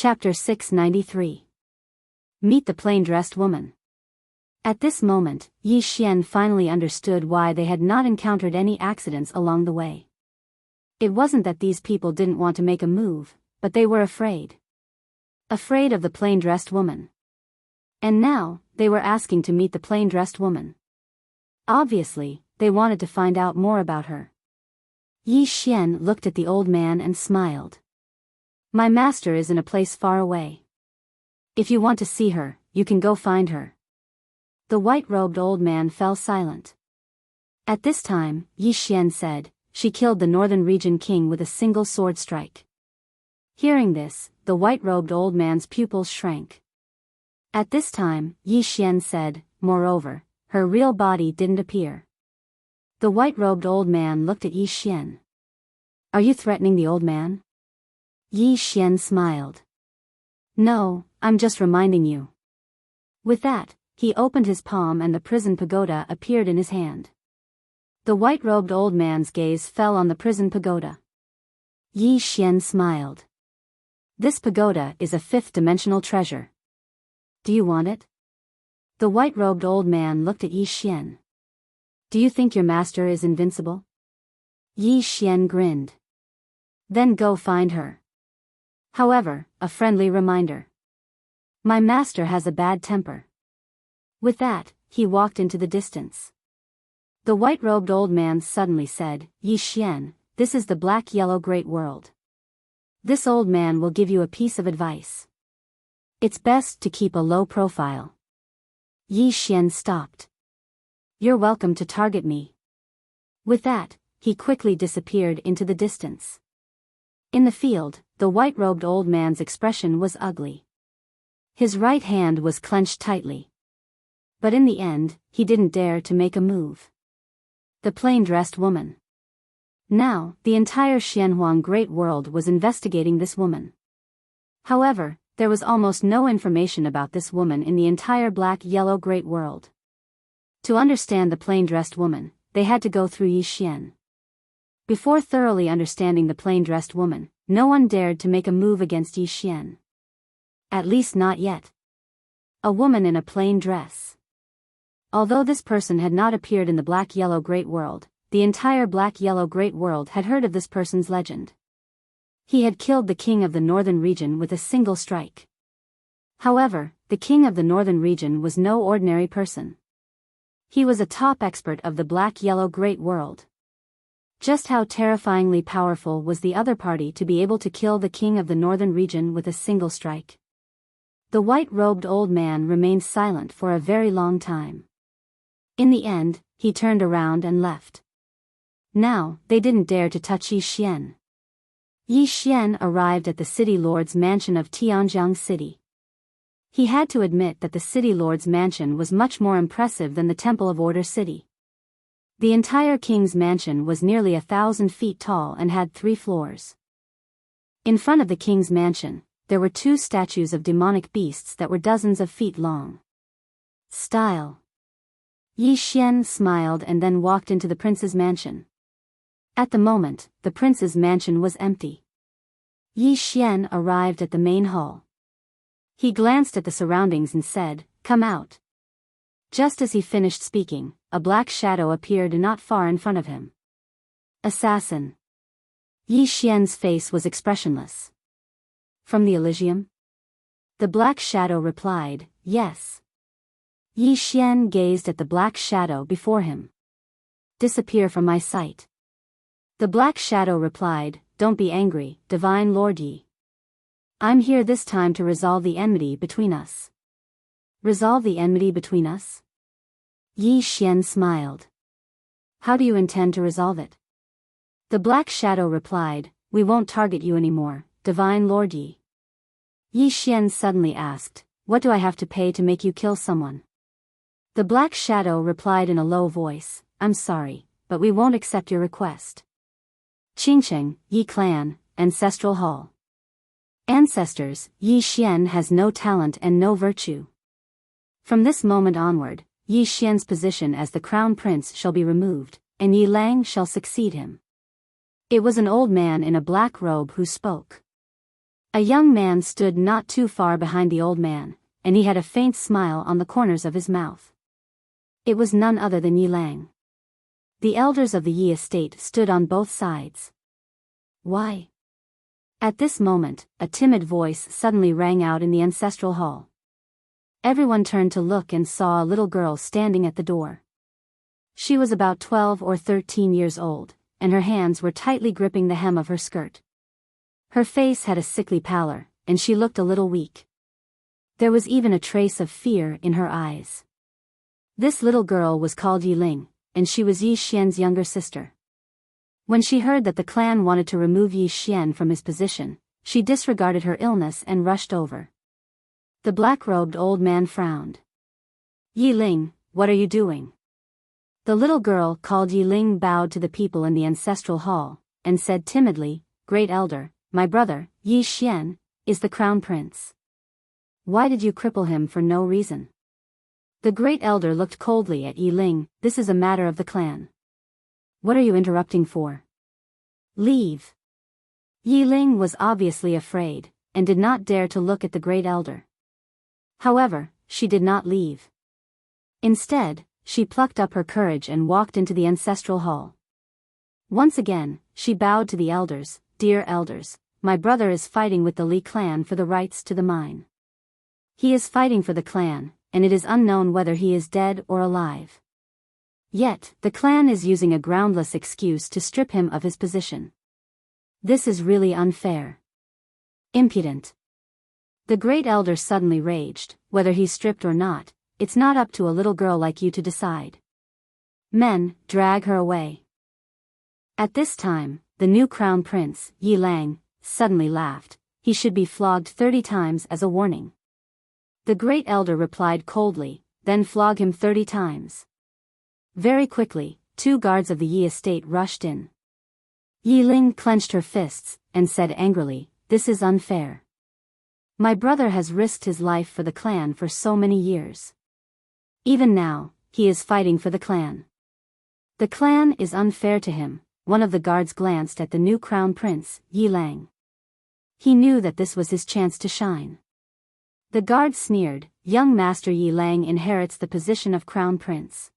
Chapter 693. Meet the plain-dressed woman. At this moment, Yi Xian finally understood why they had not encountered any accidents along the way. It wasn't that these people didn't want to make a move, but they were afraid. Afraid of the plain-dressed woman. And now, they were asking to meet the plain-dressed woman. Obviously, they wanted to find out more about her. Yi Xian looked at the old man and smiled. My master is in a place far away. If you want to see her, you can go find her. The white-robed old man fell silent. At this time, Yi Xian said, she killed the northern region king with a single sword strike. Hearing this, the white-robed old man's pupils shrank. At this time, Yi Xian said, moreover, her real body didn't appear. The white-robed old man looked at Yi Xian. Are you threatening the old man? Yi Xian smiled. No, I'm just reminding you. With that, he opened his palm and the prison pagoda appeared in his hand. The white-robed old man's gaze fell on the prison pagoda. Yi Xian smiled. This pagoda is a fifth-dimensional treasure. Do you want it? The white-robed old man looked at Yi Xian. Do you think your master is invincible? Yi Xian grinned. Then go find her. However, a friendly reminder. My master has a bad temper. With that, he walked into the distance. The white-robed old man suddenly said, Yi Xian, this is the black-yellow great world. This old man will give you a piece of advice. It's best to keep a low profile. Yi Xian stopped. You're welcome to target me. With that, he quickly disappeared into the distance. In the field, the white-robed old man's expression was ugly. His right hand was clenched tightly. But in the end, he didn't dare to make a move. The plain-dressed woman. Now, the entire Xianhuang Great World was investigating this woman. However, there was almost no information about this woman in the entire black-yellow Great World. To understand the plain-dressed woman, they had to go through Yi Xian. Before thoroughly understanding the plain-dressed woman, no one dared to make a move against Yi Xian. At least not yet. A woman in a plain dress. Although this person had not appeared in the black-yellow Great World, the entire black-yellow Great World had heard of this person's legend. He had killed the king of the northern region with a single strike. However, the king of the northern region was no ordinary person. He was a top expert of the black-yellow Great World. Just how terrifyingly powerful was the other party to be able to kill the king of the northern region with a single strike? The white-robed old man remained silent for a very long time. In the end, he turned around and left. Now, they didn't dare to touch Yi Xian. Yi Xian arrived at the city lord's mansion of Tianjiang City. He had to admit that the city lord's mansion was much more impressive than the Temple of Order City. The entire king's mansion was nearly 1,000 feet tall and had 3 floors. In front of the king's mansion, there were 2 statues of demonic beasts that were dozens of feet long. Style. Yi Xian smiled and then walked into the prince's mansion. At the moment, the prince's mansion was empty. Yi Xian arrived at the main hall. He glanced at the surroundings and said, "Come out." Just as he finished speaking, a black shadow appeared not far in front of him. Assassin. Yi Xian's face was expressionless. From the Elysium? The black shadow replied, yes. Yi Xian gazed at the black shadow before him. Disappear from my sight. The black shadow replied, don't be angry, Divine Lord Yi. I'm here this time to resolve the enmity between us. Resolve the enmity between us? Yi Xian smiled. How do you intend to resolve it? The black shadow replied, we won't target you anymore, Divine Lord Yi. Yi Xian suddenly asked, what do I have to pay to make you kill someone? The black shadow replied in a low voice, I'm sorry, but we won't accept your request. Qingcheng, Yi Clan, Ancestral Hall. Ancestors, Yi Xian has no talent and no virtue. From this moment onward, Yi Xian's position as the crown prince shall be removed, and Yi Lang shall succeed him. It was an old man in a black robe who spoke. A young man stood not too far behind the old man, and he had a faint smile on the corners of his mouth. It was none other than Yi Lang. The elders of the Yi estate stood on both sides. Why? At this moment, a timid voice suddenly rang out in the ancestral hall. Everyone turned to look and saw a little girl standing at the door. She was about 12 or 13 years old, and her hands were tightly gripping the hem of her skirt. Her face had a sickly pallor, and she looked a little weak. There was even a trace of fear in her eyes. This little girl was called Yi Ling, and she was Yi Xian's younger sister. When she heard that the clan wanted to remove Yi Xian from his position, she disregarded her illness and rushed over. The black-robed old man frowned. Yi Ling, what are you doing? The little girl called Yi Ling bowed to the people in the ancestral hall, and said timidly, Great Elder, my brother, Yi Xian, is the crown prince. Why did you cripple him for no reason? The great elder looked coldly at Yi Ling. This is a matter of the clan. What are you interrupting for? Leave. Yi Ling was obviously afraid, and did not dare to look at the great elder. However, she did not leave. Instead, she plucked up her courage and walked into the ancestral hall. Once again, she bowed to the elders. Dear elders, my brother is fighting with the Li clan for the rights to the mine. He is fighting for the clan, and it is unknown whether he is dead or alive. Yet, the clan is using a groundless excuse to strip him of his position. This is really unfair. Impudent. The great elder suddenly raged. Whether he's stripped or not, it's not up to a little girl like you to decide. Men, drag her away. At this time, the new crown prince, Yi Lang, suddenly laughed. He should be flogged 30 times as a warning. The great elder replied coldly, then flog him 30 times. Very quickly, 2 guards of the Yi estate rushed in. Yi Ling clenched her fists, and said angrily, This is unfair. My brother has risked his life for the clan for so many years. Even now, he is fighting for the clan. The clan is unfair to him. One of the guards glanced at the new crown prince, Yi Lang. He knew that this was his chance to shine. The guard sneered, Young Master Yi Lang inherits the position of crown prince.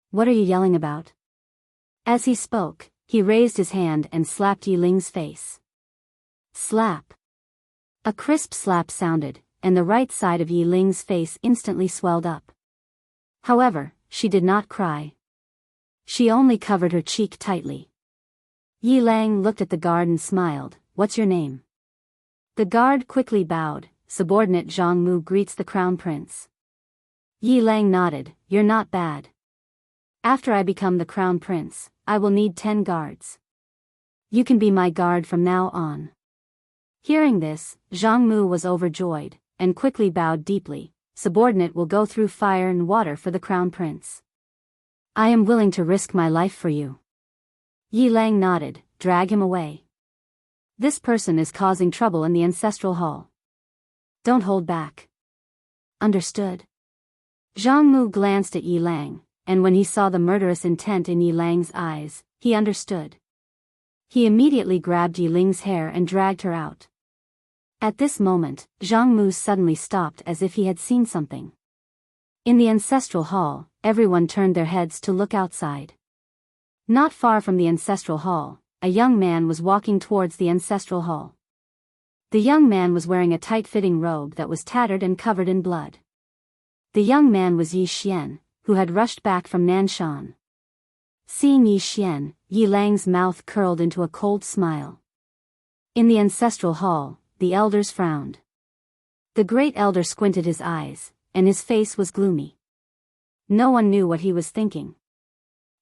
What are you yelling about? As he spoke, he raised his hand and slapped Yi Ling's face. Slap. A crisp slap sounded, and the right side of Yi Ling's face instantly swelled up. However, she did not cry. She only covered her cheek tightly. Yi Lang looked at the guard and smiled, What's your name? The guard quickly bowed. Subordinate Zhang Mu greets the crown prince. Yi Lang nodded, You're not bad. After I become the crown prince, I will need 10 guards. You can be my guard from now on. Hearing this, Zhang Mu was overjoyed, and quickly bowed deeply. Subordinate will go through fire and water for the crown prince. I am willing to risk my life for you. Yi Lang nodded, Drag him away. This person is causing trouble in the ancestral hall. Don't hold back. Understood. Zhang Mu glanced at Yi Lang, and when he saw the murderous intent in Yi Lang's eyes, he understood. He immediately grabbed Yi Ling's hair and dragged her out. At this moment, Zhang Mu suddenly stopped as if he had seen something. In the ancestral hall, everyone turned their heads to look outside. Not far from the ancestral hall, a young man was walking towards the ancestral hall. The young man was wearing a tight-fitting robe that was tattered and covered in blood. The young man was Yi Xian, who had rushed back from Nanshan. Seeing Yi Xian, Yi Lang's mouth curled into a cold smile. In the ancestral hall, the elders frowned. The great elder squinted his eyes, and his face was gloomy. No one knew what he was thinking.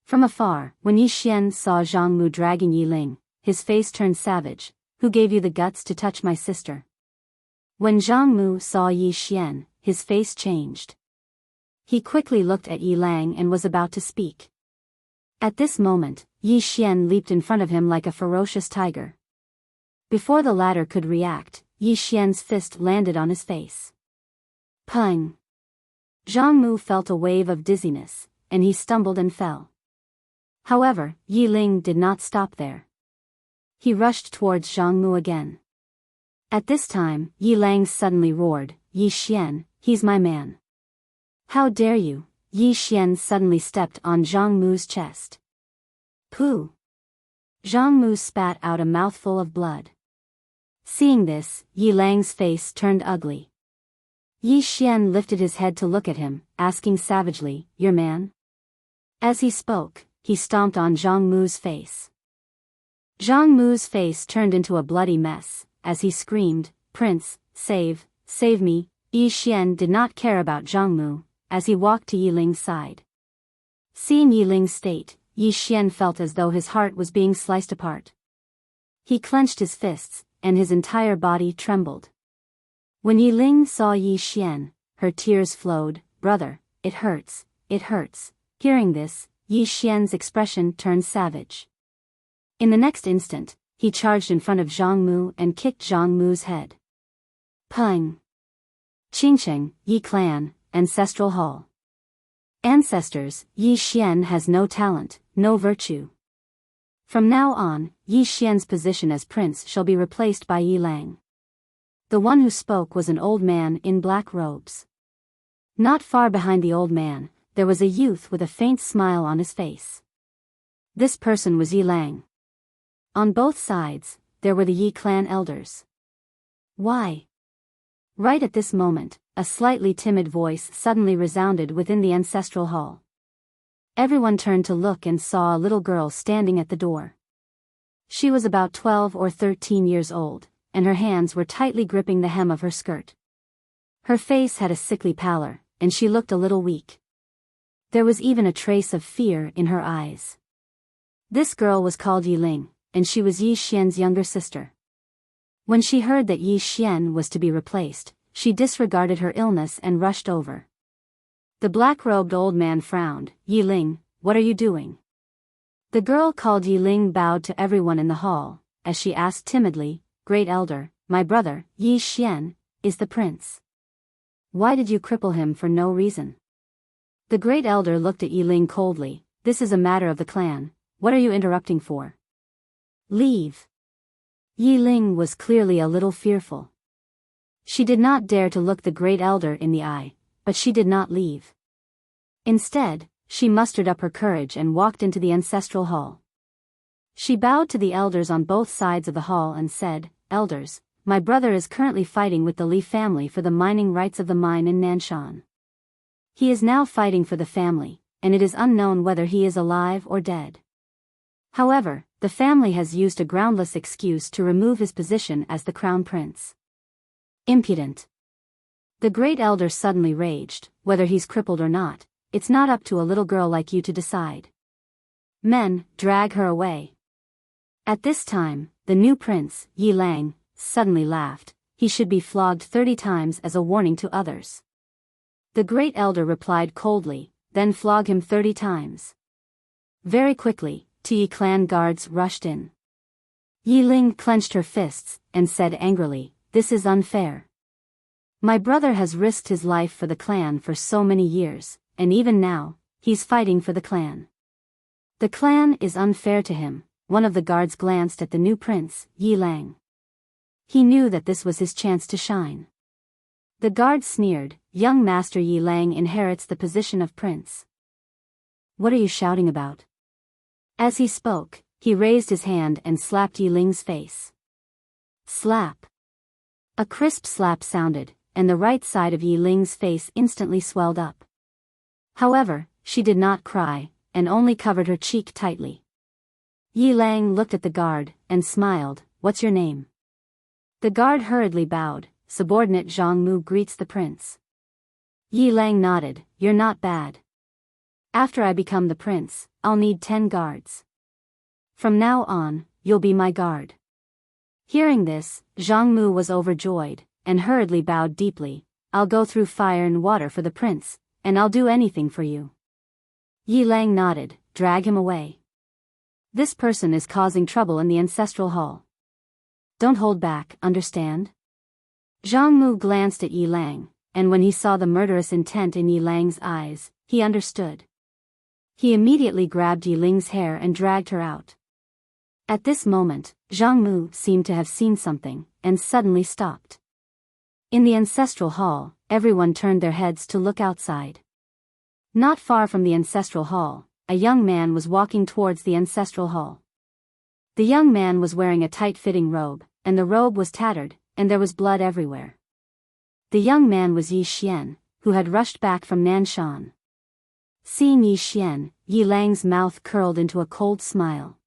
From afar, when Yi Xian saw Zhang Mu dragging Yi Ling, his face turned savage. Who gave you the guts to touch my sister? When Zhang Mu saw Yi Xian, his face changed. He quickly looked at Yi Lang and was about to speak. At this moment, Yi Xian leaped in front of him like a ferocious tiger. Before the latter could react, Yi Xian's fist landed on his face. Pung! Zhang Mu felt a wave of dizziness, and he stumbled and fell. However, Yi Ling did not stop there. He rushed towards Zhang Mu again. At this time, Yi Lang suddenly roared, "Yi Xian, he's my man." "How dare you?" Yi Xian suddenly stepped on Zhang Mu's chest. "Pooh!" Zhang Mu spat out a mouthful of blood. Seeing this, Yi Lang's face turned ugly. Yi Xian lifted his head to look at him, asking savagely, "Your man?" As he spoke, he stomped on Zhang Mu's face. Zhang Mu's face turned into a bloody mess, as he screamed, "Prince, save me." Yi Xian did not care about Zhang Mu, as he walked to Yi Ling's side. Seeing Yi Ling's state, Yi Xian felt as though his heart was being sliced apart. He clenched his fists, and his entire body trembled. When Yi Ling saw Yi Xian, her tears flowed. "Brother, it hurts, it hurts." Hearing this, Yi Xian's expression turned savage. In the next instant, he charged in front of Zhang Mu and kicked Zhang Mu's head. Peng! Qingcheng, Yi Clan, Ancestral Hall. Ancestors, Yi Xian has no talent, no virtue. From now on, Yi Xian's position as prince shall be replaced by Yi Lang. The one who spoke was an old man in black robes. Not far behind the old man, there was a youth with a faint smile on his face. This person was Yi Lang. On both sides, there were the Yi clan elders. "Why?" Right at this moment, a slightly timid voice suddenly resounded within the ancestral hall. Everyone turned to look and saw a little girl standing at the door. She was about 12 or 13 years old, and her hands were tightly gripping the hem of her skirt. Her face had a sickly pallor, and she looked a little weak. There was even a trace of fear in her eyes. This girl was called Yi Ling, and she was Yi Xian's younger sister. When she heard that Yi Xian was to be replaced, she disregarded her illness and rushed over. The black-robed old man frowned. "Yi Ling, what are you doing?" The girl called Yi Ling bowed to everyone in the hall, as she asked timidly, "Great Elder, my brother, Yi Xian, is the prince. Why did you cripple him for no reason?" The Great Elder looked at Yi Ling coldly. "This is a matter of the clan. What are you interrupting for? Leave." Yi Ling was clearly a little fearful. She did not dare to look the Great Elder in the eye, but she did not leave. Instead, she mustered up her courage and walked into the ancestral hall. She bowed to the elders on both sides of the hall and said, "Elders, my brother is currently fighting with the Li family for the mining rights of the mine in Nanshan. He is now fighting for the family, and it is unknown whether he is alive or dead. However, the family has used a groundless excuse to remove his position as the crown prince. Impudent." The Great Elder suddenly raged. "Whether he's crippled or not, it's not up to a little girl like you to decide. Men, drag her away." At this time, the new prince, Yi Lang, suddenly laughed. "He should be flogged 30 times as a warning to others." The Great Elder replied coldly, "Then flog him 30 times. Very quickly, two Yi clan guards rushed in. Yi Ling clenched her fists, and said angrily, "This is unfair. My brother has risked his life for the clan for so many years, and even now, he's fighting for the clan. The clan is unfair to him." One of the guards glanced at the new prince, Yi Lang. He knew that this was his chance to shine. The guard sneered, "Young Master Yi Lang inherits the position of prince. What are you shouting about?" As he spoke, he raised his hand and slapped Yi Ling's face. Slap! A crisp slap sounded, and the right side of Yi Ling's face instantly swelled up. However, she did not cry, and only covered her cheek tightly. Yi Lang looked at the guard, and smiled. "What's your name?" The guard hurriedly bowed. "Subordinate Zhang Mu greets the prince." Yi Lang nodded. "You're not bad. After I become the prince, I'll need 10 guards. From now on, you'll be my guard." Hearing this, Zhang Mu was overjoyed, and hurriedly bowed deeply. "I'll go through fire and water for the prince, and I'll do anything for you." Yi Lang nodded. "Drag him away. This person is causing trouble in the ancestral hall. Don't hold back, understand?" Zhang Mu glanced at Yi Lang, and when he saw the murderous intent in Yi Lang's eyes, he understood. He immediately grabbed Yi Ling's hair and dragged her out. At this moment, Zhang Mu seemed to have seen something, and suddenly stopped. In the ancestral hall, everyone turned their heads to look outside. Not far from the ancestral hall, a young man was walking towards the ancestral hall. The young man was wearing a tight-fitting robe, and the robe was tattered, and there was blood everywhere. The young man was Yi Xian, who had rushed back from Nanshan. Seeing Yi Xian, Yi Lang's mouth curled into a cold smile.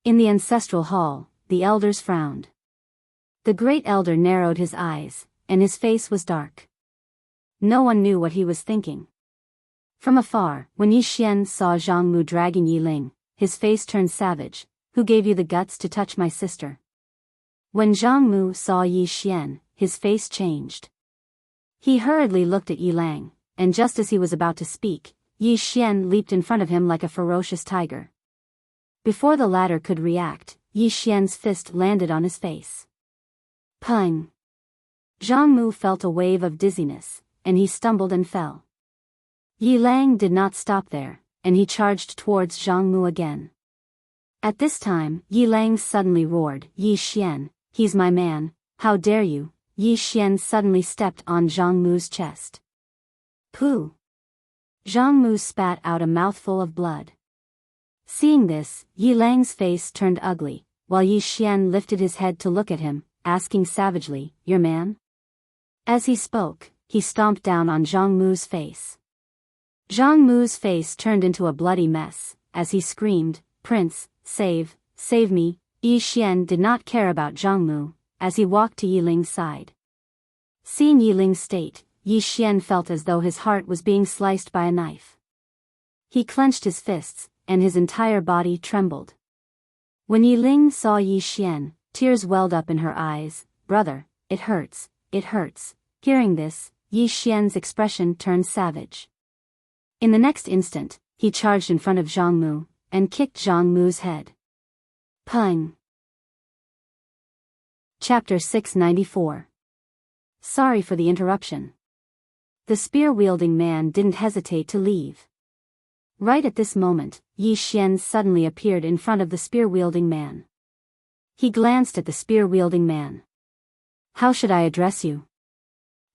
In the ancestral hall, the elders frowned. The great elder narrowed his eyes, and his face was dark. No one knew what he was thinking. From afar, when Yi Xian saw Zhang Mu dragging Yi Ling, his face turned savage. Who gave you the guts to touch my sister? When Zhang Mu saw Yi Xian, his face changed. He hurriedly looked at Yi Lang, and just as he was about to speak, Yi Xian leaped in front of him like a ferocious tiger. Before the latter could react, Yi Xian's fist landed on his face. Pung! Zhang Mu felt a wave of dizziness, and he stumbled and fell. Yi Lang did not stop there, and he charged towards Zhang Mu again. At this time, Yi Lang suddenly roared, Yi Xian, he's my man, how dare you? Yi Xian suddenly stepped on Zhang Mu's chest. Pooh! Zhang Mu spat out a mouthful of blood. Seeing this, Yi Lang's face turned ugly, while Yi Xian lifted his head to look at him, asking savagely, your man? As he spoke, he stomped down on Zhang Mu's face. Zhang Mu's face turned into a bloody mess, as he screamed, Prince, save me. Yi Xian did not care about Zhang Mu, as he walked to Yi Ling's side. Seeing Yi Ling's state, Yi Xian felt as though his heart was being sliced by a knife. He clenched his fists, and his entire body trembled. When Yi Ling saw Yi Xian, tears welled up in her eyes. Brother, it hurts, it hurts. Hearing this, Yi Xian's expression turned savage. In the next instant, he charged in front of Zhang Mu, and kicked Zhang Mu's head. Pung! Chapter 694. Sorry for the interruption. The spear-wielding man didn't hesitate to leave. Right at this moment, Yi Xian suddenly appeared in front of the spear-wielding man. He glanced at the spear-wielding man. How should I address you?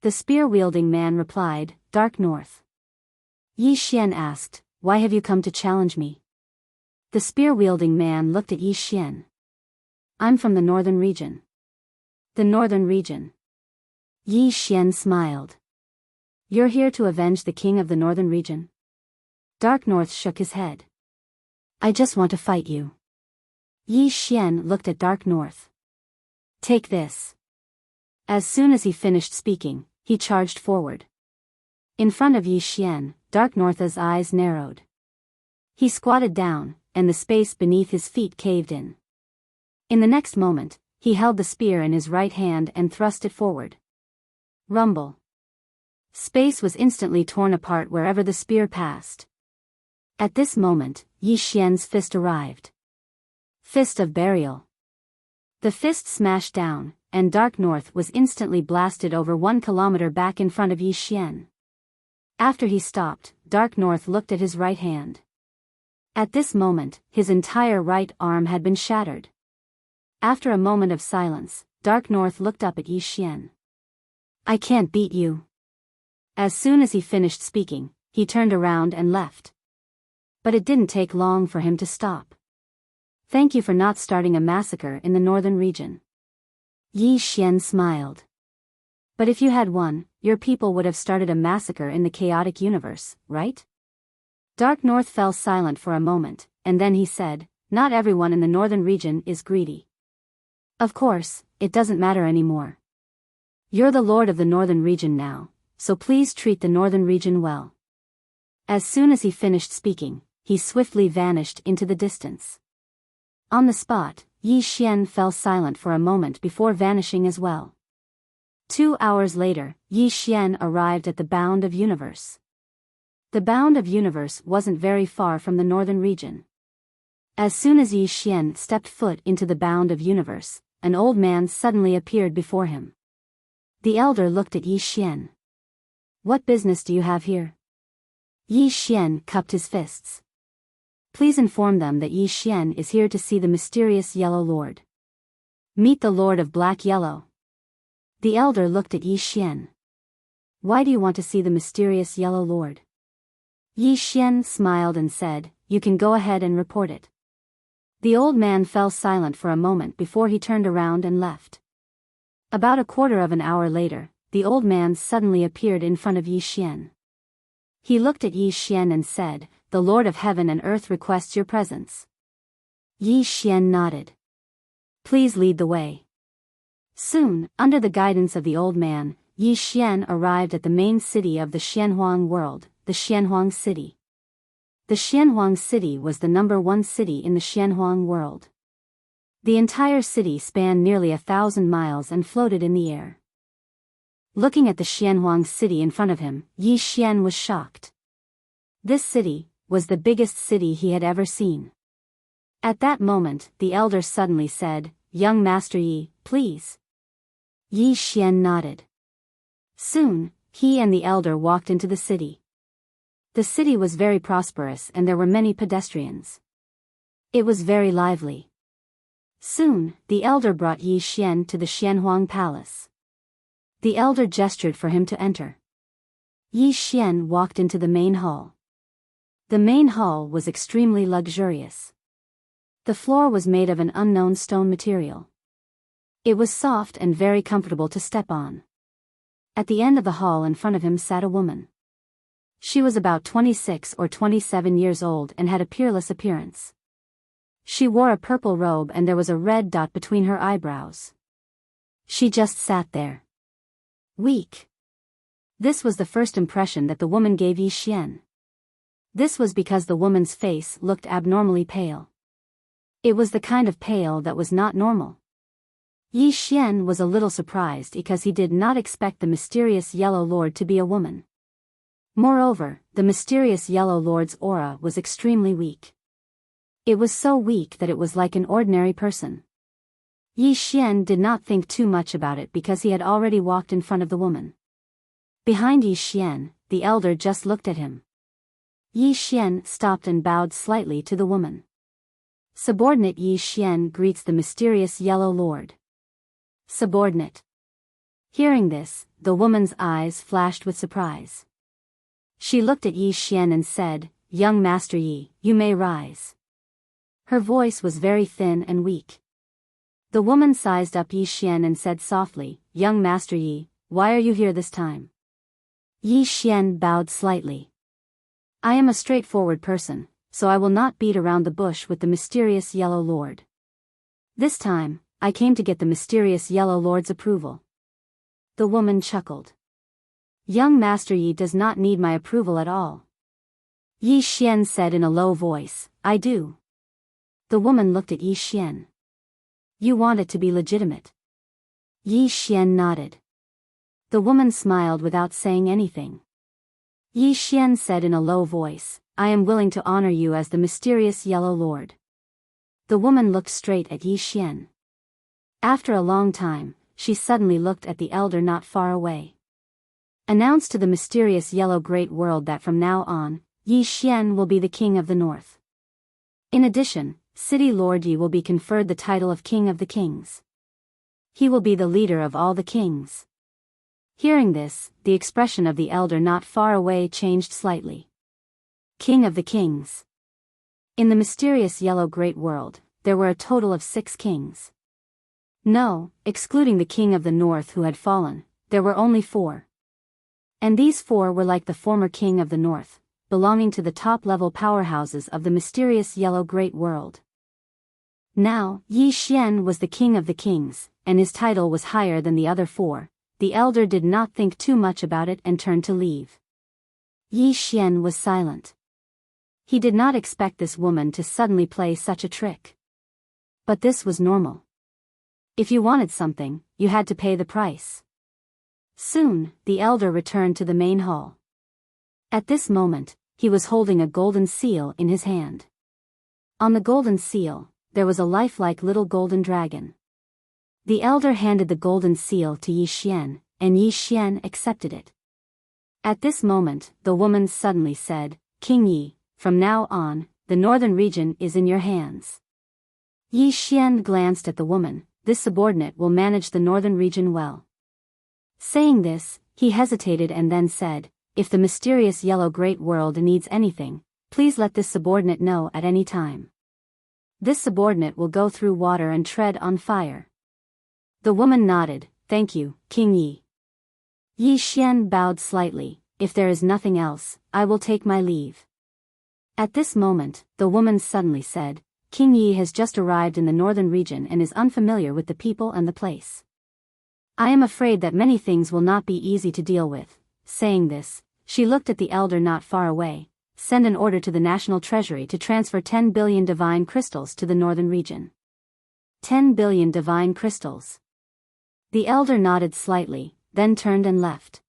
The spear-wielding man replied, Dark North. Yi Xian asked, Why have you come to challenge me? The spear-wielding man looked at Yi Xian. I'm from the northern region. The northern region. Yi Xian smiled. You're here to avenge the king of the northern region? Dark North shook his head. I just want to fight you. Yi Xian looked at Dark North. Take this. As soon as he finished speaking, he charged forward. In front of Yi Xian, Dark North's eyes narrowed. He squatted down, and the space beneath his feet caved in. In the next moment, he held the spear in his right hand and thrust it forward. Rumble. Space was instantly torn apart wherever the spear passed. At this moment, Yi Xian's fist arrived. Fist of Burial. The fist smashed down, and Dark North was instantly blasted over 1 kilometer back in front of Yi Xian. After he stopped, Dark North looked at his right hand. At this moment, his entire right arm had been shattered. After a moment of silence, Dark North looked up at Yi Xian. I can't beat you. As soon as he finished speaking, he turned around and left. But it didn't take long for him to stop. Thank you for not starting a massacre in the northern region. Yi Xian smiled. But if you had won, your people would have started a massacre in the chaotic universe, right? Dark North fell silent for a moment, and then he said, Not everyone in the northern region is greedy. Of course, it doesn't matter anymore. You're the lord of the northern region now, so please treat the northern region well. As soon as he finished speaking, he swiftly vanished into the distance. On the spot, Yi Xian fell silent for a moment before vanishing as well. 2 hours later, Yi Xian arrived at the Bound of Universe. The Bound of Universe wasn't very far from the northern region. As soon as Yi Xian stepped foot into the Bound of Universe, an old man suddenly appeared before him. The elder looked at Yi Xian. What business do you have here? Yi Xian cupped his fists. Please inform them that Yi Xian is here to see the mysterious Yellow Lord. Meet the Lord of Black Yellow. The elder looked at Yi Xian. Why do you want to see the mysterious Yellow Lord? Yi Xian smiled and said, you can go ahead and report it. The old man fell silent for a moment before he turned around and left. About a quarter of an hour later, the old man suddenly appeared in front of Yi Xian. He looked at Yi Xian and said, the Lord of Heaven and Earth requests your presence. Yi Xian nodded. Please lead the way. Soon, under the guidance of the old man, Yi Xian arrived at the main city of the Xianhuang world, the Xianhuang city. The Xianhuang city was the #1 city in the Xianhuang world. The entire city spanned nearly 1,000 miles and floated in the air. Looking at the Xianhuang city in front of him, Yi Xian was shocked. This city was the biggest city he had ever seen. At that moment, the elder suddenly said, young Master Yi, please. Yi Xian nodded. Soon, he and the elder walked into the city. The city was very prosperous and there were many pedestrians. It was very lively. Soon, the elder brought Yi Xian to the Xianhuang palace. The elder gestured for him to enter. Yi Xian walked into the main hall. The main hall was extremely luxurious. The floor was made of an unknown stone material. It was soft and very comfortable to step on. At the end of the hall in front of him sat a woman. She was about 26 or 27 years old and had a peerless appearance. She wore a purple robe and there was a red dot between her eyebrows. She just sat there. Weak. This was the first impression that the woman gave Yi Xian. This was because the woman's face looked abnormally pale. It was the kind of pale that was not normal. Yi Xian was a little surprised because he did not expect the mysterious Yellow Lord to be a woman. Moreover, the mysterious Yellow Lord's aura was extremely weak. It was so weak that it was like an ordinary person. Yi Xian did not think too much about it because he had already walked in front of the woman. Behind Yi Xian, the elder just looked at him. Yi Xian stopped and bowed slightly to the woman. Subordinate Yi Xian greets the mysterious Yellow Lord. Subordinate. Hearing this, the woman's eyes flashed with surprise. She looked at Yi Xian and said, young Master Yi, you may rise. Her voice was very thin and weak. The woman sized up Yi Xian and said softly, young Master Yi, why are you here this time? Yi Xian bowed slightly. I am a straightforward person, so I will not beat around the bush with the mysterious Yellow Lord. This time, I came to get the mysterious Yellow Lord's approval. The woman chuckled. Young Master Yi does not need my approval at all. Yi Xian said in a low voice, I do. The woman looked at Yi Xian. You want it to be legitimate. Yi Xian nodded. The woman smiled without saying anything. Yi Xian said in a low voice, I am willing to honor you as the mysterious Yellow Lord. The woman looked straight at Yi Xian. After a long time, she suddenly looked at the elder not far away. Announce to the mysterious Yellow Great World that from now on, Yi Xian will be the King of the North. In addition, City Lord Yi will be conferred the title of King of the Kings. He will be the leader of all the kings. Hearing this, the expression of the elder not far away changed slightly. King of the Kings. In the mysterious Yellow Great World, there were a total of 6 kings. No, excluding the King of the North who had fallen, there were only 4. And these 4 were like the former King of the North, belonging to the top-level powerhouses of the mysterious Yellow Great World. Now, Yi Xian was the King of the Kings, and his title was higher than the other 4. The elder did not think too much about it and turned to leave. Yi Xian was silent. He did not expect this woman to suddenly play such a trick. But this was normal. If you wanted something, you had to pay the price. Soon, the elder returned to the main hall. At this moment, he was holding a golden seal in his hand. On the golden seal, there was a lifelike little golden dragon. The elder handed the golden seal to Yi Xian, and Yi Xian accepted it. At this moment, the woman suddenly said, King Yi, from now on, the northern region is in your hands. Yi Xian glanced at the woman, this subordinate will manage the northern region well. Saying this, he hesitated and then said, if the mysterious yellow great world needs anything, please let this subordinate know at any time. This subordinate will go through water and tread on fire. The woman nodded, thank you, King Yi. Yi Xian bowed slightly, if there is nothing else, I will take my leave. At this moment, the woman suddenly said, King Yi has just arrived in the northern region and is unfamiliar with the people and the place. I am afraid that many things will not be easy to deal with. Saying this, she looked at the elder not far away. Send an order to the National Treasury to transfer 10 billion divine crystals to the northern region. 10 billion divine crystals. The elder nodded slightly, then turned and left.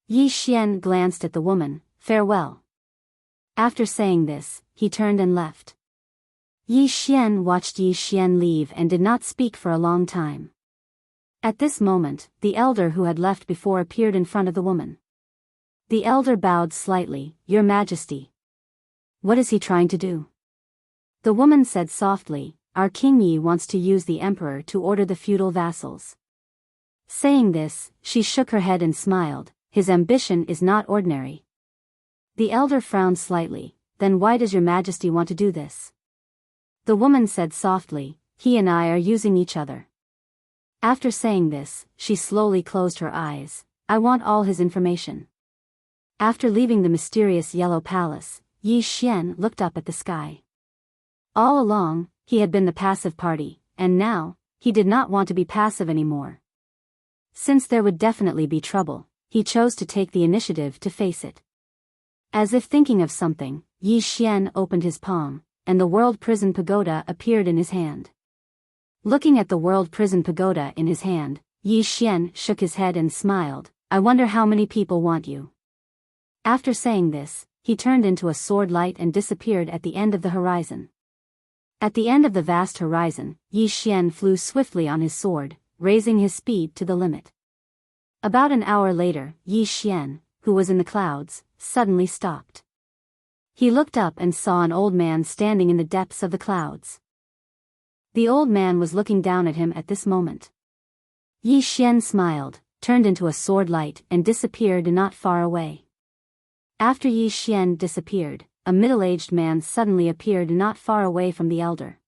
Yi Xian glanced at the woman, farewell. After saying this, he turned and left. Yi Xian watched Yi Xian leave and did not speak for a long time. At this moment, the elder who had left before appeared in front of the woman. The elder bowed slightly, Your Majesty. What is he trying to do? The woman said softly, Our King Yi wants to use the emperor to order the feudal vassals. Saying this, she shook her head and smiled, his ambition is not ordinary. The elder frowned slightly, then why does Your Majesty want to do this? The woman said softly, he and I are using each other. After saying this, she slowly closed her eyes, I want all his information. After leaving the mysterious yellow palace, Yi Xian looked up at the sky. All along, he had been the passive party, and now, he did not want to be passive anymore. Since there would definitely be trouble, he chose to take the initiative to face it. As if thinking of something, Yi Xian opened his palm, and the World Prison Pagoda appeared in his hand. Looking at the World Prison Pagoda in his hand, Yi Xian shook his head and smiled, I wonder how many people want you. After saying this, he turned into a sword light and disappeared at the end of the horizon. At the end of the vast horizon, Yi Xian flew swiftly on his sword, raising his speed to the limit. About an hour later, Yi Xian, who was in the clouds, suddenly stopped. He looked up and saw an old man standing in the depths of the clouds. The old man was looking down at him at this moment. Yi Xian smiled, turned into a sword light and disappeared not far away. After Yi Xian disappeared, a middle-aged man suddenly appeared not far away from the elder.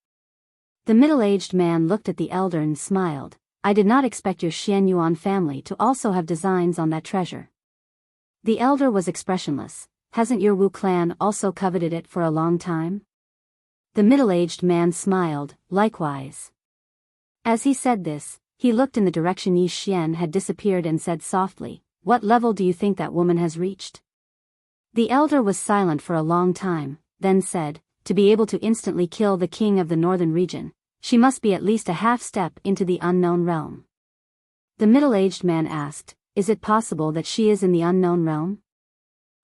The middle-aged man looked at the elder and smiled, I did not expect your Xian Yuan family to also have designs on that treasure. The elder was expressionless, hasn't your Wu clan also coveted it for a long time? The middle-aged man smiled, likewise. As he said this, he looked in the direction Yi Xian had disappeared and said softly, what level do you think that woman has reached? The elder was silent for a long time, then said, to be able to instantly kill the king of the northern region, she must be at least a half step into the unknown realm. The middle-aged man asked, is it possible that she is in the unknown realm?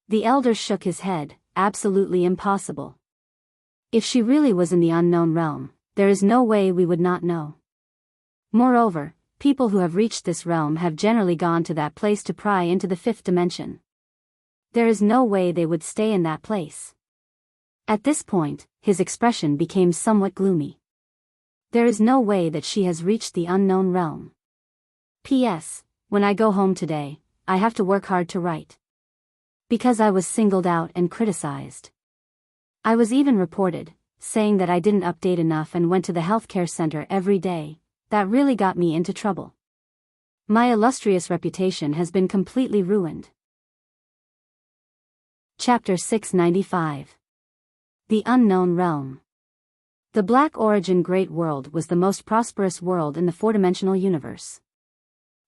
The elder shook his head, absolutely impossible. If she really was in the unknown realm, there is no way we would not know. Moreover, people who have reached this realm have generally gone to that place to pry into the fifth dimension. There is no way they would stay in that place. At this point, his expression became somewhat gloomy. There is no way that she has reached the unknown realm. P.S. When I go home today, I have to work hard to write. Because I was singled out and criticized. I was even reported, saying that I didn't update enough and went to the healthcare center every day. That really got me into trouble. My illustrious reputation has been completely ruined. Chapter 695. The Unknown Realm. The Black Origin Great World was the most prosperous world in the four-dimensional universe.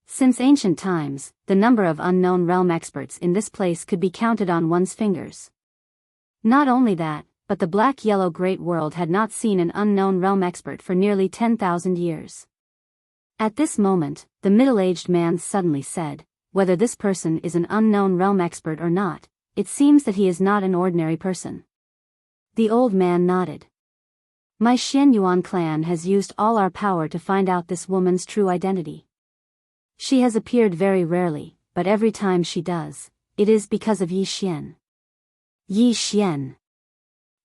Since ancient times, the number of unknown realm experts in this place could be counted on one's fingers. Not only that, but the Black-Yellow Great World had not seen an unknown realm expert for nearly 10,000 years. At this moment, the middle-aged man suddenly said, whether this person is an unknown realm expert or not, it seems that he is not an ordinary person. The old man nodded. My Xian Yuan clan has used all our power to find out this woman's true identity. She has appeared very rarely, but every time she does, it is because of Yi Xian. Yi Xian.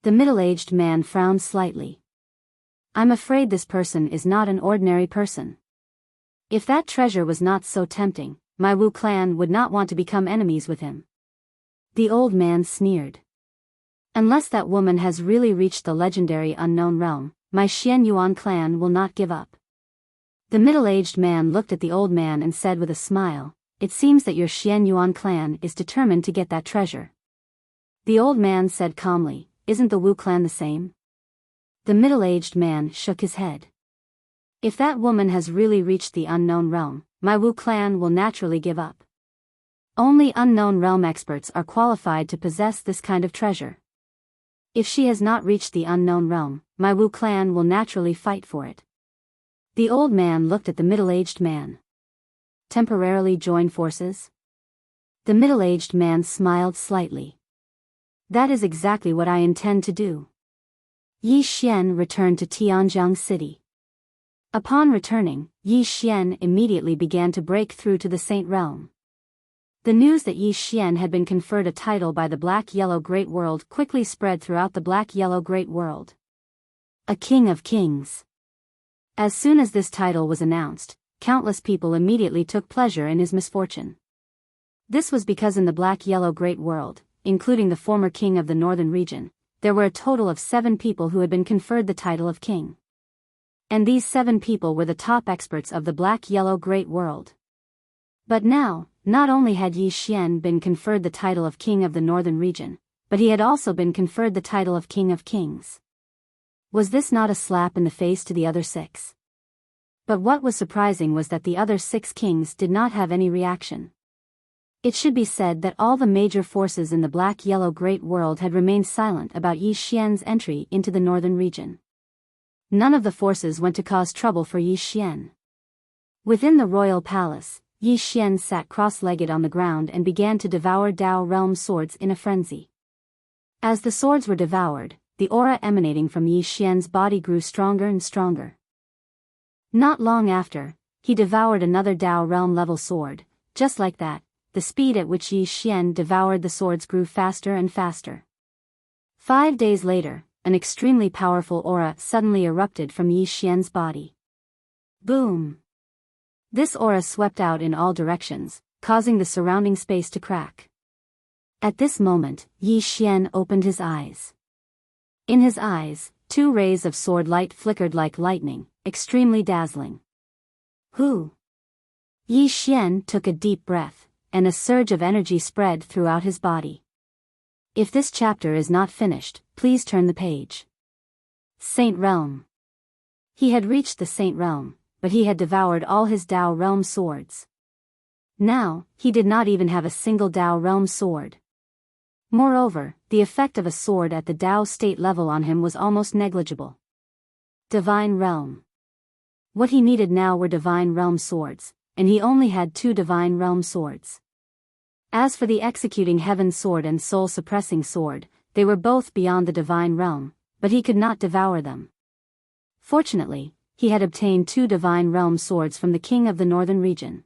The middle-aged man frowned slightly. I'm afraid this person is not an ordinary person. If that treasure was not so tempting, my Wu clan would not want to become enemies with him. The old man sneered. Unless that woman has really reached the legendary unknown realm, my Xian Yuan clan will not give up. The middle-aged man looked at the old man and said with a smile, "It seems that your Xian Yuan clan is determined to get that treasure." The old man said calmly, "Isn't the Wu clan the same?" The middle-aged man shook his head. "If that woman has really reached the unknown realm, my Wu clan will naturally give up. Only unknown realm experts are qualified to possess this kind of treasure. If she has not reached the unknown realm, my Wu clan will naturally fight for it." The old man looked at the middle-aged man. "Temporarily join forces?" The middle-aged man smiled slightly. "That is exactly what I intend to do." Yi Xian returned to Tianjiang City. Upon returning, Yi Xian immediately began to break through to the Saint Realm. The news that Yi Xian had been conferred a title by the Black-Yellow Great World quickly spread throughout the Black-Yellow Great World. A King of Kings. As soon as this title was announced, countless people immediately took pleasure in his misfortune. This was because in the Black-Yellow Great World, including the former king of the northern region, there were a total of 7 people who had been conferred the title of king. And these 7 people were the top experts of the Black-Yellow Great World. But now, not only had Yi Xian been conferred the title of king of the northern region, but he had also been conferred the title of King of Kings. Was this not a slap in the face to the other 6? But what was surprising was that the other 6 kings did not have any reaction. It should be said that all the major forces in the Black-Yellow Great World had remained silent about Yi Xian's entry into the northern region. None of the forces went to cause trouble for Yi Xian. Within the royal palace, Yi Xian sat cross-legged on the ground and began to devour Dao realm swords in a frenzy. As the swords were devoured, the aura emanating from Yi Xian's body grew stronger and stronger. Not long after, he devoured another Dao realm level sword. Just like that, the speed at which Yi Xian devoured the swords grew faster and faster. 5 days later, an extremely powerful aura suddenly erupted from Yi Xian's body. Boom! This aura swept out in all directions, causing the surrounding space to crack. At this moment, Yi Xian opened his eyes. In his eyes, 2 rays of sword light flickered like lightning, extremely dazzling. Who? Yi Xian took a deep breath, and a surge of energy spread throughout his body. If this chapter is not finished, please turn the page. Saint Realm. He had reached the Saint Realm, but he had devoured all his Dao realm swords. Now, he did not even have a single Dao realm sword. Moreover, the effect of a sword at the Dao state level on him was almost negligible. Divine Realm. What he needed now were Divine Realm swords, and he only had 2 Divine Realm swords. As for the Executing Heaven sword and Soul Suppressing sword, they were both beyond the Divine Realm, but he could not devour them. Fortunately, he had obtained 2 Divine Realm swords from the king of the northern region.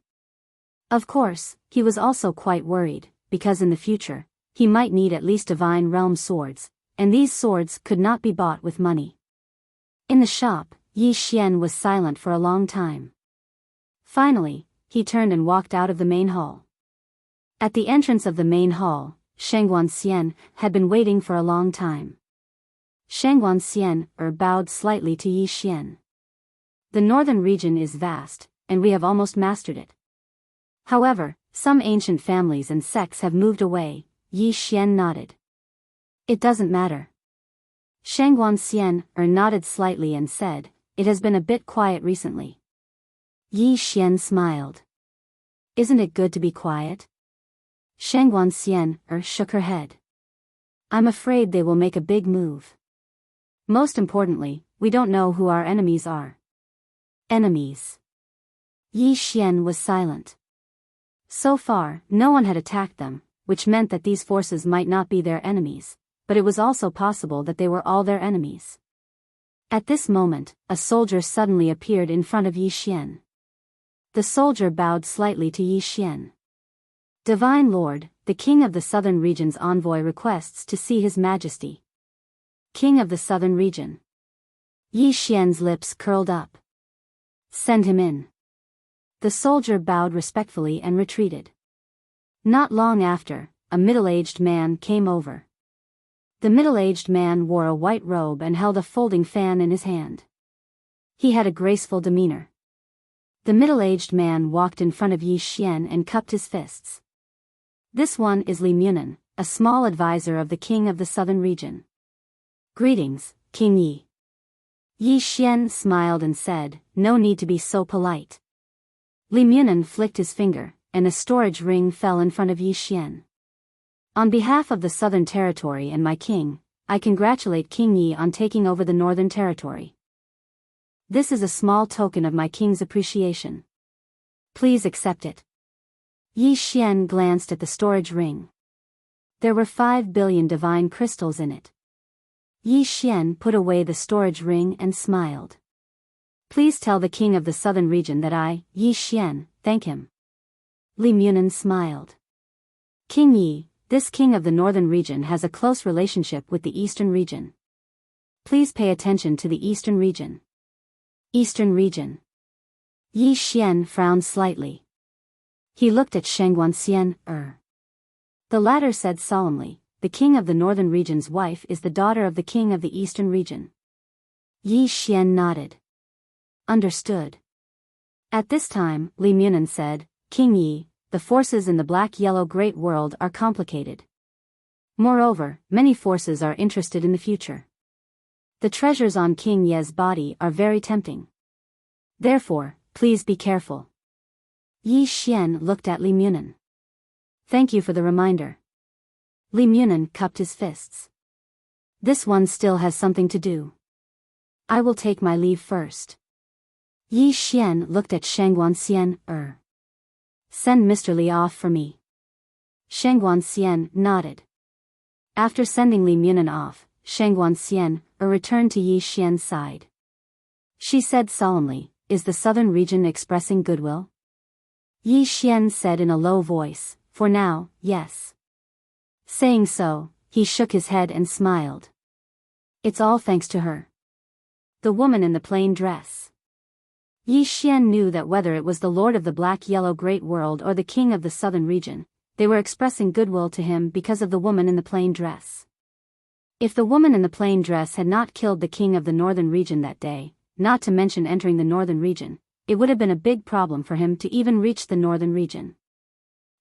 Of course, he was also quite worried, because in the future, he might need at least Divine Realm swords, and these swords could not be bought with money. In the shop, Yi Xian was silent for a long time. Finally, he turned and walked out of the main hall. At the entrance of the main hall, Shangguan Xian had been waiting for a long time. Shangguan Xian bowed slightly to Yi Xian. The northern region is vast, and we have almost mastered it. However, some ancient families and sects have moved away. Yi Xian nodded. It doesn't matter. Shangguan Xian nodded slightly and said, "It has been a bit quiet recently." Yi Xian smiled. "Isn't it good to be quiet?" Shangguan Xian shook her head. "I'm afraid they will make a big move. Most importantly, we don't know who our enemies are." Enemies. Yi Xian was silent. So far, no one had attacked them, which meant that these forces might not be their enemies, but it was also possible that they were all their enemies. At this moment, a soldier suddenly appeared in front of Yi Xian. The soldier bowed slightly to Yi Xian. "Divine Lord, the King of the Southern Region's envoy requests to see His Majesty." King of the Southern Region. Yi Xian's lips curled up. Send him in. The soldier bowed respectfully and retreated. Not long after, a middle-aged man came over. The middle-aged man wore a white robe and held a folding fan in his hand. He had a graceful demeanor. The middle-aged man walked in front of Yi Xian and cupped his fists. This one is Li Munin, a small advisor of the king of the southern region. Greetings, King Yi. Yi Xian smiled and said, no need to be so polite. Li Munin flicked his finger, and a storage ring fell in front of Yi Xian. On behalf of the southern territory and my king, I congratulate King Yi on taking over the northern territory. This is a small token of my king's appreciation. Please accept it. Yi Xian glanced at the storage ring. There were 5 billion divine crystals in it. Yi Xian put away the storage ring and smiled. Please tell the king of the southern region that I, Yi Xian, thank him. Li Munin smiled. King Yi, this king of the northern region has a close relationship with the eastern region. Please pay attention to the eastern region. Eastern region. Yi Xian frowned slightly. He looked at Shangguanxian. The latter said solemnly, the king of the northern region's wife is the daughter of the king of the eastern region. Yi Xian nodded. Understood. At this time, Li Munin said, King Yi, the forces in the black-yellow great world are complicated. Moreover, many forces are interested in the future. The treasures on King Ye's body are very tempting. Therefore, please be careful. Yi Xian looked at Li Munin. Thank you for the reminder. Li Munin cupped his fists. This one still has something to do. I will take my leave first. Yi Xian looked at Shangguanxian. Send Mr. Li off for me. Shangguanxian nodded. After sending Li Munin off, Shangguanxian returned to Yi Xian's side. She said solemnly, is the southern region expressing goodwill? Yi Xian said in a low voice, for now, yes. Saying so, he shook his head and smiled. It's all thanks to her. The woman in the plain dress. Yi Xian knew that whether it was the lord of the black-yellow great world or the king of the southern region, they were expressing goodwill to him because of the woman in the plain dress. If the woman in the plain dress had not killed the king of the northern region that day, not to mention entering the northern region, it would have been a big problem for him to even reach the northern region.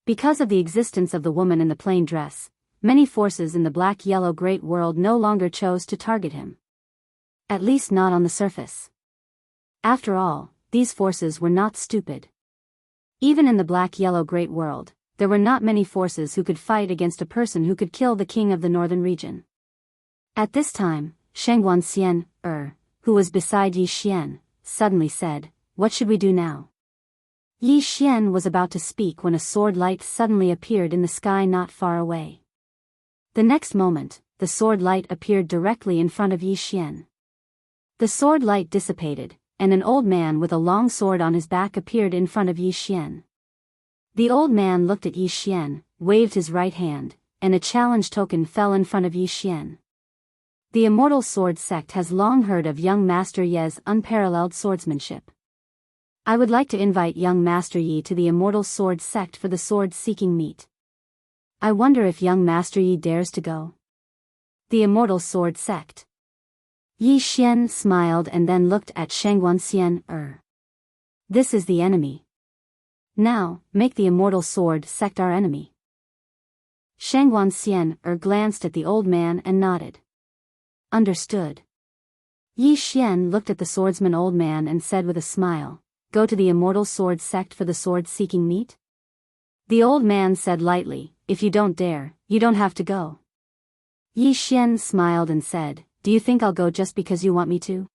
Because of the existence of the woman in the plain dress, many forces in the black-yellow great world no longer chose to target him. At least not on the surface. After all, these forces were not stupid. Even in the black-yellow great world, there were not many forces who could fight against a person who could kill the king of the northern region. At this time, Shangguanxian, who was beside Yi Xian, suddenly said, what should we do now? Yi Xian was about to speak when a sword light suddenly appeared in the sky not far away. The next moment, the sword light appeared directly in front of Yi Xian. The sword light dissipated, and an old man with a long sword on his back appeared in front of Yi Xian. The old man looked at Yi Xian, waved his right hand, and a challenge token fell in front of Yi Xian. The Immortal Sword Sect has long heard of young Master Ye's unparalleled swordsmanship. I would like to invite young Master Yi to the Immortal Sword Sect for the sword-seeking meet. I wonder if young Master Yi dares to go. The Immortal Sword Sect. Yi Xian smiled and then looked at Shangguanxian. This is the enemy. Now, make the Immortal Sword Sect our enemy. Shangguanxian glanced at the old man and nodded. Understood. Yi Xian looked at the swordsman old man and said with a smile, go to the Immortal Sword Sect for the sword-seeking meet? The old man said lightly, if you don't dare, you don't have to go. Yi Xian smiled and said, do you think I'll go just because you want me to?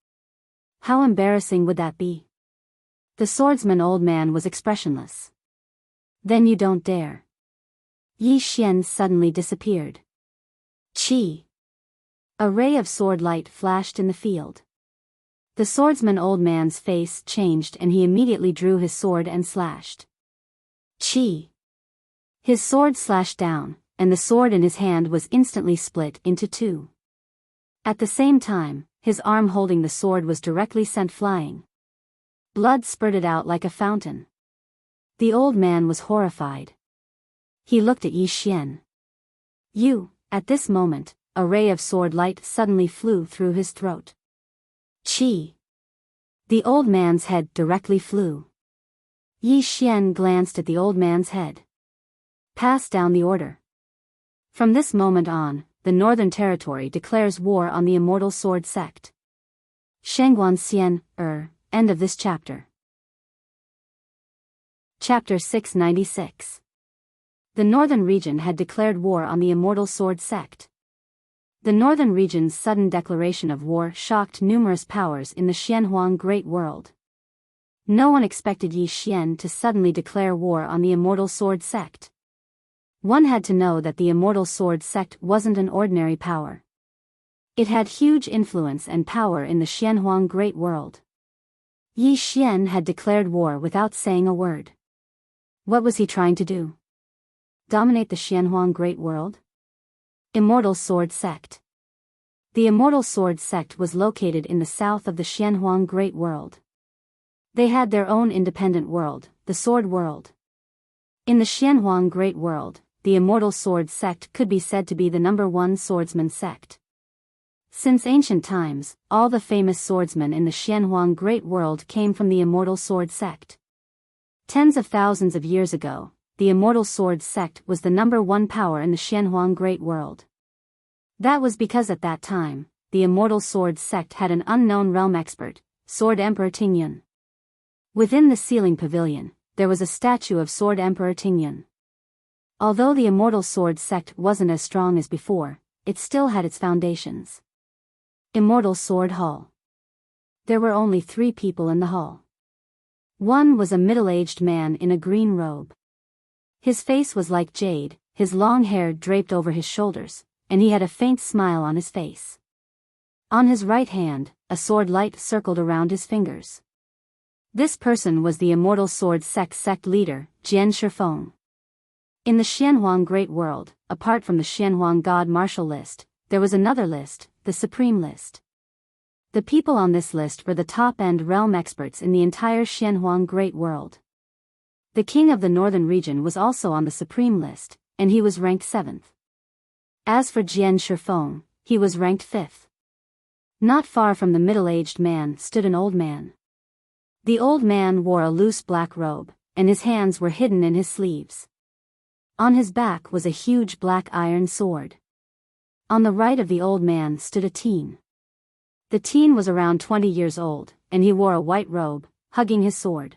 How embarrassing would that be? The swordsman old man was expressionless. Then you don't dare. Yi Xian suddenly disappeared. Chi. A ray of sword light flashed in the field. The swordsman old man's face changed and he immediately drew his sword and slashed. Chi. His sword slashed down, and the sword in his hand was instantly split into two. At the same time, his arm holding the sword was directly sent flying. Blood spurted out like a fountain. The old man was horrified. He looked at Yi Xian. At this moment, a ray of sword light suddenly flew through his throat. Chi! The old man's head directly flew. Yi Xian glanced at the old man's head. Pass down the order. From this moment on, the Northern Territory declares war on the Immortal Sword Sect. Shengguan Xian, end of this chapter. Chapter 696. The Northern Region had declared war on the Immortal Sword Sect. The Northern Region's sudden declaration of war shocked numerous powers in the Xianhuang Great World. No one expected Yi Xian to suddenly declare war on the Immortal Sword Sect. One had to know that the Immortal Sword Sect wasn't an ordinary power. It had huge influence and power in the Xianhuang Great World. Yi Xian had declared war without saying a word. What was he trying to do? Dominate the Xianhuang Great World? Immortal Sword Sect. The Immortal Sword Sect was located in the south of the Xianhuang Great World. They had their own independent world, the Sword World. In the Xianhuang Great World, the Immortal Sword Sect could be said to be the #1 swordsman sect. Since ancient times, all the famous swordsmen in the Xianhuang Great World came from the Immortal Sword Sect. Tens of thousands of years ago, the Immortal Sword Sect was the #1 power in the Xianhuang Great World. That was because at that time, the Immortal Sword Sect had an unknown realm expert, Sword Emperor Tingyun. Within the ceiling pavilion, there was a statue of Sword Emperor Tingyun. Although the Immortal Sword Sect wasn't as strong as before, it still had its foundations. Immortal Sword Hall. There were only 3 people in the hall. One was a middle-aged man in a green robe. His face was like jade, his long hair draped over his shoulders, and he had a faint smile on his face. On his right hand, a sword light circled around his fingers. This person was the Immortal Sword sect leader, Jian Shifeng. In the Xianhuang Great World, apart from the Xianhuang God Martial List, there was another list, the Supreme List. The people on this list were the top-end realm experts in the entire Xianhuang Great World. The king of the Northern Region was also on the Supreme List, and he was ranked 7th. As for Jian Shifeng, he was ranked 5th. Not far from the middle-aged man stood an old man. The old man wore a loose black robe, and his hands were hidden in his sleeves. On his back was a huge black iron sword. On the right of the old man stood a teen. The teen was around 20 years old, and he wore a white robe, hugging his sword.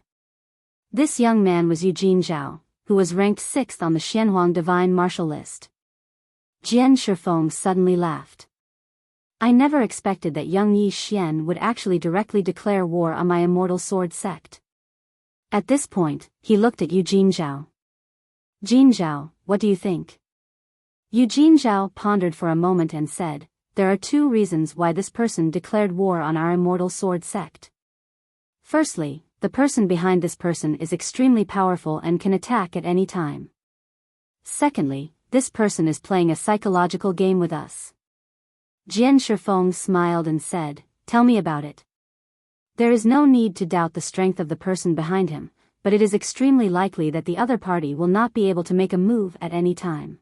This young man was Eugene Zhao, who was ranked 6th on the Xianhuang Divine Martial List. Jian Shifeng suddenly laughed. I never expected that young Yi Xian would actually directly declare war on my Immortal Sword Sect. At this point, he looked at Eugene Zhao. Jin Zhao, what do you think? Eugene Zhao pondered for a moment and said, there are 2 reasons why this person declared war on our Immortal Sword Sect. Firstly, the person behind this person is extremely powerful and can attack at any time. Secondly, this person is playing a psychological game with us. Jian Shifeng smiled and said, tell me about it. There is no need to doubt the strength of the person behind him, but it is extremely likely that the other party will not be able to make a move at any time.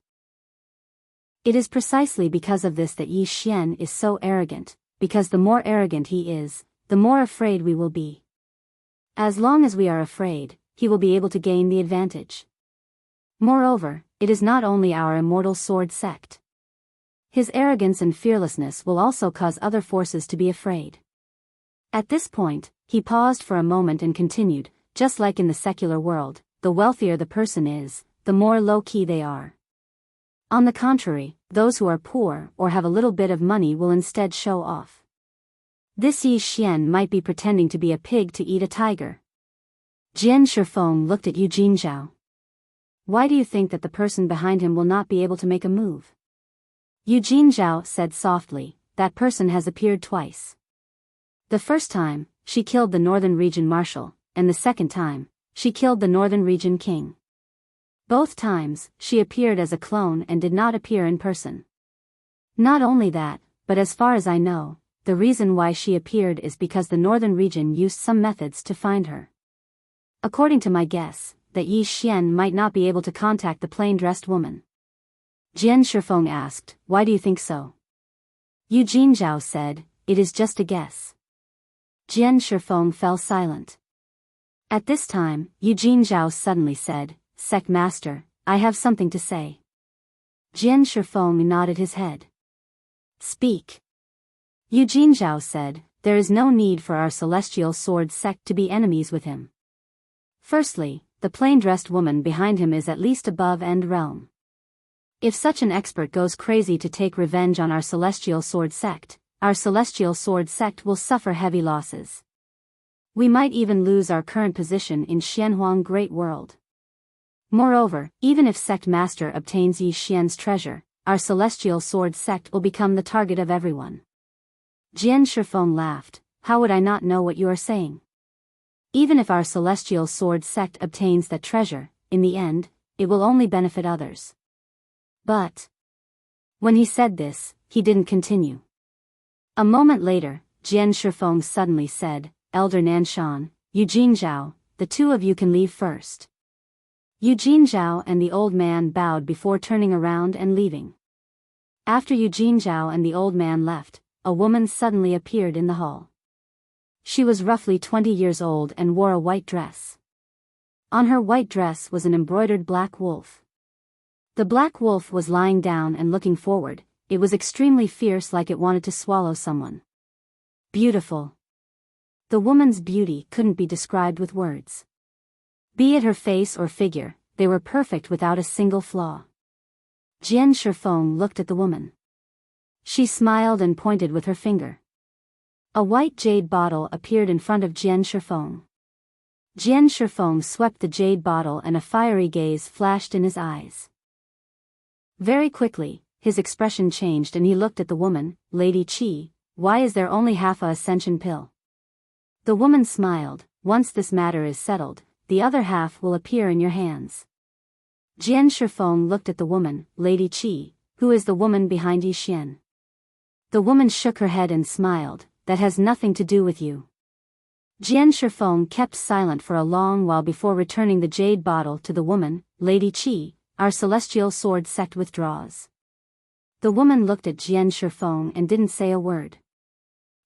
It is precisely because of this that Yi Xian is so arrogant, because the more arrogant he is, the more afraid we will be. As long as we are afraid, he will be able to gain the advantage. Moreover, it is not only our Immortal Sword Sect. His arrogance and fearlessness will also cause other forces to be afraid. At this point, he paused for a moment and continued, just like in the secular world, the wealthier the person is, the more low-key they are. On the contrary, those who are poor or have a little bit of money will instead show off. This Yi Xian might be pretending to be a pig to eat a tiger. Jian Shifeng looked at Eugene Zhao. Why do you think that the person behind him will not be able to make a move? Eugene Zhao said softly, that person has appeared twice. The first time, she killed the Northern Region Marshal, and the second time, she killed the Northern Region King. Both times, she appeared as a clone and did not appear in person. Not only that, but as far as I know, the reason why she appeared is because the northern region used some methods to find her. According to my guess, that Yi Xian might not be able to contact the plain-dressed woman. Jian Shifeng asked, why do you think so? Yu Jinzhao said, it is just a guess. Jian Shifeng fell silent. At this time, Yu Jinzhao suddenly said, Sect Master, I have something to say. Jian Shifeng nodded his head. Speak. Yu Jinzhao said, there is no need for our celestial sword sect to be enemies with him. Firstly, the plain-dressed woman behind him is at least above End Realm. If such an expert goes crazy to take revenge on our celestial sword sect will suffer heavy losses. We might even lose our current position in Xianhuang Great World. Moreover, even if Sect Master obtains Yi Xian's treasure, our celestial sword sect will become the target of everyone. Jian Shifeng laughed, how would I not know what you are saying? Even if our celestial sword sect obtains that treasure, in the end, it will only benefit others. But when he said this, he didn't continue. A moment later, Jian Shifeng suddenly said, Elder Nanshan, Yu Jinzhao, the two of you can leave first. Yu Jinzhao and the old man bowed before turning around and leaving. After Yu Jinzhao and the old man left, a woman suddenly appeared in the hall. She was roughly 20 years old and wore a white dress. On her white dress was an embroidered black wolf. The black wolf was lying down and looking forward. It was extremely fierce, like it wanted to swallow someone. Beautiful. The woman's beauty couldn't be described with words. Be it her face or figure, they were perfect without a single flaw. Jian Shifeng looked at the woman. She smiled and pointed with her finger. A white jade bottle appeared in front of Jian Shifeng. Jian Shifeng swept the jade bottle and a fiery gaze flashed in his eyes. Very quickly, his expression changed and he looked at the woman, Lady Qi, why is there only half a ascension pill? The woman smiled, once this matter is settled, the other half will appear in your hands. Jian Shifeng looked at the woman, Lady Qi, who is the woman behind Yi Xian. The woman shook her head and smiled, that has nothing to do with you. Jian Shifeng kept silent for a long while before returning the jade bottle to the woman, Lady Qi, our celestial sword sect withdraws. The woman looked at Jian Shifeng and didn't say a word.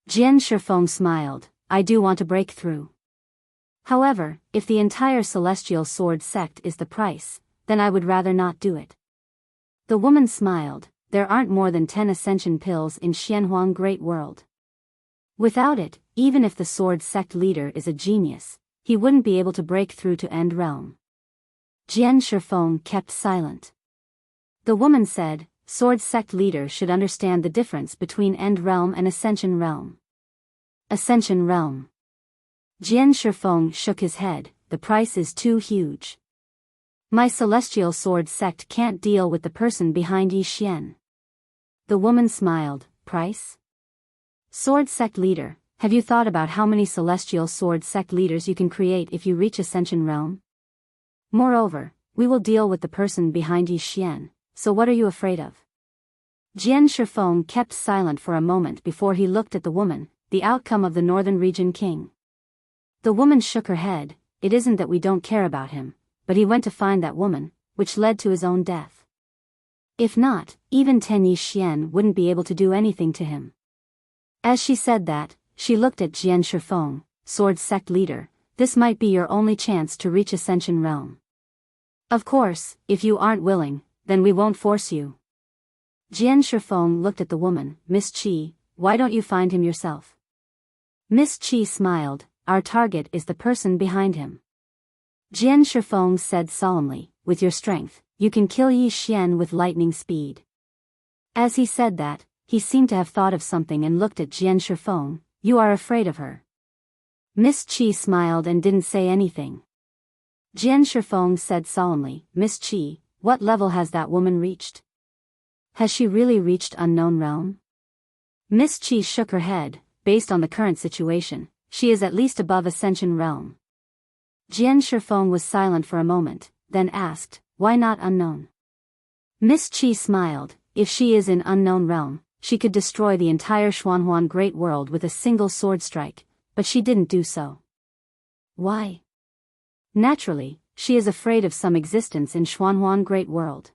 Jian Shifeng smiled, I do want to break through. However, if the entire celestial sword sect is the price, then I would rather not do it. The woman smiled, there aren't more than 10 ascension pills in Xianhuang Great World. Without it, even if the sword sect leader is a genius, he wouldn't be able to break through to End Realm. Jian Shifeng kept silent. The woman said, sword sect leader should understand the difference between End Realm and Ascension Realm. Ascension Realm. Jian Shifeng shook his head, the price is too huge. My celestial sword sect can't deal with the person behind Yi Xian. The woman smiled, price? Sword sect leader, have you thought about how many celestial sword sect leaders you can create if you reach Ascension Realm? Moreover, we will deal with the person behind Yi Xian, so what are you afraid of? Jian Shifeng kept silent for a moment before he looked at the woman, the outcome of the Northern Region King. The woman shook her head, it isn't that we don't care about him, but he went to find that woman, which led to his own death. If not, even Yi Xian wouldn't be able to do anything to him. As she said that, she looked at Jian Shifeng, sword sect leader, this might be your only chance to reach Ascension Realm. Of course, if you aren't willing, then we won't force you. Jian Shifeng looked at the woman, Miss Qi, why don't you find him yourself? Miss Qi smiled, our target is the person behind him. Jian Shifeng said solemnly, with your strength, you can kill Yi Xian with lightning speed. As he said that, he seemed to have thought of something and looked at Jian Shifeng, you are afraid of her. Miss Qi smiled and didn't say anything. Jian Shifeng said solemnly, Miss Qi, what level has that woman reached? Has she really reached Unknown Realm? Miss Qi shook her head, based on the current situation, she is at least above Ascension Realm. Jian Shifeng was silent for a moment, then asked, why not Unknown? Miss Qi smiled, if she is in Unknown Realm, she could destroy the entire Xuanhuan Great World with a single sword strike, but she didn't do so. Why? Naturally, she is afraid of some existence in Xuanhuan Great World.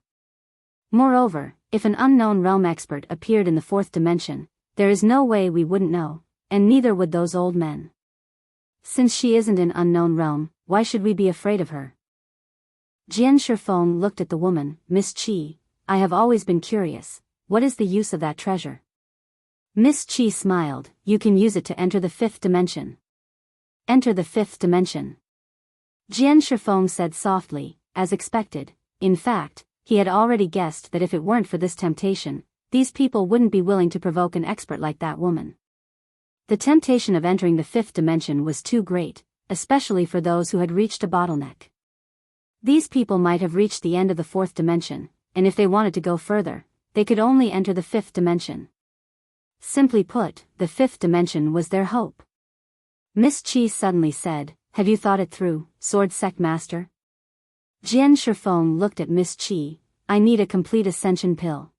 Moreover, if an unknown realm expert appeared in the fourth dimension, there is no way we wouldn't know, and neither would those old men. Since she isn't in unknown realm, why should we be afraid of her? Jian Shifeng looked at the woman. Miss Qi, I have always been curious, what is the use of that treasure? Miss Qi smiled. You can use it to enter the fifth dimension. Enter the fifth dimension. Jian Shifeng said softly, as expected. In fact, he had already guessed that if it weren't for this temptation, these people wouldn't be willing to provoke an expert like that woman. The temptation of entering the fifth dimension was too great, especially for those who had reached a bottleneck. These people might have reached the end of the fourth dimension, and if they wanted to go further, they could only enter the fifth dimension. Simply put, the fifth dimension was their hope. Miss Qi suddenly said, have you thought it through, Sword Sect Master? Jian Shifeng looked at Miss Qi. I need a complete ascension pill.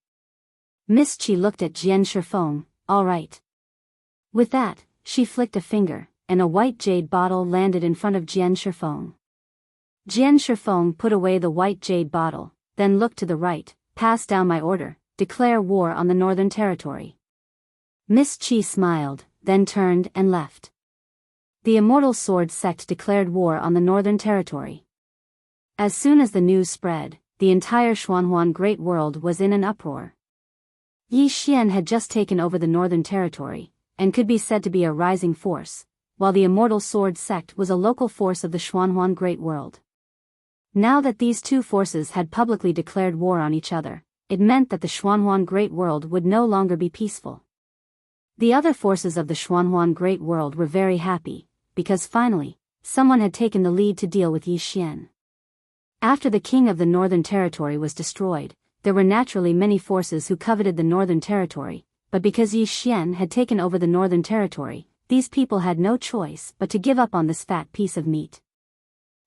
Miss Qi looked at Jian Shifeng. All right. With that, she flicked a finger, and a white jade bottle landed in front of Jian Shifeng. Jian Shifeng put away the white jade bottle, then looked to the right. Pass down my order, declare war on the Northern Territory. Miss Qi smiled, then turned and left. The Immortal Sword Sect declared war on the Northern Territory. As soon as the news spread, the entire Xuanhuan Great World was in an uproar. Yi Xian had just taken over the Northern Territory, and could be said to be a rising force, while the Immortal Sword Sect was a local force of the Xuanhuan Great World. Now that these two forces had publicly declared war on each other, it meant that the Xuanhuan Great World would no longer be peaceful. The other forces of the Xuanhuan Great World were very happy, because finally, someone had taken the lead to deal with Yi Xian. After the king of the Northern Territory was destroyed, there were naturally many forces who coveted the Northern Territory, but because Yi Xian had taken over the Northern Territory, these people had no choice but to give up on this fat piece of meat.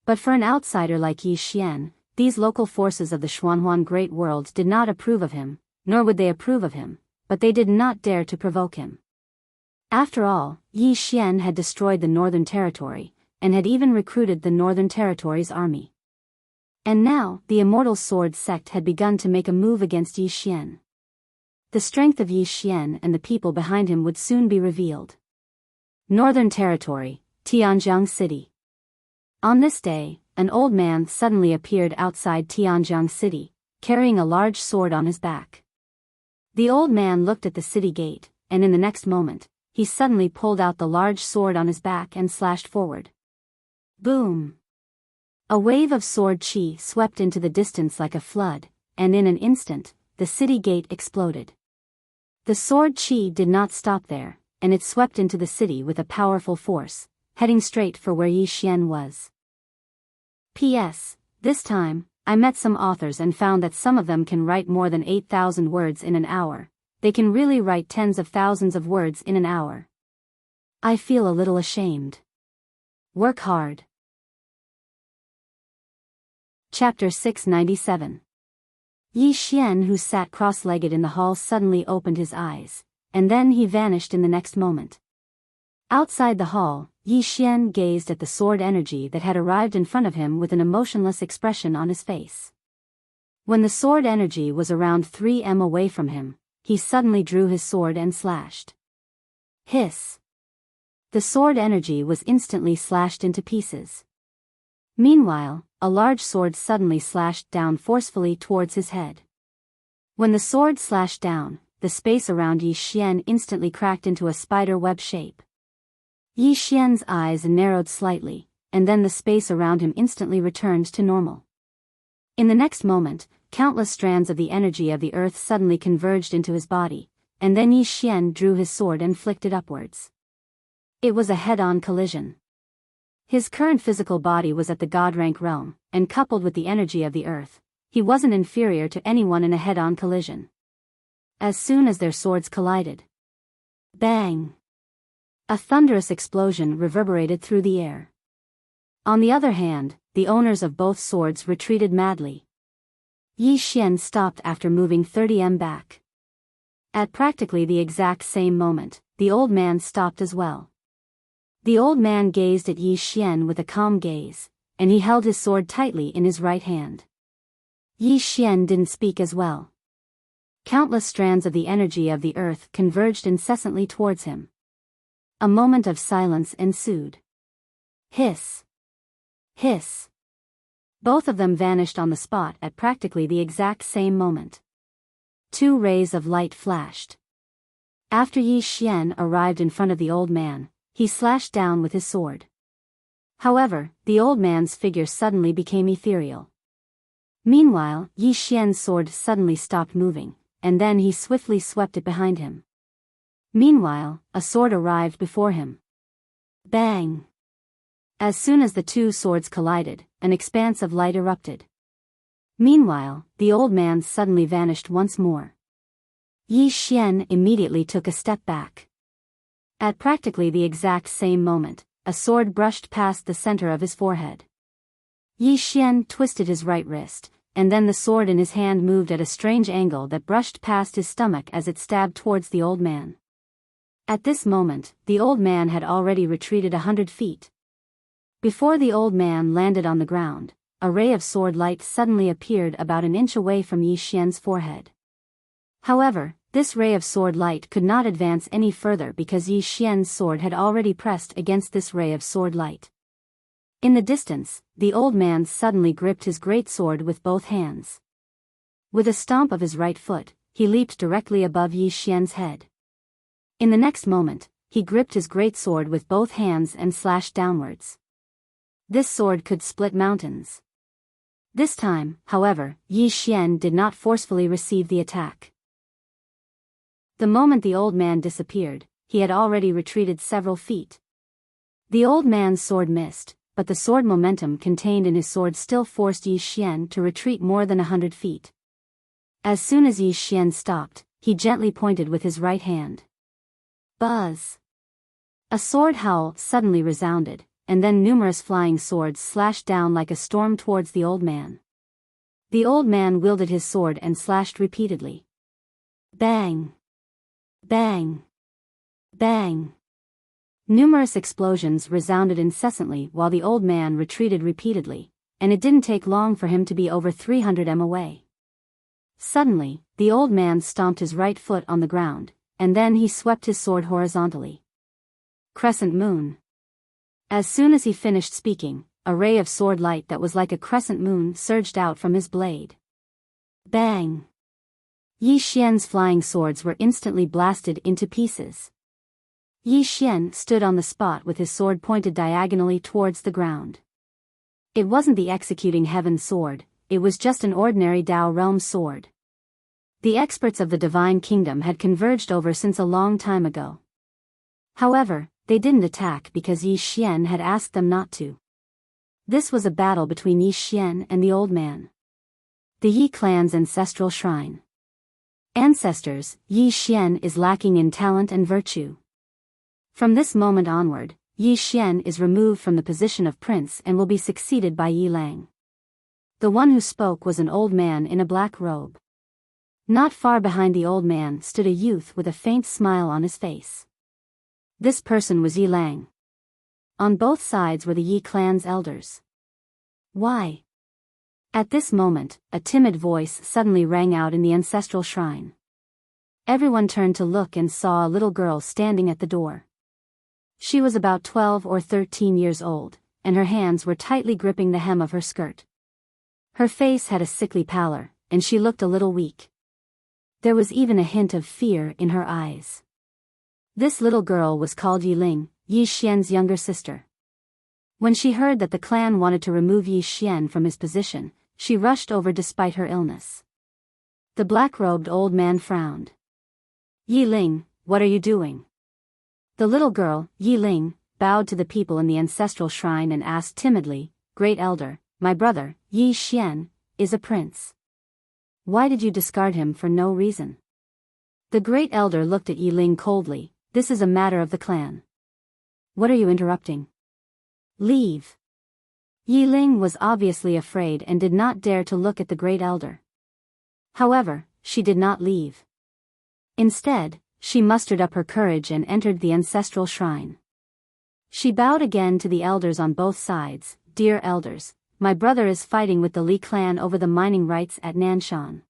But for an outsider like Yi Xian, these local forces of the Xuanhuan Great World did not approve of him, nor would they approve of him, but they did not dare to provoke him. After all, Yi Xian had destroyed the Northern Territory, and had even recruited the Northern Territory's army. And now, the Immortal Sword Sect had begun to make a move against Yi Xian. The strength of Yi Xian and the people behind him would soon be revealed. Northern Territory, Tianjiang City. On this day, an old man suddenly appeared outside Tianjiang City, carrying a large sword on his back. The old man looked at the city gate, and in the next moment, he suddenly pulled out the large sword on his back and slashed forward. Boom! A wave of sword qi swept into the distance like a flood, and in an instant, the city gate exploded. The sword qi did not stop there, and it swept into the city with a powerful force, heading straight for where Yi Xian was. P.S. This time, I met some authors and found that some of them can write more than 8,000 words in an hour. They can really write tens of thousands of words in an hour. I feel a little ashamed. Work hard. Chapter 697. Yi Xian, who sat cross-legged in the hall, suddenly opened his eyes, and then he vanished in the next moment. Outside the hall, Yi Xian gazed at the sword energy that had arrived in front of him with an emotionless expression on his face. When the sword energy was around 3 m away from him, he suddenly drew his sword and slashed. Hiss! The sword energy was instantly slashed into pieces. Meanwhile, a large sword suddenly slashed down forcefully towards his head. When the sword slashed down, the space around Yi Xian instantly cracked into a spider web shape. Yi Xian's eyes narrowed slightly, and then the space around him instantly returned to normal. In the next moment, countless strands of the energy of the earth suddenly converged into his body, and then Yi Xian drew his sword and flicked it upwards. It was a head-on collision. His current physical body was at the god rank realm, and coupled with the energy of the earth, he wasn't inferior to anyone in a head-on collision. As soon as their swords collided, bang! A thunderous explosion reverberated through the air. On the other hand, the owners of both swords retreated madly. Yi Xian stopped after moving 30 m back. At practically the exact same moment, the old man stopped as well. The old man gazed at Yi Xian with a calm gaze, and he held his sword tightly in his right hand. Yi Xian didn't speak as well. Countless strands of the energy of the earth converged incessantly towards him. A moment of silence ensued. Hiss! Hiss! Both of them vanished on the spot at practically the exact same moment. Two rays of light flashed. After Yi Xian arrived in front of the old man, he slashed down with his sword. However, the old man's figure suddenly became ethereal. Meanwhile, Yi Xian's sword suddenly stopped moving, and then he swiftly swept it behind him. Meanwhile, a sword arrived before him. Bang! As soon as the two swords collided, an expanse of light erupted. Meanwhile, the old man suddenly vanished once more. Yi Xian immediately took a step back. At practically the exact same moment, a sword brushed past the center of his forehead. Yi Xian twisted his right wrist, and then the sword in his hand moved at a strange angle that brushed past his stomach as it stabbed towards the old man. At this moment, the old man had already retreated 100 feet. Before the old man landed on the ground, a ray of sword light suddenly appeared about an inch away from Yi Xian's forehead. However, this ray of sword light could not advance any further because Yi Xian's sword had already pressed against this ray of sword light. In the distance, the old man suddenly gripped his great sword with both hands. With a stomp of his right foot, he leaped directly above Yi Xian's head. In the next moment, he gripped his great sword with both hands and slashed downwards. This sword could split mountains. This time, however, Yi Xian did not forcefully receive the attack. The moment the old man disappeared, he had already retreated several feet. The old man's sword missed, but the sword momentum contained in his sword still forced Yi Xian to retreat more than 100 feet. As soon as Yi Xian stopped, he gently pointed with his right hand. Buzz! A sword howl suddenly resounded, and then numerous flying swords slashed down like a storm towards the old man. The old man wielded his sword and slashed repeatedly. Bang! Bang! Bang! Numerous explosions resounded incessantly while the old man retreated repeatedly, and it didn't take long for him to be over 300 m away. Suddenly, the old man stomped his right foot on the ground, and then he swept his sword horizontally. Crescent moon. As soon as he finished speaking, a ray of sword light that was like a crescent moon surged out from his blade. Bang! Yi Xian's flying swords were instantly blasted into pieces. Yi Xian stood on the spot with his sword pointed diagonally towards the ground. It wasn't the executing heaven sword, it was just an ordinary Dao realm sword. The experts of the Divine Kingdom had converged over since a long time ago. However, they didn't attack because Yi Xian had asked them not to. This was a battle between Yi Xian and the old man. The Yi clan's ancestral shrine. Ancestors, Yi Xian is lacking in talent and virtue. From this moment onward, Yi Xian is removed from the position of prince and will be succeeded by Yi Lang. The one who spoke was an old man in a black robe. Not far behind the old man stood a youth with a faint smile on his face. This person was Yi Lang. On both sides were the Yi clan's elders. Why? At this moment, a timid voice suddenly rang out in the ancestral shrine. Everyone turned to look and saw a little girl standing at the door. She was about 12 or 13 years old, and her hands were tightly gripping the hem of her skirt. Her face had a sickly pallor, and she looked a little weak. There was even a hint of fear in her eyes. This little girl was called Yi Ling, Yi Xian's younger sister. When she heard that the clan wanted to remove Yi Xian from his position, she rushed over despite her illness. The black-robed old man frowned. Yi Ling, what are you doing? The little girl, Yi Ling, bowed to the people in the ancestral shrine and asked timidly, Great Elder, my brother, Yi Xian, is a prince. Why did you discard him for no reason? The Great Elder looked at Yi Ling coldly. This is a matter of the clan. What are you interrupting? Leave. Yi Ling was obviously afraid and did not dare to look at the Great Elder. However, she did not leave. Instead, she mustered up her courage and entered the ancestral shrine. She bowed again to the elders on both sides. Dear elders, my brother is fighting with the Li clan over the mining rights at Nanshan.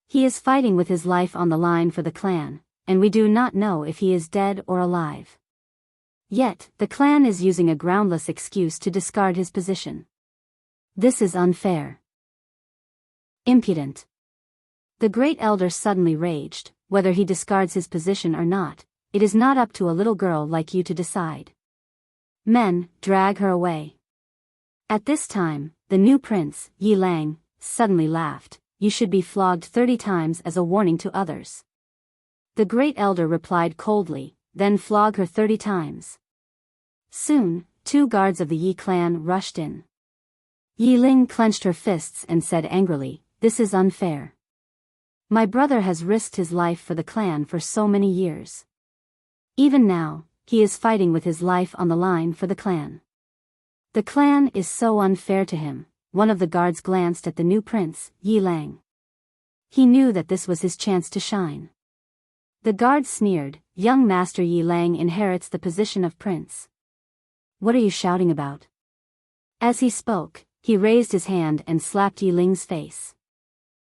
He is fighting with his life on the line for the clan, and we do not know if he is dead or alive. Yet, the clan is using a groundless excuse to discard his position. This is unfair. Impudent. The great elder suddenly raged. Whether he discards his position or not, it is not up to a little girl like you to decide. Men, drag her away. At this time, the new prince, Yi Lang, suddenly laughed. You should be flogged 30 times as a warning to others. The great elder replied coldly, then flog her 30 times. Soon, 2 guards of the Yi clan rushed in. Yi Ling clenched her fists and said angrily, "This is unfair. My brother has risked his life for the clan for so many years. Even now, he is fighting with his life on the line for the clan. The clan is so unfair to him." One of the guards glanced at the new prince, Yi Lang. He knew that this was his chance to shine. The guard sneered, "Young Master Yi Lang inherits the position of prince. What are you shouting about?" As he spoke, he raised his hand and slapped Yi Ling's face.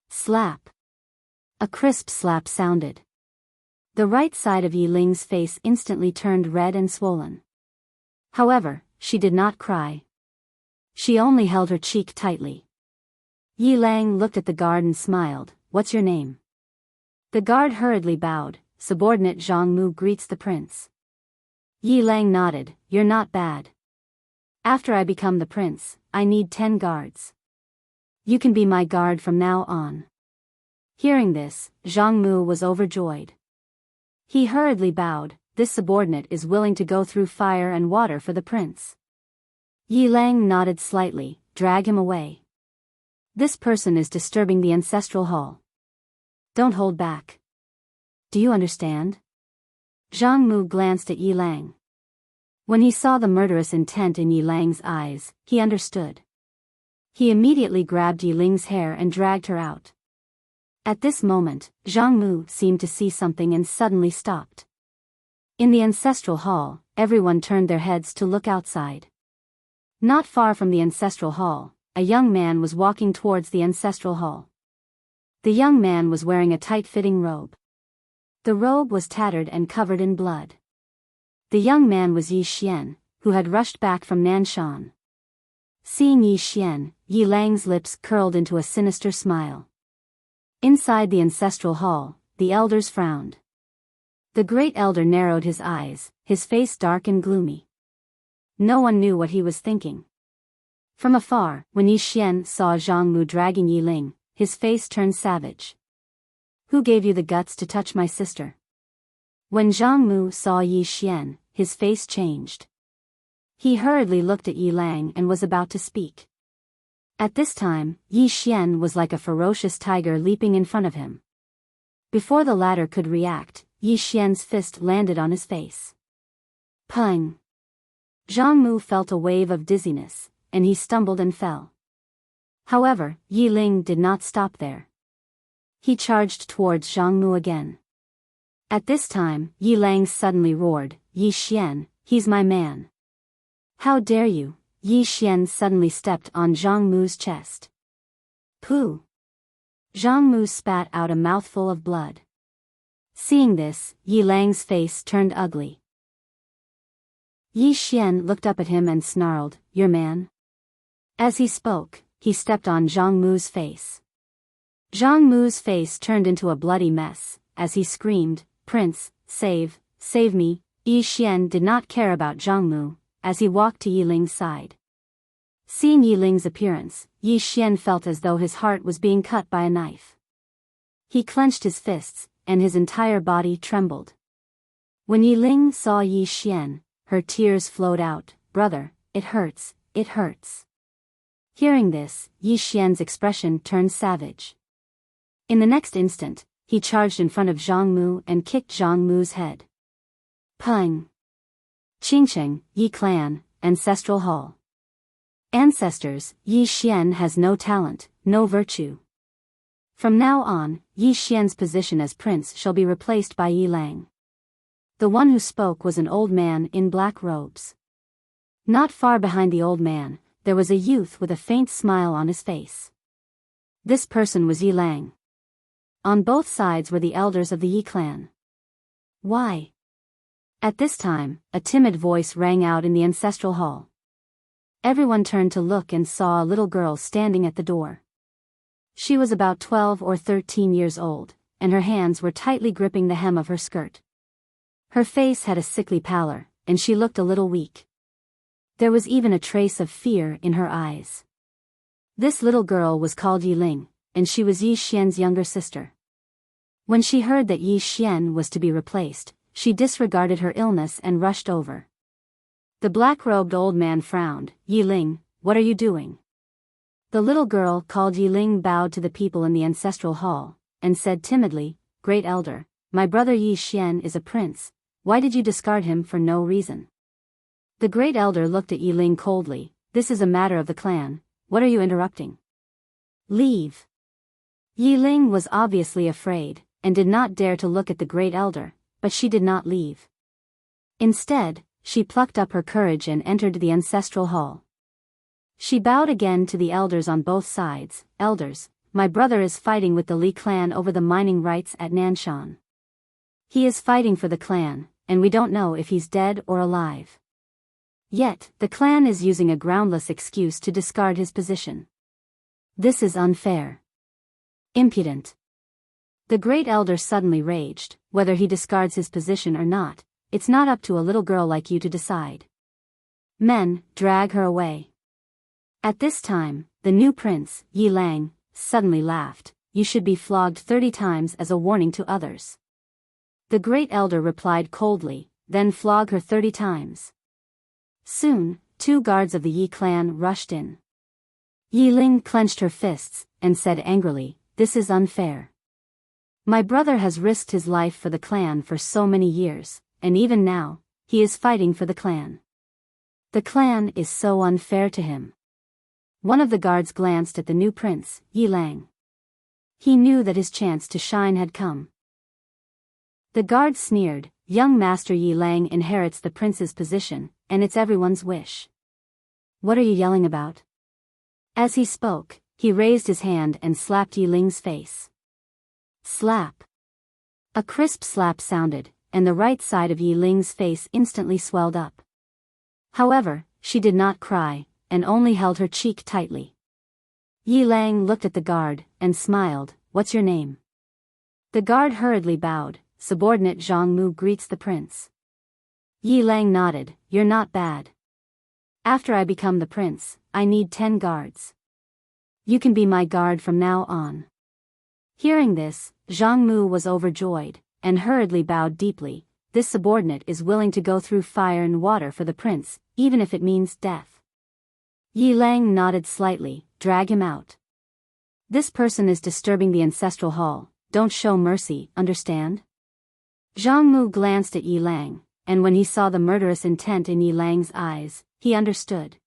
Slap. A crisp slap sounded. The right side of Yi Ling's face instantly turned red and swollen. However, she did not cry. She only held her cheek tightly. Yi Lang looked at the guard and smiled. "What's your name?" The guard hurriedly bowed. "Subordinate Zhang Mu greets the prince." Yi Lang nodded. "You're not bad. After I become the prince, I need 10 guards. You can be my guard from now on." Hearing this, Zhang Mu was overjoyed. He hurriedly bowed. This subordinate is willing to go through fire and water for the prince. Yi Lang nodded slightly. "Drag him away. This person is disturbing the ancestral hall. Don't hold back. Do you understand?" Zhang Mu glanced at Yi Lang. When he saw the murderous intent in Yi Lang's eyes, he understood. He immediately grabbed Yi Ling's hair and dragged her out. At this moment, Zhang Mu seemed to see something and suddenly stopped. In the ancestral hall, everyone turned their heads to look outside. Not far from the ancestral hall, a young man was walking towards the ancestral hall. The young man was wearing a tight-fitting robe. The robe was tattered and covered in blood. The young man was Yi Xian, who had rushed back from Nanshan. Seeing Yi Xian, Yi Lang's lips curled into a sinister smile. Inside the ancestral hall, the elders frowned. The great elder narrowed his eyes, his face dark and gloomy. No one knew what he was thinking. From afar, when Yi Xian saw Zhang Mu dragging Yi Ling, his face turned savage. "Who gave you the guts to touch my sister?" When Zhang Mu saw Yi Xian, his face changed. He hurriedly looked at Yi Lang and was about to speak. At this time, Yi Xian was like a ferocious tiger leaping in front of him. Before the latter could react, Yi Xian's fist landed on his face. Pung! Zhang Mu felt a wave of dizziness, and he stumbled and fell. However, Yi Ling did not stop there. He charged towards Zhang Mu again. At this time, Yi Lang suddenly roared, "Yi Xian, he's my man. How dare you!" Yi Xian suddenly stepped on Zhang Mu's chest. Pooh! Zhang Mu spat out a mouthful of blood. Seeing this, Yi Lang's face turned ugly. Yi Xian looked up at him and snarled, "Your man?" As he spoke, he stepped on Zhang Mu's face. Zhang Mu's face turned into a bloody mess, as he screamed, "Prince, save me!" Yi Xian did not care about Zhang Mu, as he walked to Yi Ling's side. Seeing Yi Ling's appearance, Yi Xian felt as though his heart was being cut by a knife. He clenched his fists, and his entire body trembled. When Yi Ling saw Yi Xian, her tears flowed out. "Brother, it hurts, it hurts." Hearing this, Yi Xian's expression turned savage. In the next instant, he charged in front of Zhang Mu and kicked Zhang Mu's head. Pung! Qingcheng, Yi Clan, Ancestral Hall. Ancestors, Yi Xian has no talent, no virtue. From now on, Yi Xian's position as prince shall be replaced by Yi Lang. The one who spoke was an old man in black robes. Not far behind the old man, there was a youth with a faint smile on his face. This person was Yi Lang. On both sides were the elders of the Yi clan. Why? At this time, a timid voice rang out in the ancestral hall. Everyone turned to look and saw a little girl standing at the door. She was about 12 or 13 years old, and her hands were tightly gripping the hem of her skirt. Her face had a sickly pallor, and she looked a little weak. There was even a trace of fear in her eyes. This little girl was called Yi Ling, and she was Yi Xian's younger sister. When she heard that Yi Xian was to be replaced, she disregarded her illness and rushed over. The black-robed old man frowned. "Yi Ling, what are you doing?" The little girl called Yi Ling bowed to the people in the ancestral hall, and said timidly, "Great elder, my brother Yi Xian is a prince. Why did you discard him for no reason?" The great elder looked at Yi Ling coldly. "This is a matter of the clan. What are you interrupting? Leave." Yi Ling was obviously afraid, and did not dare to look at the great elder, but she did not leave. Instead, she plucked up her courage and entered the ancestral hall. She bowed again to the elders on both sides. "Elders, my brother is fighting with the Li clan over the mining rights at Nanshan. He is fighting for the clan, and we don't know if he's dead or alive. Yet, the clan is using a groundless excuse to discard his position. This is unfair. Impudent." The great elder suddenly raged. "Whether he discards his position or not, it's not up to a little girl like you to decide. Men, drag her away." At this time, the new prince, Yi Lang, suddenly laughed. "You should be flogged 30 times as a warning to others." The great elder replied coldly, "Then flog her 30 times. Soon, 2 guards of the Yi clan rushed in. Yi Ling clenched her fists, and said angrily, "This is unfair. My brother has risked his life for the clan for so many years, and even now, he is fighting for the clan. The clan is so unfair to him." One of the guards glanced at the new prince, Yi Lang. He knew that his chance to shine had come. The guard sneered, "Young Master Yi Lang inherits the prince's position, and it's everyone's wish. What are you yelling about?" As he spoke, he raised his hand and slapped Yi Ling's face. Slap. A crisp slap sounded, and the right side of Yi Ling's face instantly swelled up. However, she did not cry, and only held her cheek tightly. Yi Lang looked at the guard, and smiled. "What's your name?" The guard hurriedly bowed. "Subordinate Zhang Mu greets the prince." Yi Lang nodded. "You're not bad. After I become the prince, I need 10 guards. You can be my guard from now on." Hearing this, Zhang Mu was overjoyed, and hurriedly bowed deeply. "This subordinate is willing to go through fire and water for the prince, even if it means death." Yi Lang nodded slightly. "Drag him out. This person is disturbing the ancestral hall. Don't show mercy, understand?" Zhang Mu glanced at Yi Lang, and when he saw the murderous intent in Yi Lang's eyes, he understood.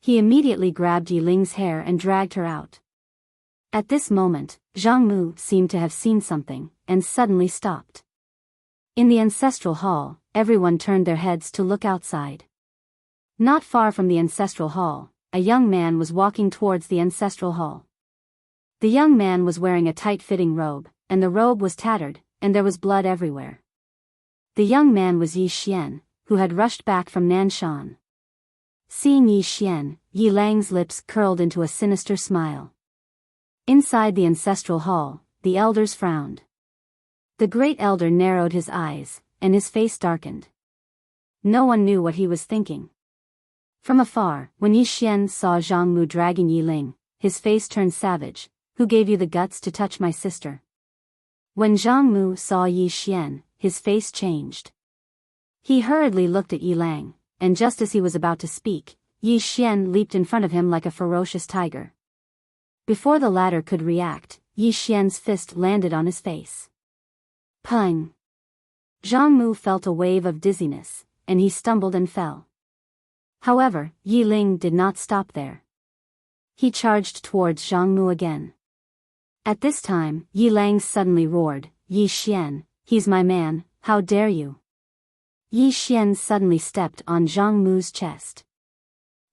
He immediately grabbed Yi Ling's hair and dragged her out. At this moment, Zhang Mu seemed to have seen something, and suddenly stopped. In the ancestral hall, everyone turned their heads to look outside. Not far from the ancestral hall, a young man was walking towards the ancestral hall. The young man was wearing a tight-fitting robe, and the robe was tattered, and there was blood everywhere. The young man was Yi Xian, who had rushed back from Nanshan. Seeing Yi Xian, Yi Lang's lips curled into a sinister smile. Inside the ancestral hall, the elders frowned. The great elder narrowed his eyes, and his face darkened. No one knew what he was thinking. From afar, when Yi Xian saw Zhang Mu dragging Yi Ling, his face turned savage. "Who gave you the guts to touch my sister?" When Zhang Mu saw Yi Xian, his face changed. He hurriedly looked at Yi Lang, and just as he was about to speak, Yi Xian leaped in front of him like a ferocious tiger. Before the latter could react, Yi Xian's fist landed on his face. Pung! Zhang Mu felt a wave of dizziness, and he stumbled and fell. However, Yi Ling did not stop there. He charged towards Zhang Mu again. At this time, Yi Lang suddenly roared, "Yi Xian, he's my man, how dare you!" Yi Xian suddenly stepped on Zhang Mu's chest.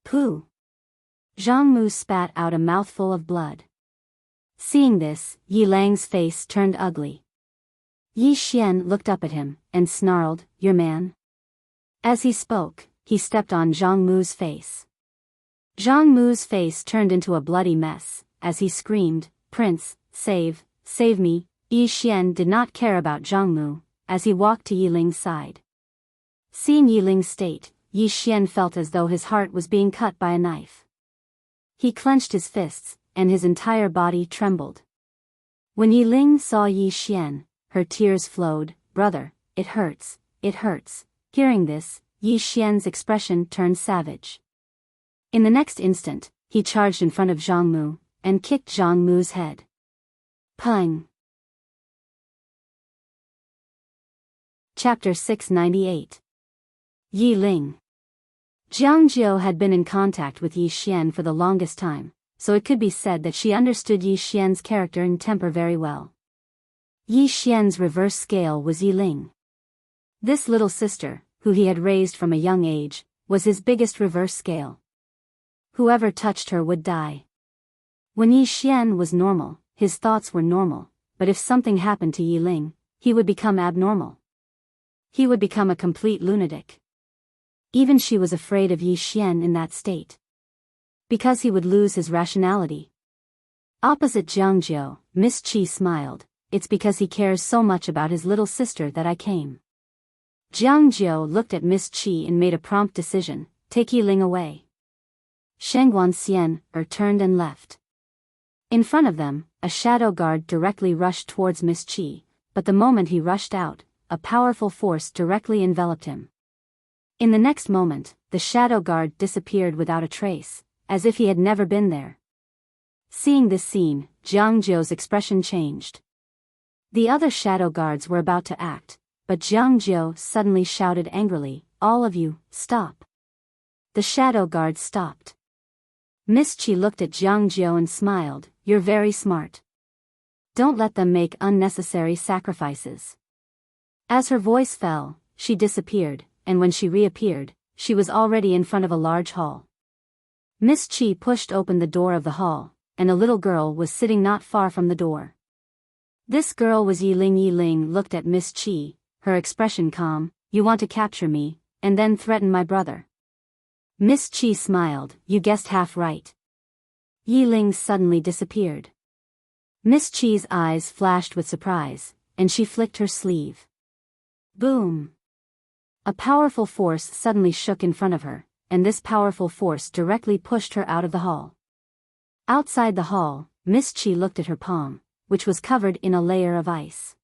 Pooh! Zhang Mu spat out a mouthful of blood. Seeing this, Yi Lang's face turned ugly. Yi Xian looked up at him, and snarled, "Your man?" As he spoke, he stepped on Zhang Mu's face. Zhang Mu's face turned into a bloody mess, as he screamed, "Prince, save me!" Yi Xian did not care about Zhang Mu, as he walked to Yi Ling's side. Seeing Yi Ling's state, Yi Xian felt as though his heart was being cut by a knife. He clenched his fists, and his entire body trembled. When Yi Ling saw Yi Xian, her tears flowed, "Brother, it hurts, it hurts." Hearing this, Yi Xian's expression turned savage. In the next instant, he charged in front of Zhang Mu, and kicked Zhang Mu's head. Pung! Chapter 698. Yi Ling. Jiang Jiu had been in contact with Yi Xian for the longest time, so it could be said that she understood Yi Xian's character and temper very well. Yi Xian's reverse scale was Yi Ling. This little sister, who he had raised from a young age, was his biggest reverse scale. Whoever touched her would die. When Yi Xian was normal, his thoughts were normal, but if something happened to Yi Ling, he would become abnormal. He would become a complete lunatic. Even she was afraid of Yi Xian in that state. Because he would lose his rationality. Opposite Jiang Jiu, Miss Qi smiled, "It's because he cares so much about his little sister that I came." Jiang Jiu looked at Miss Qi and made a prompt decision, "Take Yi Ling away." Shengguan Xian turned and left. In front of them, a shadow guard directly rushed towards Miss Qi, but the moment he rushed out, a powerful force directly enveloped him. In the next moment, the shadow guard disappeared without a trace, as if he had never been there. Seeing this scene, Jiang Jiu's expression changed. The other shadow guards were about to act, but Jiang Jiu suddenly shouted angrily, "All of you, stop!" The shadow guards stopped. Miss Qi looked at Jiang Jiu and smiled, "You're very smart. Don't let them make unnecessary sacrifices." As her voice fell, she disappeared, and when she reappeared, she was already in front of a large hall. Miss Qi pushed open the door of the hall, and a little girl was sitting not far from the door. This girl was Yi Ling. Yi Ling looked at Miss Qi, her expression calm, "You want to capture me, and then threaten my brother." Miss Qi smiled, "You guessed half right." Yi Ling suddenly disappeared. Miss Qi's eyes flashed with surprise, and she flicked her sleeve. Boom! A powerful force suddenly shook in front of her, and this powerful force directly pushed her out of the hall. Outside the hall, Miss Qi looked at her palm, which was covered in a layer of ice.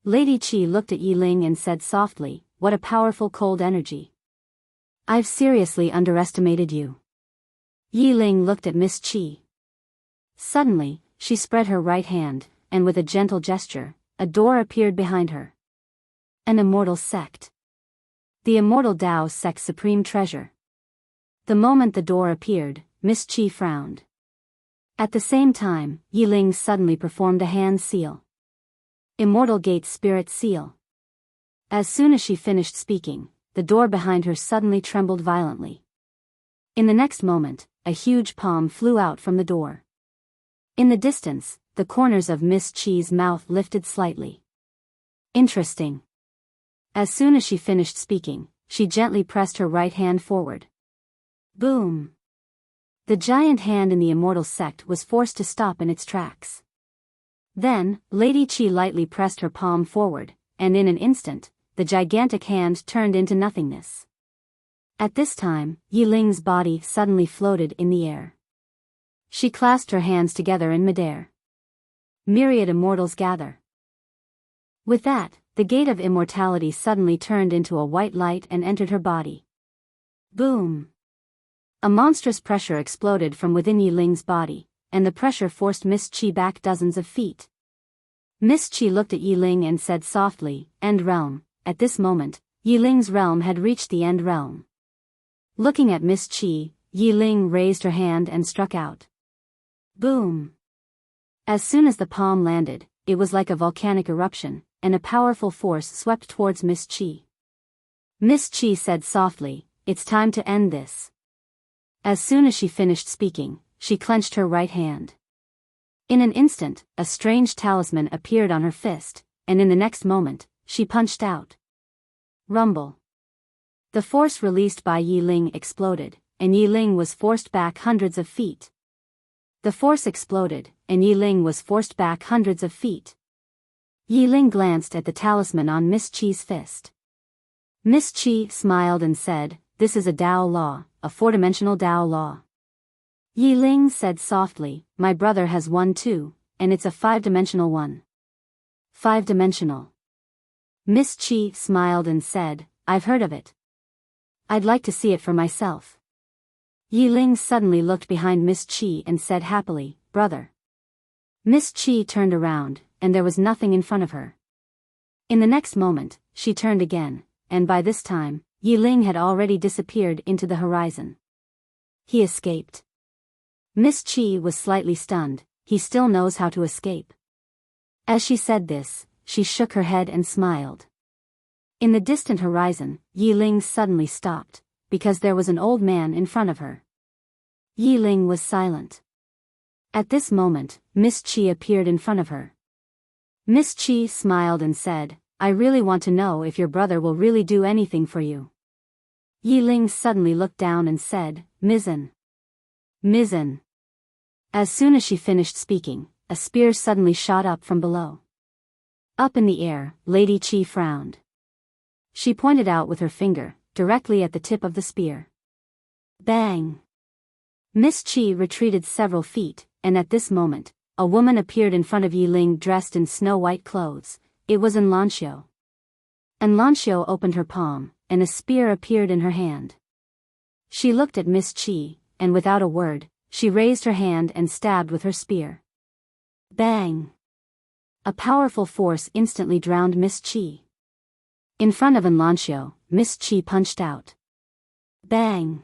Lady Qi looked at Yi Ling and said softly, "What a powerful cold energy. I've seriously underestimated you." Yi Ling looked at Miss Qi. Suddenly, she spread her right hand, and with a gentle gesture, a door appeared behind her. An immortal sect. The immortal Dao sect's supreme treasure. The moment the door appeared, Miss Qi frowned. At the same time, Yi Ling suddenly performed a hand seal. Immortal Gate Spirit Seal. As soon as she finished speaking, the door behind her suddenly trembled violently. In the next moment, a huge palm flew out from the door. In the distance, the corners of Miss Qi's mouth lifted slightly. Interesting. As soon as she finished speaking, she gently pressed her right hand forward. Boom! The giant hand in the immortal sect was forced to stop in its tracks. Then, Lady Qi lightly pressed her palm forward, and in an instant, the gigantic hand turned into nothingness. At this time, Yi Ling's body suddenly floated in the air. She clasped her hands together in midair. Myriad immortals gather. With that, the gate of immortality suddenly turned into a white light and entered her body. Boom! A monstrous pressure exploded from within Yi Ling's body, and the pressure forced Miss Qi back dozens of feet. Miss Qi looked at Yi Ling and said softly, "End realm." At this moment, Yi Ling's realm had reached the end realm. Looking at Miss Qi, Yi Ling raised her hand and struck out. Boom! As soon as the palm landed, it was like a volcanic eruption, and a powerful force swept towards Miss Chi. Miss Chi said softly, "It's time to end this." As soon as she finished speaking, she clenched her right hand. In an instant, a strange talisman appeared on her fist, and in the next moment, she punched out. Rumble. The force released by Yi Ling exploded, and Yi Ling was forced back hundreds of feet. The force exploded, and Yi Ling was forced back hundreds of feet. Yi Ling glanced at the talisman on Miss Chi's fist. Miss Chi smiled and said, "This is a Dao law, a four-dimensional Dao law." Yi Ling said softly, "My brother has one too, and it's a five-dimensional one." Five-dimensional. Miss Chi smiled and said, "I've heard of it. I'd like to see it for myself." Yi Ling suddenly looked behind Miss Chi and said happily, "Brother." Miss Chi turned around, and there was nothing in front of her. In the next moment, she turned again, and by this time, Yi Ling had already disappeared into the horizon. He escaped. Miss Chi was slightly stunned. He still knows how to escape. As she said this, she shook her head and smiled. In the distant horizon, Yi Ling suddenly stopped, because there was an old man in front of her. Yi Ling was silent. At this moment, Miss Chi appeared in front of her. Miss Chi smiled and said, "I really want to know if your brother will really do anything for you." Yi Ling suddenly looked down and said, "Mizzen. Mizzen." As soon as she finished speaking, a spear suddenly shot up from below. Up in the air, Lady Chi frowned. She pointed out with her finger, directly at the tip of the spear. Bang! Miss Chi retreated several feet, and at this moment, a woman appeared in front of Yi Ling dressed in snow-white clothes. It was Enlancio. Enlancio opened her palm, and a spear appeared in her hand. She looked at Miss Chi, and without a word, she raised her hand and stabbed with her spear. Bang! A powerful force instantly drowned Miss Chi. In front of Enlancio, Miss Chi punched out. Bang!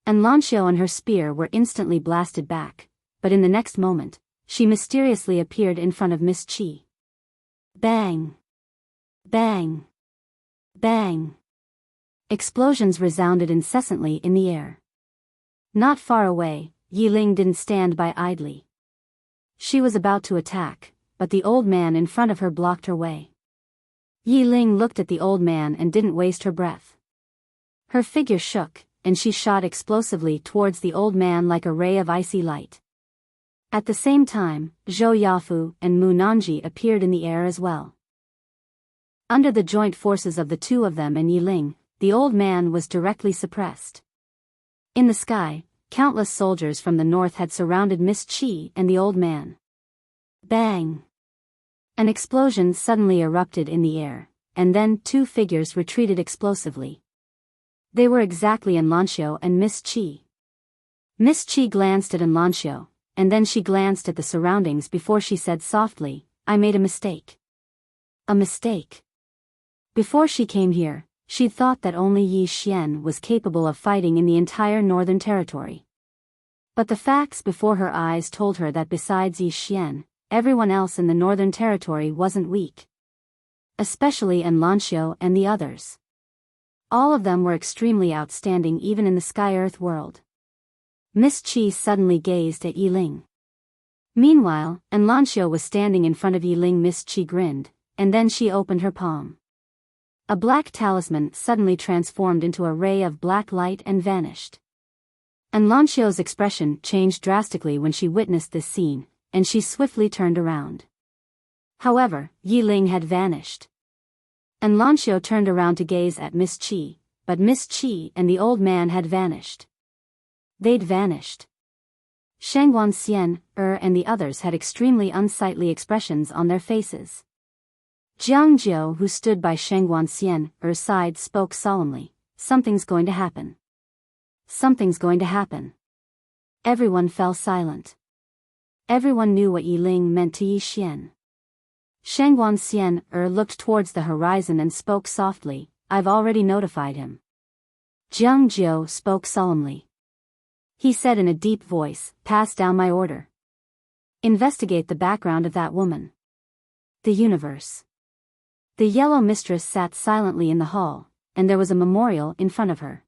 Enlancio and her spear were instantly blasted back, but in the next moment, she mysteriously appeared in front of Miss Chi. Bang! Bang! Bang! Explosions resounded incessantly in the air. Not far away, Yi Ling didn't stand by idly. She was about to attack, but the old man in front of her blocked her way. Yi Ling looked at the old man and didn't waste her breath. Her figure shook, and she shot explosively towards the old man like a ray of icy light. At the same time, Zhou Yafu and Mu Nanji appeared in the air as well. Under the joint forces of the two of them and Yi Ling, the old man was directly suppressed. In the sky, countless soldiers from the north had surrounded Miss Chi and the old man. Bang! An explosion suddenly erupted in the air, and then two figures retreated explosively. They were exactly Enlancio and Miss Chi. Miss Chi glanced at Enlancio, and then she glanced at the surroundings before she said softly, "I made a mistake." A mistake. Before she came here, she'd thought that only Yi Xian was capable of fighting in the entire Northern Territory. But the facts before her eyes told her that besides Yi Xian, everyone else in the Northern Territory wasn't weak. Especially Enlancio and the others. All of them were extremely outstanding even in the Sky-Earth world. Miss Chi suddenly gazed at Yi Ling. Meanwhile, Enlancio was standing in front of Yi Ling. Miss Chi grinned, and then she opened her palm. A black talisman suddenly transformed into a ray of black light and vanished. Enlancio's expression changed drastically when she witnessed this scene, and she swiftly turned around. However, Yi Ling had vanished. Enlancio turned around to gaze at Miss Chi, but Miss Chi and the old man had vanished. They'd vanished. Shangguan Xian, and the others had extremely unsightly expressions on their faces. Jiang Jiu, who stood by Shangguan Xian's side, spoke solemnly, "Something's going to happen. Something's going to happen." Everyone fell silent. Everyone knew what Yi Ling meant to Yi Xian. Shangguan Xian looked towards the horizon and spoke softly, "I've already notified him." Jiang Jiu spoke solemnly. He said in a deep voice, "Pass down my order." Investigate the background of that woman. The universe. The yellow mistress sat silently in the hall, and there was a memorial in front of her.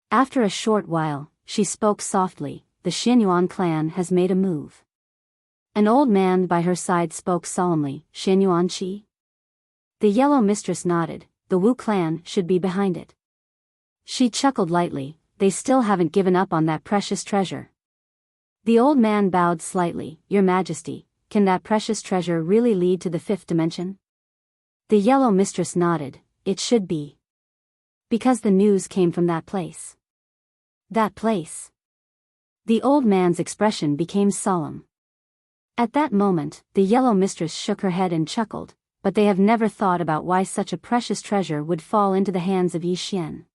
After a short while, she spoke softly, the Xianyuan clan has made a move. An old man by her side spoke solemnly, Xianyuan Qi? The yellow mistress nodded, the Wu clan should be behind it. She chuckled lightly, they still haven't given up on that precious treasure. The old man bowed slightly, Your Majesty, can that precious treasure really lead to the fifth dimension? The yellow mistress nodded, it should be. Because the news came from that place. That place. The old man's expression became solemn. At that moment, the yellow mistress shook her head and chuckled, but they have never thought about why such a precious treasure would fall into the hands of Yi Xian.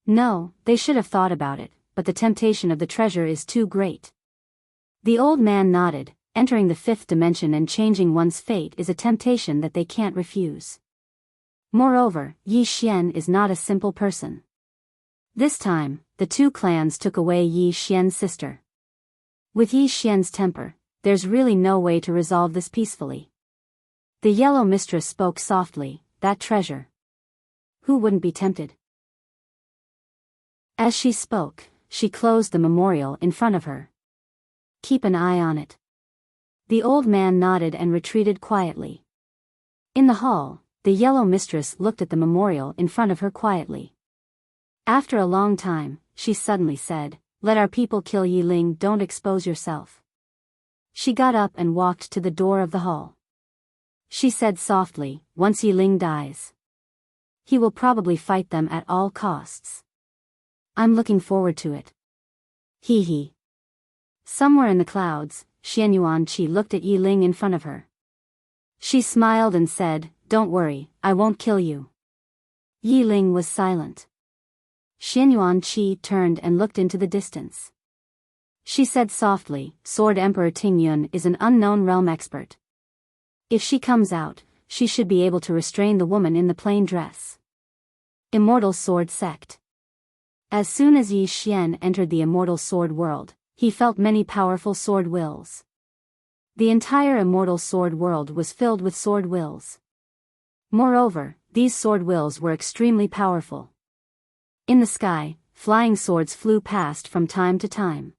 No, they should have thought about it, but the temptation of the treasure is too great. The old man nodded, entering the fifth dimension and changing one's fate is a temptation that they can't refuse. Moreover, Yi Xian is not a simple person. This time, the two clans took away Yi Xian's sister. With Yi Xian's temper, there's really no way to resolve this peacefully. The yellow mistress spoke softly, that treasure. Who wouldn't be tempted? As she spoke, she closed the memorial in front of her. Keep an eye on it. The old man nodded and retreated quietly. In the hall, the yellow mistress looked at the memorial in front of her quietly. After a long time, she suddenly said, Let our people kill Yi Ling, don't expose yourself. She got up and walked to the door of the hall. She said softly, Once Yi Ling dies, he will probably fight them at all costs. I'm looking forward to it. Hee hee. Somewhere in the clouds, Xianyuan Qi looked at Yi Ling in front of her. She smiled and said, Don't worry, I won't kill you. Yi Ling was silent. Xianyuan Qi turned and looked into the distance. She said softly, Sword Emperor Tingyun is an unknown realm expert. If she comes out, she should be able to restrain the woman in the plain dress. Immortal Sword Sect. As soon as Yi Xian entered the immortal sword world, he felt many powerful sword wills. The entire immortal sword world was filled with sword wills. Moreover, these sword wills were extremely powerful. In the sky, flying swords flew past from time to time.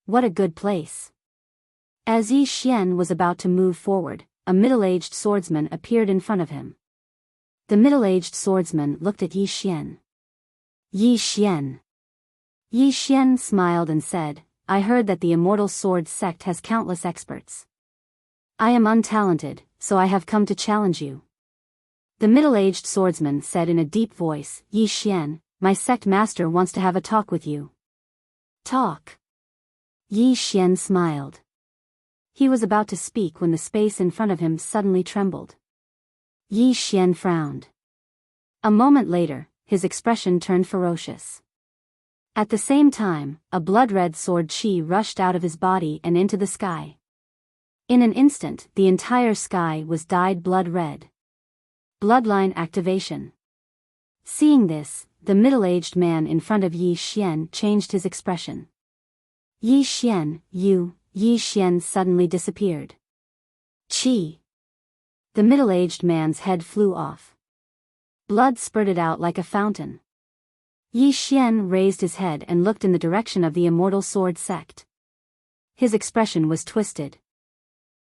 What a good place. As Yi Xian was about to move forward, a middle-aged swordsman appeared in front of him. The middle-aged swordsman looked at Yi Xian. Yi Xian. Yi Xian smiled and said, I heard that the immortal sword sect has countless experts. I am untalented, so I have come to challenge you. The middle-aged swordsman said in a deep voice, Yi Xian, my sect master wants to have a talk with you. Talk. Yi Xian smiled. He was about to speak when the space in front of him suddenly trembled. Yi Xian frowned. A moment later, his expression turned ferocious. At the same time, a blood-red sword chi rushed out of his body and into the sky. In an instant, the entire sky was dyed blood-red. Bloodline activation. Seeing this, the middle-aged man in front of Yi Xian changed his expression. Yi Xian, Yi Xian suddenly disappeared. Qi. The middle-aged man's head flew off. Blood spurted out like a fountain. Yi Xian raised his head and looked in the direction of the Immortal Sword Sect. His expression was twisted.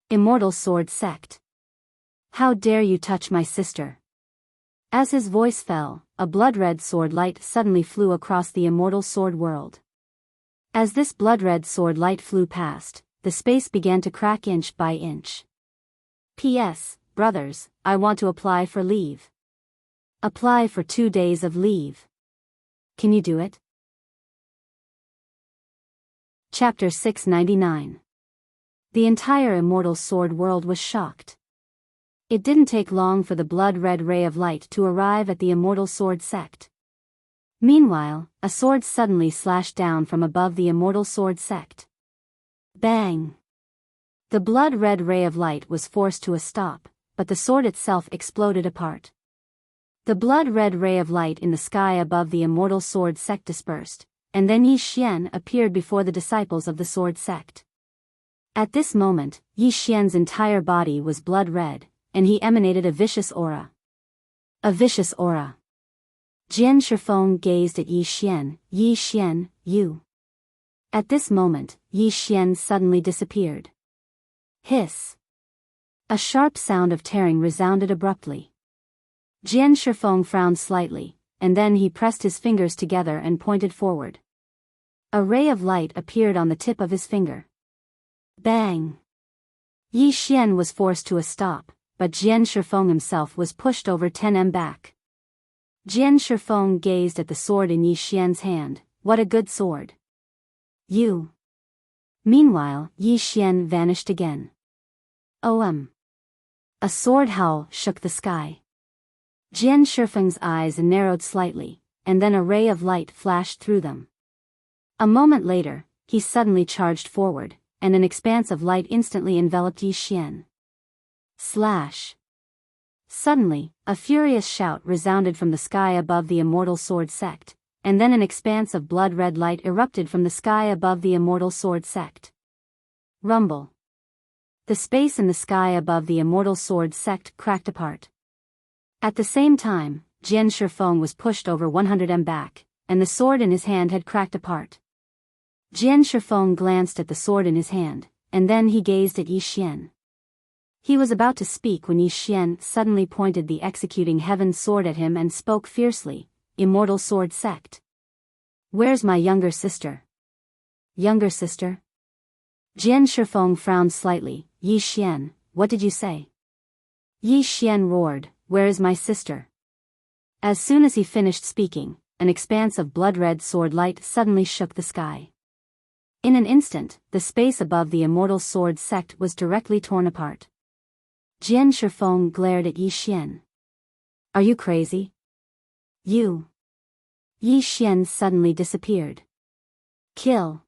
Immortal Sword Sect. How dare you touch my sister? As his voice fell, a blood-red sword light suddenly flew across the immortal sword world. As this blood-red sword light flew past, the space began to crack inch by inch. P.S. Brothers, I want to apply for leave. Apply for 2 days of leave. Can you do it? Chapter 699. The entire immortal sword world was shocked. It didn't take long for the blood-red ray of light to arrive at the immortal sword sect. Meanwhile, a sword suddenly slashed down from above the immortal sword sect. Bang! The blood-red ray of light was forced to a stop, but the sword itself exploded apart. The blood-red ray of light in the sky above the immortal sword sect dispersed, and then Yi Xian appeared before the disciples of the sword sect. At this moment, Yi Xian's entire body was blood red, and he emanated a vicious aura. A vicious aura. Jian Shifeng gazed at Yi Xian. Yi Xian, you. At this moment, Yi Xian suddenly disappeared. Hiss. A sharp sound of tearing resounded abruptly. Jian Shifeng frowned slightly, and then he pressed his fingers together and pointed forward. A ray of light appeared on the tip of his finger. Bang! Yi Xian was forced to a stop, but Jian Shifeng himself was pushed over 10 back. Jian Shifeng gazed at the sword in Yi Xian's hand. What a good sword. You. Meanwhile, Yi Xian vanished again. A sword howl shook the sky. Jian Shifeng's eyes narrowed slightly, and then a ray of light flashed through them. A moment later, he suddenly charged forward, and an expanse of light instantly enveloped Yi Xian. Slash! Suddenly, a furious shout resounded from the sky above the immortal sword sect, and then an expanse of blood-red light erupted from the sky above the immortal sword sect. Rumble. The space in the sky above the immortal sword sect cracked apart. At the same time, Jian Shifeng was pushed over 100 back, and the sword in his hand had cracked apart. Jian Shifeng glanced at the sword in his hand, and then he gazed at Yi Xian. He was about to speak when Yi Xian suddenly pointed the executing heaven sword at him and spoke fiercely, "Immortal sword sect. Where's my younger sister?" Younger sister? Jian Shifeng frowned slightly. Yi Xian, what did you say? Yi Xian roared, "Where is my sister?" As soon as he finished speaking, an expanse of blood-red sword light suddenly shook the sky. In an instant, the space above the immortal sword sect was directly torn apart. Jian Shifeng glared at Yi Xian. Are you crazy? You. Yi Xian suddenly disappeared. Kill.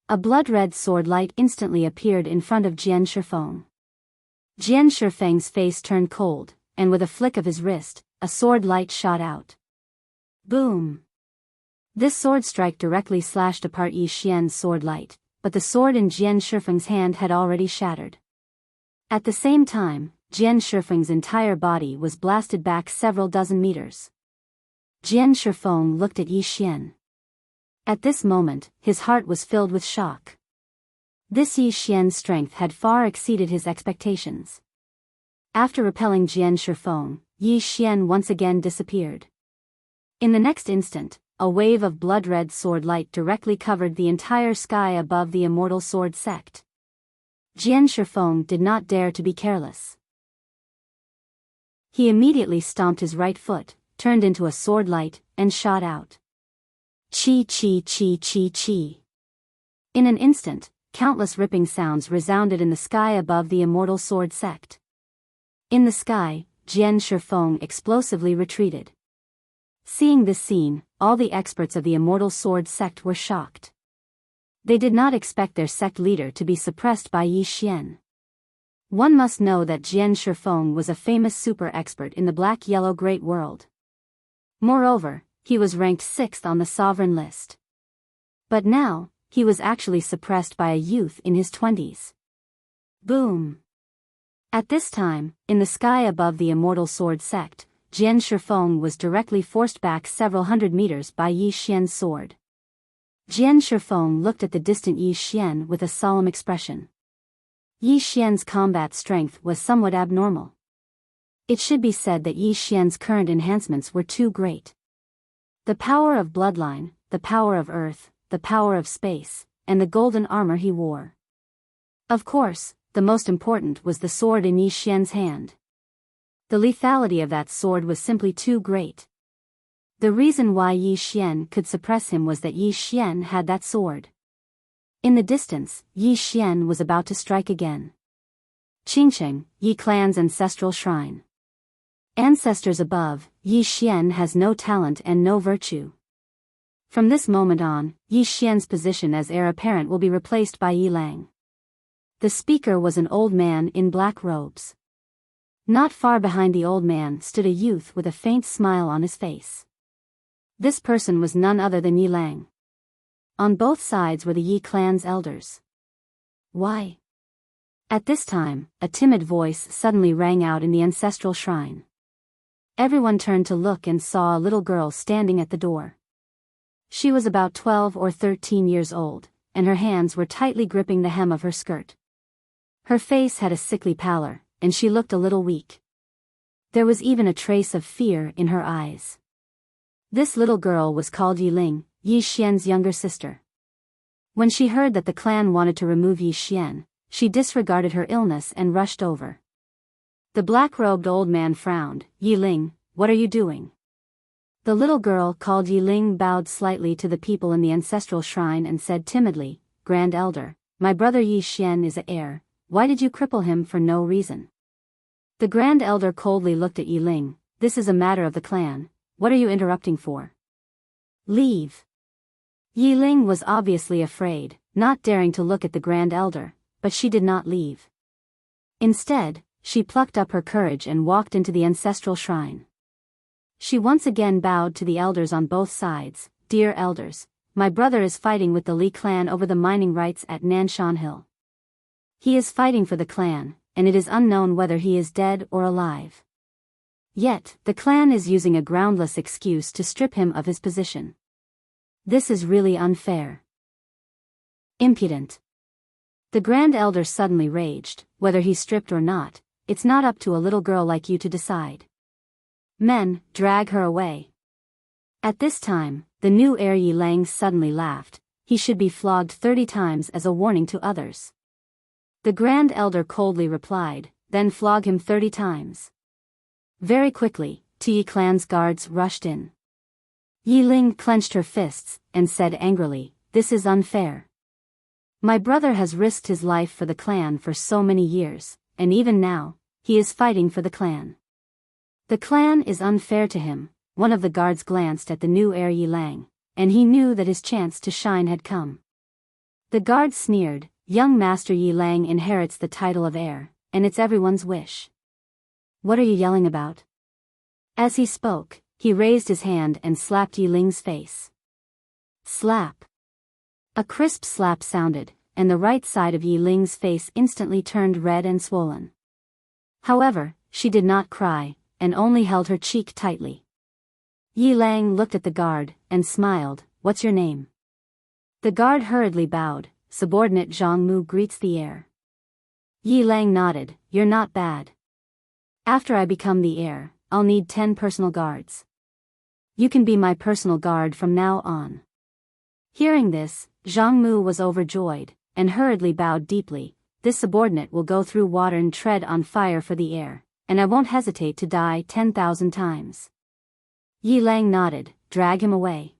A blood-red sword light instantly appeared in front of Jian Shifeng. Jian Shifeng's face turned cold, and with a flick of his wrist, a sword light shot out. Boom! This sword strike directly slashed apart Yi Xian's sword light, but the sword in Jian Shifeng's hand had already shattered. At the same time, Jian Shifeng's entire body was blasted back several dozen meters. Jian Shifeng looked at Yi Xian. At this moment, his heart was filled with shock. This Yi Xian's strength had far exceeded his expectations. After repelling Jian Shifeng, Yi Xian once again disappeared. In the next instant, a wave of blood-red sword light directly covered the entire sky above the immortal sword sect. Jian Shifeng did not dare to be careless. He immediately stomped his right foot, turned into a sword light, and shot out. Chi chi chi chi chi. In an instant, countless ripping sounds resounded in the sky above the immortal sword sect. In the sky, Jian Shifeng explosively retreated. Seeing this scene, all the experts of the immortal sword sect were shocked. They did not expect their sect leader to be suppressed by Yi Xian. One must know that Jian Shifeng was a famous super expert in the black-yellow great world. Moreover, he was ranked 6th on the sovereign list. But now, he was actually suppressed by a youth in his 20s. Boom! At this time, in the sky above the immortal sword sect, Jian Shifeng was directly forced back several hundred meters by Yi Xian's sword. Jian Shifeng looked at the distant Yi Xian with a solemn expression. Yi Xian's combat strength was somewhat abnormal. It should be said that Yi Xian's current enhancements were too great. The power of bloodline, the power of earth, the power of space, and the golden armor he wore. Of course, the most important was the sword in Yi Xian's hand. The lethality of that sword was simply too great. The reason why Yi Xian could suppress him was that Yi Xian had that sword. In the distance, Yi Xian was about to strike again. Qingcheng, Yi clan's ancestral shrine. Ancestors above, Yi Xian has no talent and no virtue. From this moment on, Yi Xian's position as heir apparent will be replaced by Yi Lang. The speaker was an old man in black robes. Not far behind the old man stood a youth with a faint smile on his face. This person was none other than Yi Lang. On both sides were the Yi clan's elders. Why? At this time, a timid voice suddenly rang out in the ancestral shrine. Everyone turned to look and saw a little girl standing at the door. She was about 12 or 13 years old, and her hands were tightly gripping the hem of her skirt. Her face had a sickly pallor, and she looked a little weak. There was even a trace of fear in her eyes. This little girl was called Yiling, Yi Xian's younger sister. When she heard that the clan wanted to remove Yi Xian, she disregarded her illness and rushed over. The black-robed old man frowned. Yiling, what are you doing? The little girl called Yiling bowed slightly to the people in the ancestral shrine and said timidly, Grand Elder, my brother Yi Xian is an heir, why did you cripple him for no reason? The Grand Elder coldly looked at Yiling, this is a matter of the clan, what are you interrupting for? Leave. Yiling was obviously afraid, not daring to look at the Grand Elder, but she did not leave. Instead, she plucked up her courage and walked into the ancestral shrine. She once again bowed to the elders on both sides. Dear elders, my brother is fighting with the Li clan over the mining rights at Nanshan Hill. He is fighting for the clan, and it is unknown whether he is dead or alive. Yet, the clan is using a groundless excuse to strip him of his position. This is really unfair. Impudent. The Grand Elder suddenly raged, whether he's stripped or not, it's not up to a little girl like you to decide. Men, drag her away. At this time, the new heir Yiling suddenly laughed, he should be flogged 30 times as a warning to others. The Grand Elder coldly replied, then flog him 30 times. Very quickly, Yi clan's guards rushed in. Yiling clenched her fists, and said angrily, this is unfair. My brother has risked his life for the clan for so many years, and even now, he is fighting for the clan. The clan is unfair to him. One of the guards glanced at the new heir Yiling, and he knew that his chance to shine had come. The guard sneered, young Master Yiling inherits the title of heir, and it's everyone's wish. What are you yelling about? As he spoke, he raised his hand and slapped Yiling's face. Slap. A crisp slap sounded, and the right side of Yiling's face instantly turned red and swollen. However, she did not cry, and only held her cheek tightly. Yiling looked at the guard, and smiled, what's your name? The guard hurriedly bowed, subordinate Zhang Mu greets the heir. Yiling nodded, you're not bad. After I become the heir, I'll need 10 personal guards. You can be my personal guard from now on. Hearing this, Zhang Mu was overjoyed, and hurriedly bowed deeply, this subordinate will go through water and tread on fire for the heir, and I won't hesitate to die 10,000 times. Yiling nodded, drag him away.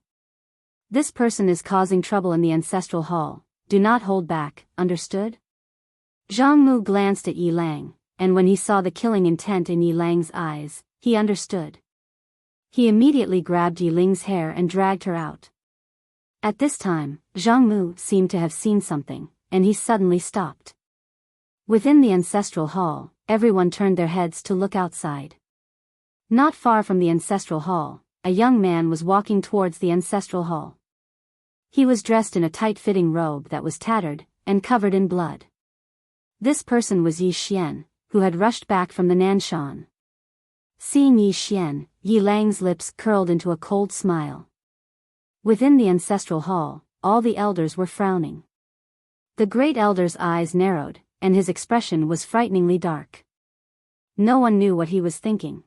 This person is causing trouble in the ancestral hall, do not hold back, understood? Zhang Mu glanced at Yiling, and when he saw the killing intent in Yiling's eyes, he understood. He immediately grabbed Yiling's hair and dragged her out. At this time, Zhang Mu seemed to have seen something, and he suddenly stopped. Within the ancestral hall, everyone turned their heads to look outside. Not far from the ancestral hall, a young man was walking towards the ancestral hall. He was dressed in a tight-fitting robe that was tattered, and covered in blood. This person was Yi Xian, who had rushed back from the Nanshan. Seeing Yi Xian, Yiling's lips curled into a cold smile. Within the ancestral hall, all the elders were frowning. The great elder's eyes narrowed, and his expression was frighteningly dark. No one knew what he was thinking.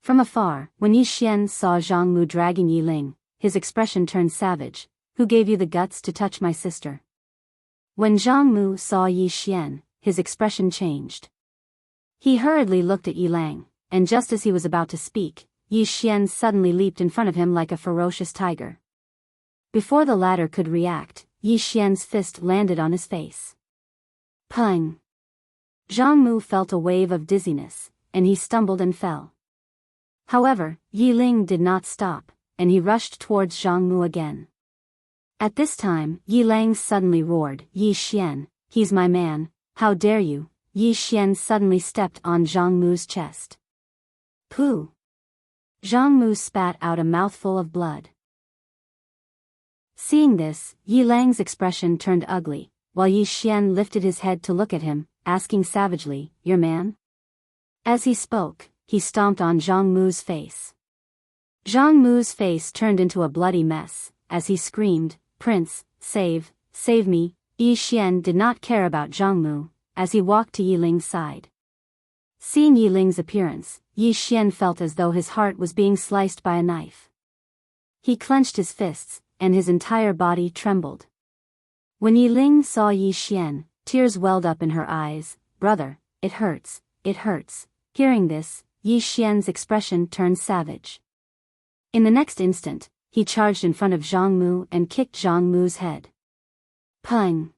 From afar, when Yi Xian saw Zhang Mu dragging Yiling, his expression turned savage. Who gave you the guts to touch my sister? When Zhang Mu saw Yi Xian, his expression changed. He hurriedly looked at Yiling, and just as he was about to speak, Yi Xian suddenly leaped in front of him like a ferocious tiger. Before the latter could react, Yi Xian's fist landed on his face. Pung! Zhang Mu felt a wave of dizziness, and he stumbled and fell. However, Yiling did not stop, and he rushed towards Zhang Mu again. At this time, Yiling suddenly roared, Yi Xian, he's my man, how dare you? Yi Xian suddenly stepped on Zhang Mu's chest. Pooh! Zhang Mu spat out a mouthful of blood. Seeing this, Yiling's expression turned ugly, while Yi Xian lifted his head to look at him. asking savagely, "Your man?" As he spoke, he stomped on Zhang Mu's face. Zhang Mu's face turned into a bloody mess, as he screamed, "Prince, save me." Yi Xian did not care about Zhang Mu, as he walked to Yi Ling's side. Seeing Yi Ling's appearance, Yi Xian felt as though his heart was being sliced by a knife. He clenched his fists, and his entire body trembled. When Yi Ling saw Yi Xian, tears welled up in her eyes. "Brother, it hurts, it hurts." Hearing this, Yi Xian's expression turned savage. In the next instant, he charged in front of Zhang Mu and kicked Zhang Mu's head. Peng!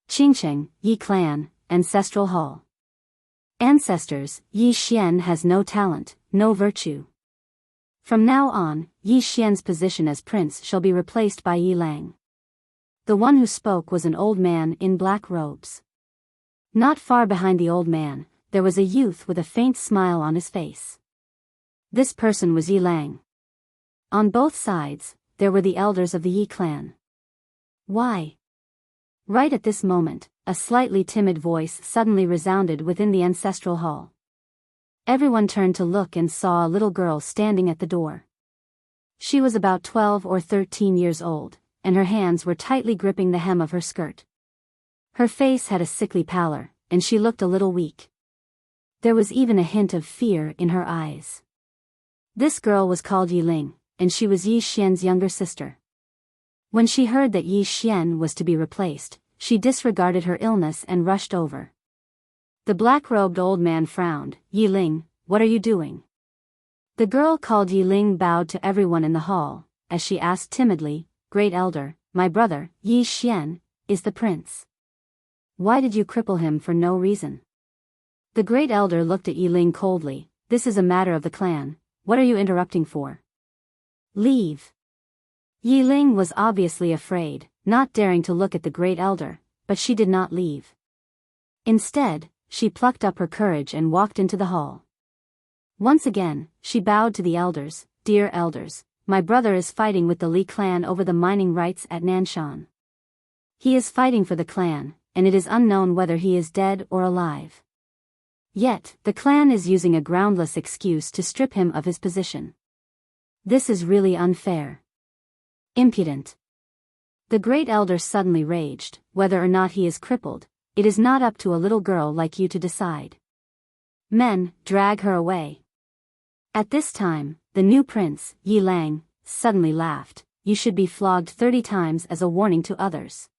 Qingcheng, Yi Clan, Ancestral Hall. Ancestors, Yi Xian has no talent, no virtue. From now on, Yi Xian's position as prince shall be replaced by Yi Lang. The one who spoke was an old man in black robes. Not far behind the old man, there was a youth with a faint smile on his face. This person was Yi Lang. On both sides, there were the elders of the Yi clan. Why? Right at this moment, a slightly timid voice suddenly resounded within the ancestral hall. Everyone turned to look and saw a little girl standing at the door. She was about 12 or 13 years old, and her hands were tightly gripping the hem of her skirt. Her face had a sickly pallor, and she looked a little weak. There was even a hint of fear in her eyes. This girl was called Yi Ling, and she was Yi Xian's younger sister. When she heard that Yi Xian was to be replaced, she disregarded her illness and rushed over. The black-robed old man frowned. "Yi Ling, what are you doing?" The girl called Yi Ling bowed to everyone in the hall, as she asked timidly, "Great Elder, my brother, Yi Xian, is the prince. Why did you cripple him for no reason?" The Great Elder looked at Yi Ling coldly. "This is a matter of the clan. What are you interrupting for? Leave." Yi Ling was obviously afraid, not daring to look at the Great Elder, but she did not leave. Instead, she plucked up her courage and walked into the hall. Once again, she bowed to the elders. "Dear elders, my brother is fighting with the Li clan over the mining rights at Nanshan. He is fighting for the clan, and it is unknown whether he is dead or alive. Yet, the clan is using a groundless excuse to strip him of his position. This is really unfair. Impudent." The Great Elder suddenly raged. "Whether or not he is crippled, it is not up to a little girl like you to decide. Men, drag her away." At this time, the new prince, Yi Lang, suddenly laughed. "You should be flogged 30 times as a warning to others."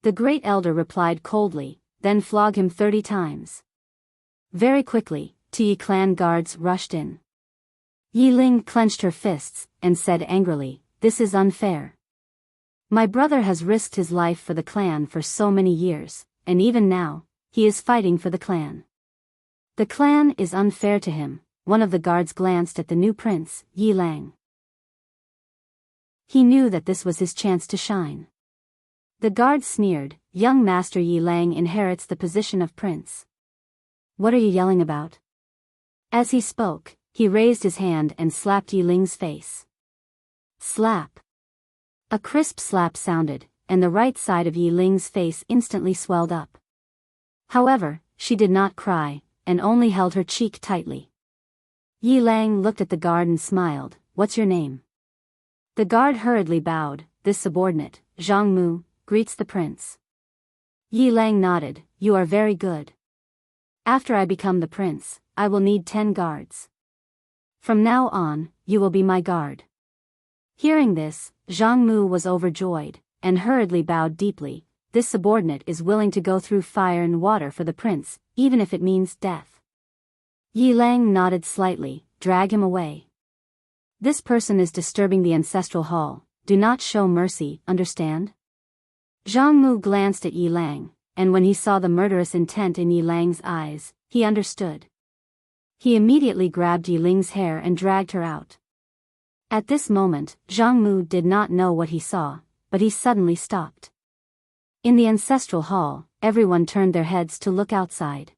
The Great Elder replied coldly, "Then flog him 30 times. Very quickly, Yi clan guards rushed in. Yi Ling clenched her fists, and said angrily, "This is unfair. My brother has risked his life for the clan for so many years, and even now, he is fighting for the clan. The clan is unfair to him." One of the guards glanced at the new prince, Yi Lang. He knew that this was his chance to shine. The guard sneered, "Young Master Yi Lang inherits the position of prince. What are you yelling about?" As he spoke, he raised his hand and slapped Yi Ling's face. Slap. A crisp slap sounded, and the right side of Yi Ling's face instantly swelled up. However, she did not cry, and only held her cheek tightly. Yi Lang looked at the guard and smiled. "What's your name?" The guard hurriedly bowed. "This subordinate, Zhang Mu, greets the prince." Yi Lang nodded. "You are very good. After I become the prince, I will need 10 guards. From now on, you will be my guard." Hearing this, Zhang Mu was overjoyed, and hurriedly bowed deeply. "This subordinate is willing to go through fire and water for the prince, even if it means death." Yi Lang nodded slightly. "Drag him away. This person is disturbing the ancestral hall. Do not show mercy, understand?" Zhang Mu glanced at Yi Lang, and when he saw the murderous intent in Yi Lang's eyes, he understood. He immediately grabbed Yi Ling's hair and dragged her out. At this moment, Zhang Mu did not know what he saw, but he suddenly stopped. In the ancestral hall, everyone turned their heads to look outside.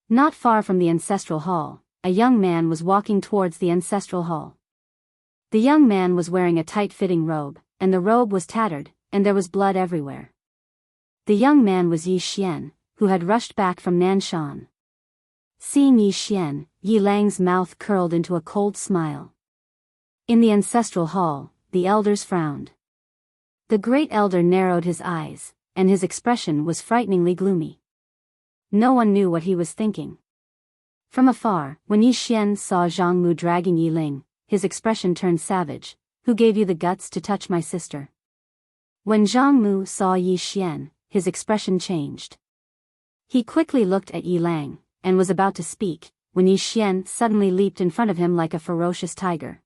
Not far from the ancestral hall, a young man was walking towards the ancestral hall. The young man was wearing a tight-fitting robe, and the robe was tattered, and there was blood everywhere. The young man was Yi Xian, who had rushed back from Nanshan. Seeing Yi Xian, Yi Lang's mouth curled into a cold smile. In the ancestral hall, the elders frowned. The great elder narrowed his eyes, and his expression was frighteningly gloomy. No one knew what he was thinking. From afar, when Yi Xian saw Zhang Mu dragging Yi Ling, his expression turned savage. Who gave you the guts to touch my sister? When Zhang Mu saw Yi Xian, his expression changed. He quickly looked at Yi Lang, and was about to speak, when Yi Xian suddenly leaped in front of him like a ferocious tiger.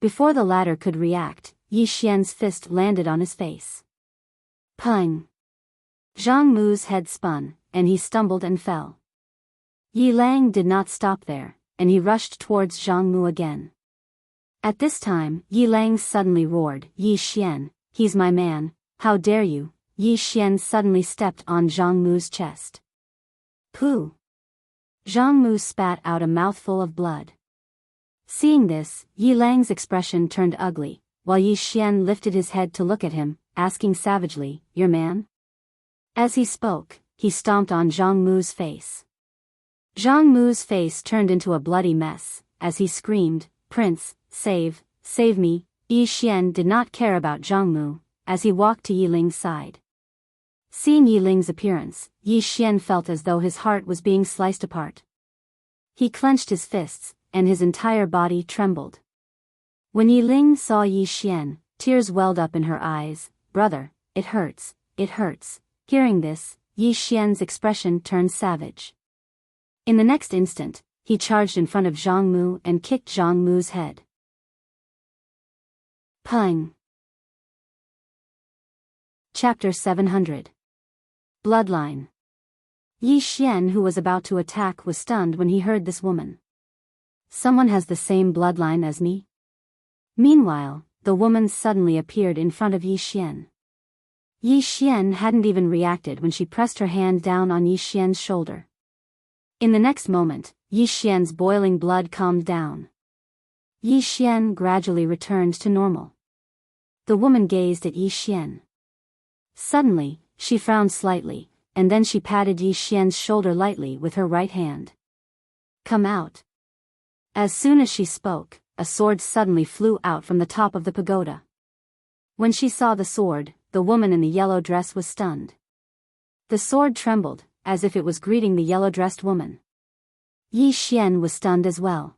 Before the latter could react, Yi Xian's fist landed on his face. Pung! Zhang Mu's head spun, and he stumbled and fell. Yi Lang did not stop there, and he rushed towards Zhang Mu again. At this time, Yi Lang suddenly roared, Yi Xian, he's my man, how dare you? Yi Xian suddenly stepped on Zhang Mu's chest. Pooh! Zhang Mu spat out a mouthful of blood. Seeing this, Yi Lang's expression turned ugly, while Yi Xian lifted his head to look at him, asking savagely, your man? As he spoke, he stomped on Zhang Mu's face. Zhang Mu's face turned into a bloody mess, as he screamed, Prince, save me. Yi Xian did not care about Zhang Mu, as he walked to Yi Ling's side. Seeing Yi Ling's appearance, Yi Xian felt as though his heart was being sliced apart. He clenched his fists, and his entire body trembled. When Yi Ling saw Yi Xian, tears welled up in her eyes. Brother, it hurts, it hurts. Hearing this, Yi Xian's expression turned savage. In the next instant, he charged in front of Zhang Mu and kicked Zhang Mu's head. Pung! Chapter 700. Bloodline. Yi Xian, who was about to attack, was stunned when he heard this woman. Someone has the same bloodline as me? Meanwhile, the woman suddenly appeared in front of Yi Xian. Yi Xian hadn't even reacted when she pressed her hand down on Yi Xian's shoulder. In the next moment, Yi Xian's boiling blood calmed down. Yi Xian gradually returned to normal. The woman gazed at Yi Xian. Suddenly, she frowned slightly, and then she patted Yi Xian's shoulder lightly with her right hand. Come out. As soon as she spoke, a sword suddenly flew out from the top of the pagoda. When she saw the sword, the woman in the yellow dress was stunned. The sword trembled, as if it was greeting the yellow-dressed woman. Yi Xian was stunned as well.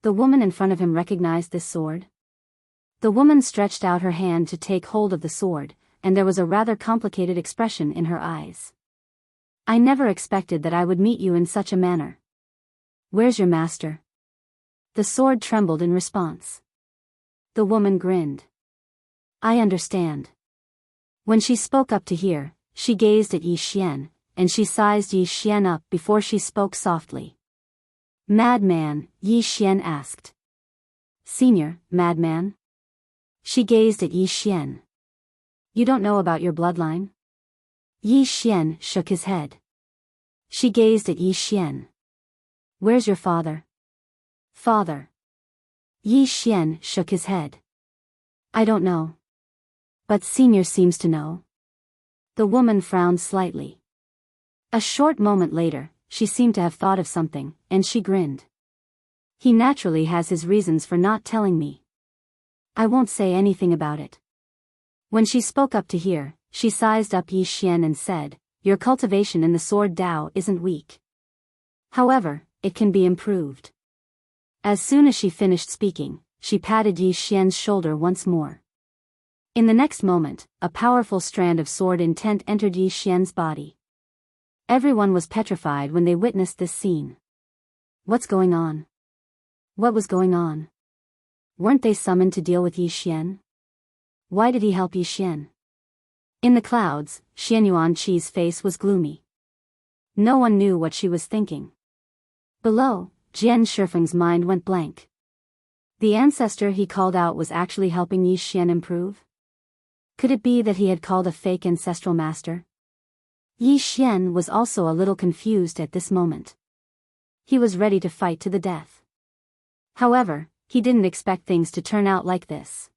The woman in front of him recognized this sword. The woman stretched out her hand to take hold of the sword, and there was a rather complicated expression in her eyes. I never expected that I would meet you in such a manner. Where's your master? The sword trembled in response. The woman grinned. I understand. When she spoke up to hear, she gazed at Yi Xian, and she sized Yi Xian up before she spoke softly. Madman, Yi Xian asked. Senior, madman? She gazed at Yi Xian. You don't know about your bloodline? Yi Xian shook his head. She gazed at Yi Xian. Where's your father? Father. Yi Xian shook his head. I don't know. But Senior seems to know. The woman frowned slightly. A short moment later, she seemed to have thought of something, and she grinned. He naturally has his reasons for not telling me. I won't say anything about it. When she spoke up to hear, she sized up Yi Xian and said, your cultivation in the sword Dao isn't weak. However, it can be improved. As soon as she finished speaking, she patted Yi Xian's shoulder once more. In the next moment, a powerful strand of sword intent entered Yi Xian's body. Everyone was petrified when they witnessed this scene. What's going on? What was going on? Weren't they summoned to deal with Yi Xian? Why did he help Yi Xian? In the clouds, Xian Yuanqi's face was gloomy. No one knew what she was thinking. Below, Jian Shifeng's mind went blank. The ancestor he called out was actually helping Yi Xian improve? Could it be that he had called a fake ancestral master? Yi Xian was also a little confused at this moment. He was ready to fight to the death. However, he didn't expect things to turn out like this.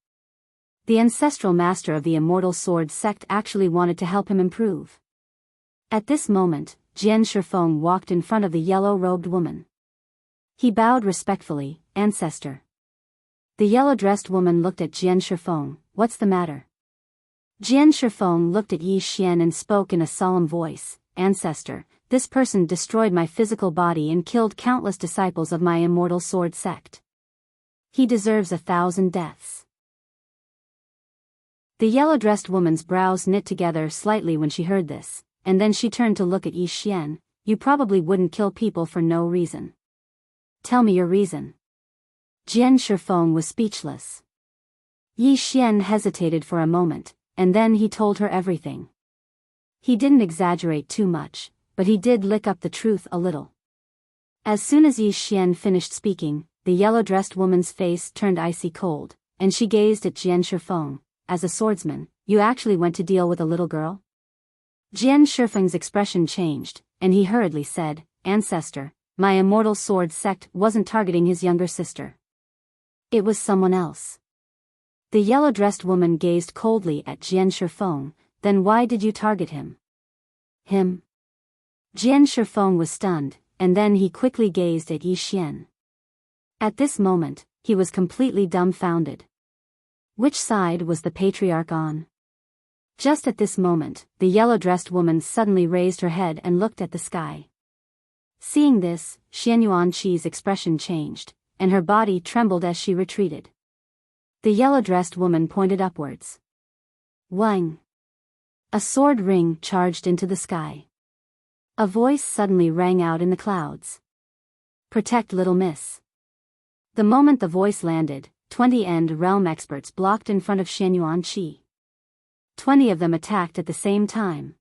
The ancestral master of the immortal sword sect actually wanted to help him improve. At this moment, Jian Shifeng walked in front of the yellow-robed woman. He bowed respectfully, "Ancestor." The yellow-dressed woman looked at Jian Shifeng. "What's the matter?" Jian Shifeng looked at Yi Xian and spoke in a solemn voice, "Ancestor, this person destroyed my physical body and killed countless disciples of my immortal sword sect. He deserves 1,000 deaths." The yellow-dressed woman's brows knit together slightly when she heard this, and then she turned to look at Yi Xian. "You probably wouldn't kill people for no reason. Tell me your reason." Jian Shifeng was speechless. Yi Xian hesitated for a moment, and then he told her everything. He didn't exaggerate too much, but he did lick up the truth a little. As soon as Yi Xian finished speaking, the yellow-dressed woman's face turned icy cold, and she gazed at Jian Shifeng. "As a swordsman, you actually went to deal with a little girl?" Jian Shifeng's expression changed, and he hurriedly said, "Ancestor, my immortal sword sect wasn't targeting his younger sister. It was someone else." The yellow-dressed woman gazed coldly at Jian Shifeng. "Then why did you target him?" "Him?" Jian Shifeng was stunned, and then he quickly gazed at Yi Xian. At this moment, he was completely dumbfounded. Which side was the patriarch on? Just at this moment, the yellow-dressed woman suddenly raised her head and looked at the sky. Seeing this, Xian Yuanqi's expression changed, and her body trembled as she retreated. The yellow-dressed woman pointed upwards. Wang! A sword ring charged into the sky. A voice suddenly rang out in the clouds. "Protect little miss." The moment the voice landed, 20 End Realm experts blocked in front of Xian Yuanqi. 20 of them attacked at the same time.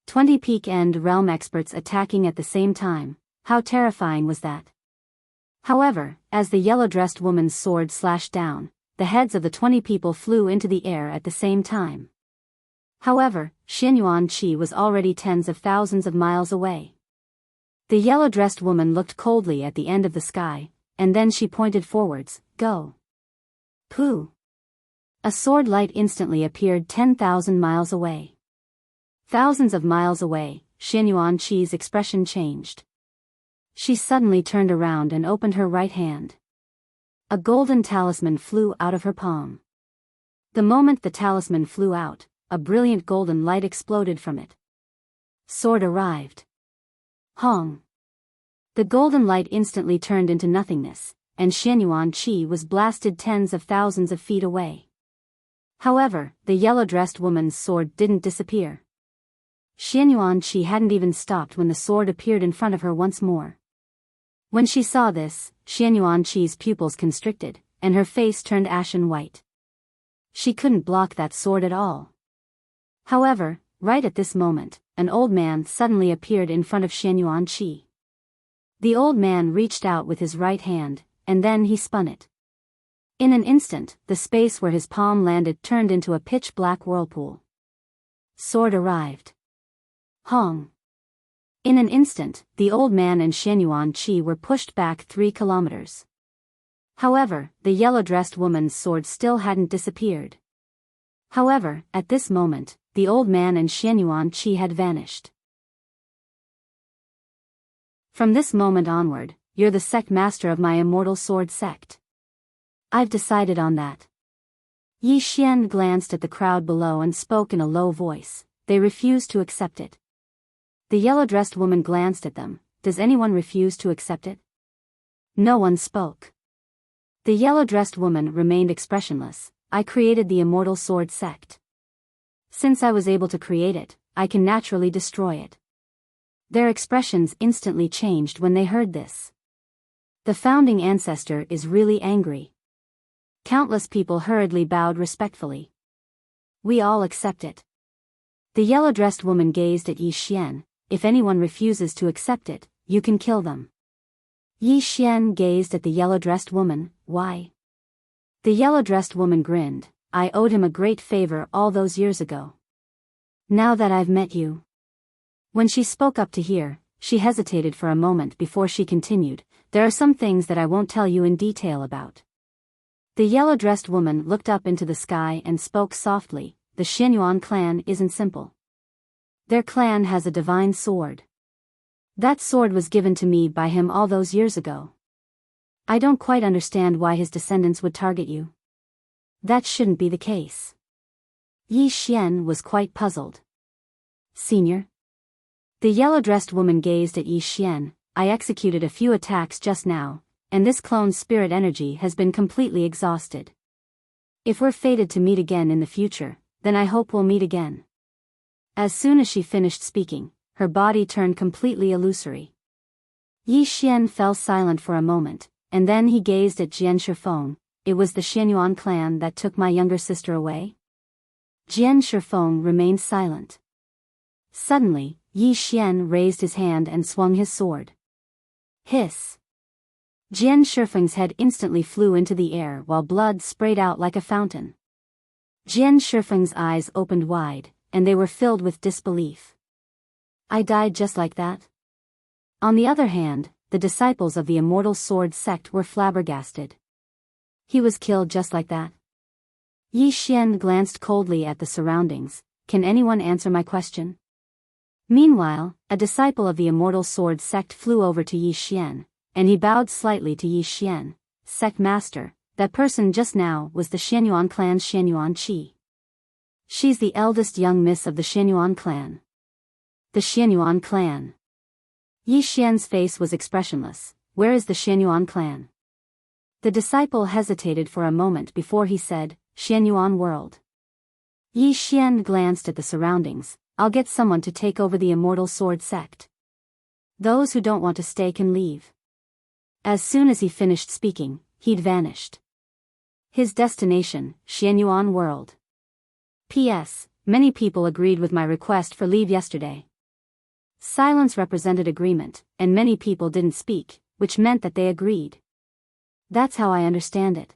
20 Peak End Realm experts attacking at the same time. How terrifying was that? However, as the yellow-dressed woman's sword slashed down, the heads of the 20 people flew into the air at the same time. However, Xian Yuanqi was already tens of thousands of miles away. The yellow-dressed woman looked coldly at the end of the sky, and then she pointed forwards. "Go." Pooh! A sword light instantly appeared 10,000 miles away. Thousands of miles away, Xian Yuanqi's expression changed. She suddenly turned around and opened her right hand. A golden talisman flew out of her palm. The moment the talisman flew out, a brilliant golden light exploded from it. Sword arrived. Hong! The golden light instantly turned into nothingness, and Xian Yuanqi was blasted tens of thousands of feet away. However, the yellow-dressed woman's sword didn't disappear. Xian Yuanqi hadn't even stopped when the sword appeared in front of her once more. When she saw this, Xian Yuanqi's pupils constricted, and her face turned ashen white. She couldn't block that sword at all. However, right at this moment, an old man suddenly appeared in front of Xian Yuanqi. The old man reached out with his right hand, and then he spun it. In an instant, the space where his palm landed turned into a pitch-black whirlpool. Sword arrived. Hong! In an instant, the old man and Xian Yuanqi were pushed back 3 kilometers. However, the yellow-dressed woman's sword still hadn't disappeared. However, at this moment, the old man and Xian Yuanqi had vanished. From this moment onward, you're the sect master of my immortal sword sect. I've decided on that. Yi Xian glanced at the crowd below and spoke in a low voice. They refused to accept it. The yellow-dressed woman glanced at them. Does anyone refuse to accept it? No one spoke. The yellow-dressed woman remained expressionless. I created the immortal sword sect. Since I was able to create it, I can naturally destroy it. Their expressions instantly changed when they heard this. The founding ancestor is really angry. Countless people hurriedly bowed respectfully. We all accept it. The yellow-dressed woman gazed at Yi Xian. If anyone refuses to accept it, you can kill them. Yi Xian gazed at the yellow-dressed woman. Why? The yellow-dressed woman grinned. I owed him a great favor all those years ago. Now that I've met you. When she spoke up to hear, she hesitated for a moment before she continued. There are some things that I won't tell you in detail about. The yellow-dressed woman looked up into the sky and spoke softly. The Xianyuan clan isn't simple. Their clan has a divine sword. That sword was given to me by him all those years ago. I don't quite understand why his descendants would target you. That shouldn't be the case. Yi Xian was quite puzzled. Senior? The yellow-dressed woman gazed at Yi Xian. I executed a few attacks just now, and this clone's spirit energy has been completely exhausted. If we're fated to meet again in the future, then I hope we'll meet again. As soon as she finished speaking, her body turned completely illusory. Yi Xian fell silent for a moment, and then he gazed at Jian Shifeng. It was the Xianyuan clan that took my younger sister away? Jian Shifeng remained silent. Suddenly, Yi Xian raised his hand and swung his sword. Hiss! Jian Shifeng's head instantly flew into the air while blood sprayed out like a fountain. Jian Shifeng's eyes opened wide, and they were filled with disbelief. I died just like that? On the other hand, the disciples of the Immortal Sword sect were flabbergasted. He was killed just like that? Yi Xian glanced coldly at the surroundings. Can anyone answer my question? Meanwhile, a disciple of the Immortal Sword sect flew over to Yi Xian, and he bowed slightly to Yi Xian. Sect master, that person just now was the Xianyuan clan's Xianyuan Qi. She's the eldest young miss of the Xianyuan clan. The Xianyuan clan. Yi Xian's face was expressionless. Where is the Xianyuan clan? The disciple hesitated for a moment before he said, Xianyuan world. Yi Xian glanced at the surroundings. I'll get someone to take over the Immortal Sword sect. Those who don't want to stay can leave. As soon as he finished speaking, he'd vanished. His destination, Xianyuan world. P.S. Many people agreed with my request for leave yesterday. Silence represented agreement, and many people didn't speak, which meant that they agreed. That's how I understand it.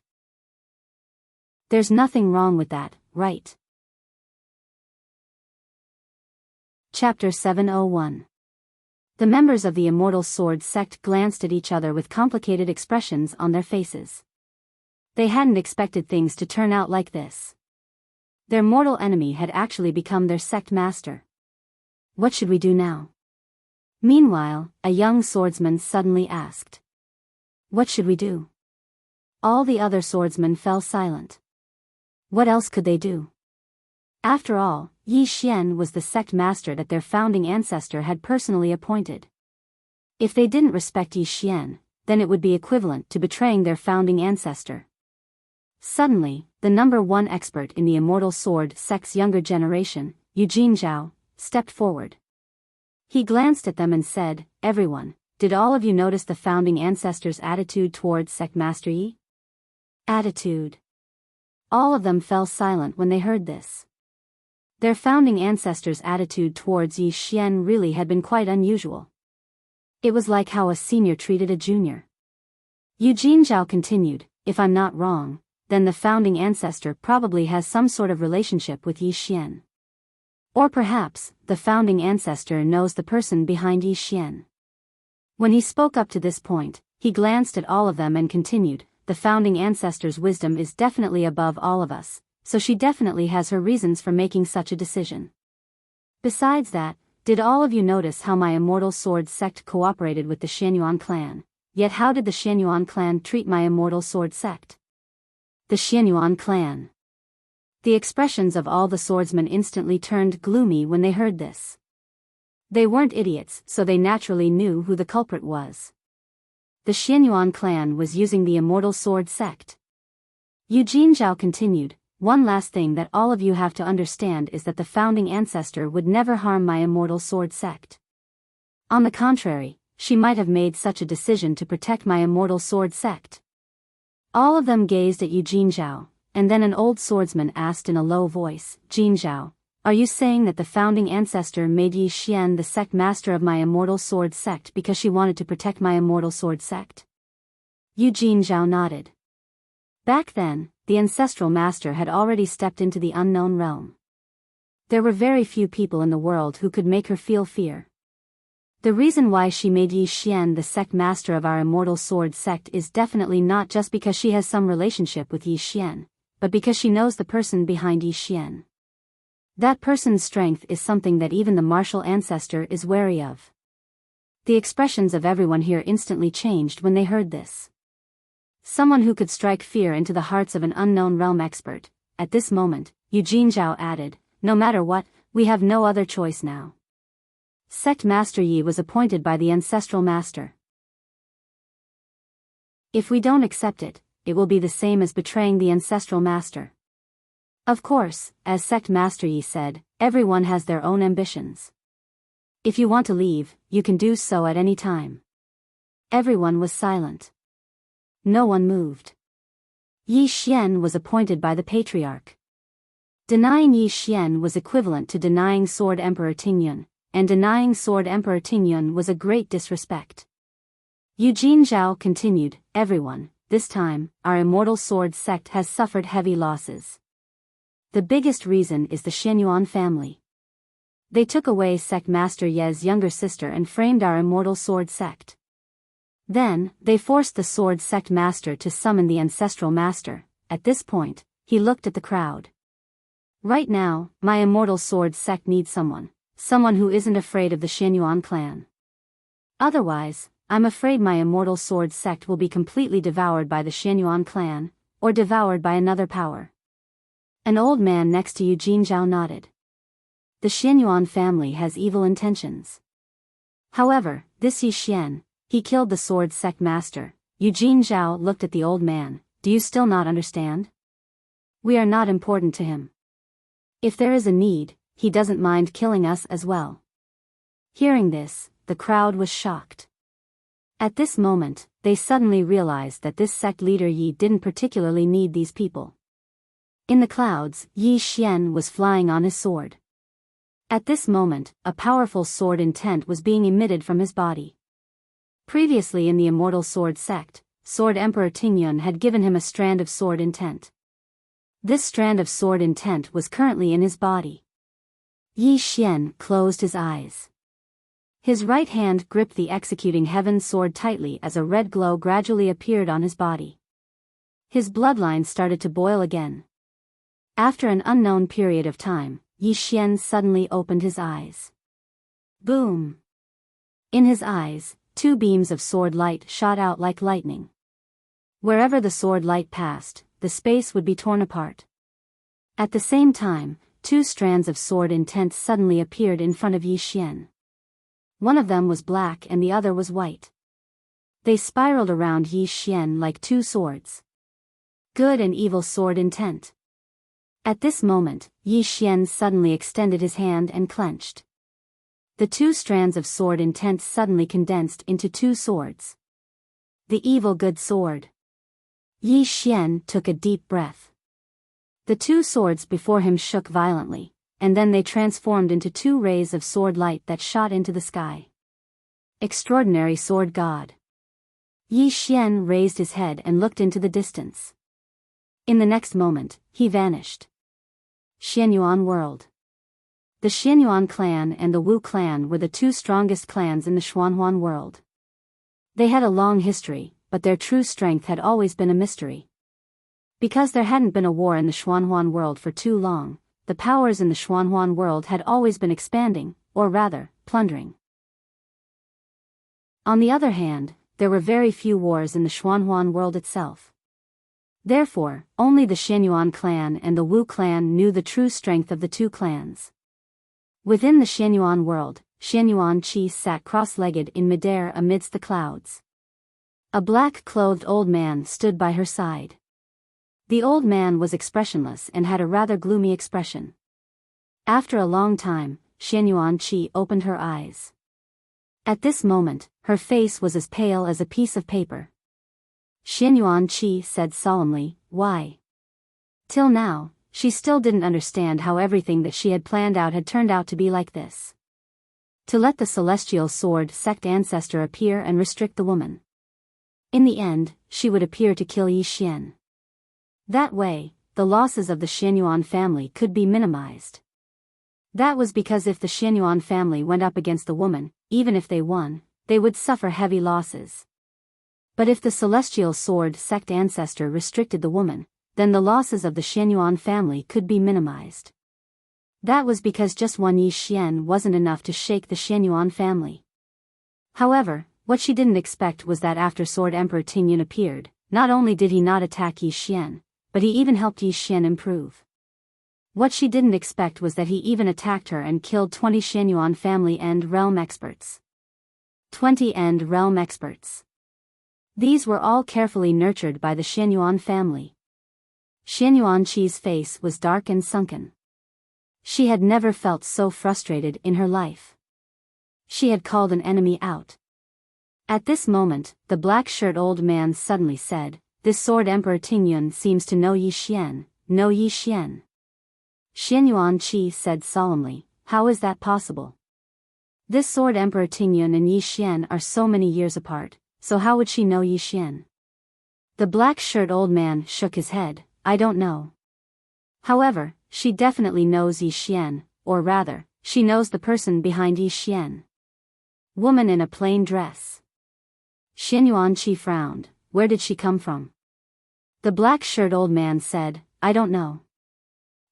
There's nothing wrong with that, right? Chapter 701. The members of the Immortal Sword sect glanced at each other with complicated expressions on their faces. They hadn't expected things to turn out like this. Their mortal enemy had actually become their sect master. What should we do now? Meanwhile, a young swordsman suddenly asked. What should we do? All the other swordsmen fell silent. What else could they do? After all, Yi Xian was the sect master that their founding ancestor had personally appointed. If they didn't respect Yi Xian, then it would be equivalent to betraying their founding ancestor. Suddenly, the number one expert in the Immortal Sword sect's younger generation, Eugene Zhao, stepped forward. He glanced at them and said, Everyone, did all of you notice the founding ancestor's attitude towards Sect Master Yi? Attitude. All of them fell silent when they heard this. Their founding ancestor's attitude towards Yi Xian really had been quite unusual. It was like how a senior treated a junior. Eugene Zhao continued, If I'm not wrong, then the founding ancestor probably has some sort of relationship with Yi Xian. Or perhaps, the founding ancestor knows the person behind Yi Xian. When he spoke up to this point, he glanced at all of them and continued, The founding ancestor's wisdom is definitely above all of us, so she definitely has her reasons for making such a decision. Besides that, did all of you notice how my Immortal Sword sect cooperated with the Xianyuan clan? Yet how did the Xianyuan clan treat my Immortal Sword sect? The Xianyuan clan. The expressions of all the swordsmen instantly turned gloomy when they heard this. They weren't idiots, so they naturally knew who the culprit was. The Xianyuan clan was using the Immortal Sword sect. Eugene Zhao continued, One last thing that all of you have to understand is that the founding ancestor would never harm my Immortal Sword sect. On the contrary, she might have made such a decision to protect my Immortal Sword sect. All of them gazed at Eugene Zhao, and then an old swordsman asked in a low voice, Jin Zhao, are you saying that the founding ancestor made Yi Xian the sect master of my Immortal Sword sect because she wanted to protect my Immortal Sword sect? Eugene Zhao nodded. Back then, the ancestral master had already stepped into the unknown realm. There were very few people in the world who could make her feel fear. The reason why she made Yi Xian the sect master of our Immortal Sword sect is definitely not just because she has some relationship with Yi Xian, but because she knows the person behind Yi Xian. That person's strength is something that even the martial ancestor is wary of. The expressions of everyone here instantly changed when they heard this. Someone who could strike fear into the hearts of an unknown realm expert. At this moment, Eugene Zhao added, "No matter what, we have no other choice now." Sect Master Yi was appointed by the Ancestral Master. If we don't accept it, it will be the same as betraying the Ancestral Master. Of course, as Sect Master Yi said, everyone has their own ambitions. If you want to leave, you can do so at any time. Everyone was silent. No one moved. Yi Xian was appointed by the Patriarch. Denying Yi Xian was equivalent to denying Sword Emperor Tingyun, and denying Sword Emperor Tingyun was a great disrespect. Eugene Zhao continued, "Everyone, this time, our immortal sword sect has suffered heavy losses. The biggest reason is the Xianyuan family. They took away Sect Master Ye's younger sister and framed our immortal sword sect. Then, they forced the sword sect master to summon the ancestral master." At this point, he looked at the crowd. "Right now, my immortal sword sect needs someone who isn't afraid of the Xianyuan clan. Otherwise, I'm afraid my immortal sword sect will be completely devoured by the Xianyuan clan, or devoured by another power." An old man next to Eugene Zhao nodded. The Xianyuan family has evil intentions. However, this Yi Xian, he killed the sword sect master. Eugene Zhao looked at the old man. "Do you still not understand? We are not important to him. If there is a need, he doesn't mind killing us as well." Hearing this, the crowd was shocked. At this moment, they suddenly realized that this sect leader Yi didn't particularly need these people. In the clouds, Yi Xian was flying on his sword. At this moment, a powerful sword intent was being emitted from his body. Previously in the Immortal Sword sect, Sword Emperor Tingyun had given him a strand of sword intent. This strand of sword intent was currently in his body. Yi Xian closed his eyes. His right hand gripped the executing heaven sword tightly as a red glow gradually appeared on his body. His bloodline started to boil again. After an unknown period of time, Yi Xian suddenly opened his eyes. Boom! In his eyes, two beams of sword light shot out like lightning. Wherever the sword light passed, the space would be torn apart. At the same time, two strands of sword intent suddenly appeared in front of Yi Xian. One of them was black and the other was white. They spiraled around Yi Xian like two swords. Good and evil sword intent. At this moment, Yi Xian suddenly extended his hand and clenched. The two strands of sword intent suddenly condensed into two swords. The evil good sword. Yi Xian took a deep breath. The two swords before him shook violently, and then they transformed into two rays of sword light that shot into the sky. Extraordinary sword god. Yi Xian raised his head and looked into the distance. In the next moment, he vanished. Xianyuan world. The Xianyuan clan and the Wu clan were the two strongest clans in the Xuanhuan world. They had a long history, but their true strength had always been a mystery. Because there hadn't been a war in the Xuanhuan world for too long, the powers in the Xuanhuan world had always been expanding, or rather, plundering. On the other hand, there were very few wars in the Xuanhuan world itself. Therefore, only the Xianyuan clan and the Wu clan knew the true strength of the two clans. Within the Xianyuan world, Xianyuan Qi sat cross-legged in midair amidst the clouds. A black-clothed old man stood by her side. The old man was expressionless and had a rather gloomy expression. After a long time, Xianyuan Qi opened her eyes. At this moment, her face was as pale as a piece of paper. Xianyuan Qi said solemnly, "Why?" Till now, she still didn't understand how everything that she had planned out had turned out to be like this. To let the celestial sword sect ancestor appear and restrict the woman. In the end, she would appear to kill Yi Xian. That way, the losses of the Xianyuan family could be minimized. That was because if the Xianyuan family went up against the woman, even if they won, they would suffer heavy losses. But if the celestial sword sect ancestor restricted the woman, then the losses of the Xianyuan family could be minimized. That was because just one Yi Xian wasn't enough to shake the Xianyuan family. However, what she didn't expect was that after Sword Emperor Tingyun appeared, not only did he not attack Yi Xian, but he even helped Yi Xian improve. What she didn't expect was that he even attacked her and killed 20 Xianyuan family and realm experts. 20 and realm experts. These were all carefully nurtured by the Xianyuan family. Xianyuan Qi's face was dark and sunken. She had never felt so frustrated in her life. She had called an enemy out. At this moment, the black-shirt old man suddenly said, "This Sword Emperor Tingyun seems to know Yi Xian, know Yi Xian." Xianyuan Qi said solemnly, "How is that possible? This Sword Emperor Tingyun and Yi Xian are so many years apart, so how would she know Yi Xian?" The black-shirt old man shook his head, "I don't know. However, she definitely knows Yi Xian, or rather, she knows the person behind Yi Xian." Woman in a plain dress. Xianyuan Qi frowned. Where did she come from? The black-shirt old man said, "I don't know."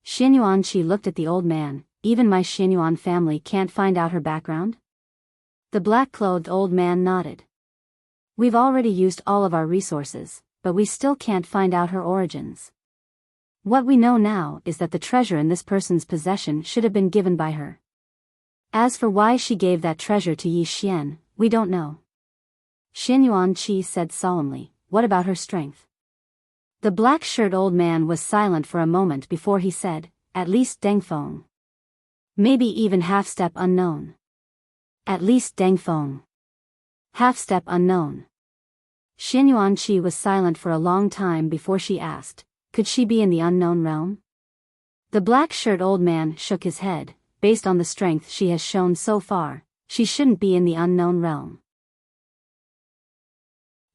Xianyuan Qi looked at the old man. "Even my Xianyuan family can't find out her background?" The black-clothed old man nodded. "We've already used all of our resources, but we still can't find out her origins. What we know now is that the treasure in this person's possession should have been given by her. As for why she gave that treasure to Yi Xian, we don't know." Xianyuan Qi said solemnly, "What about her strength?" The black-shirt old man was silent for a moment before he said, "At least Dengfeng. Maybe even half-step unknown." At least Dengfeng. Half-step unknown. Xianyuan Qi was silent for a long time before she asked, "Could she be in the unknown realm?" The black-shirt old man shook his head. "Based on the strength she has shown so far, she shouldn't be in the unknown realm."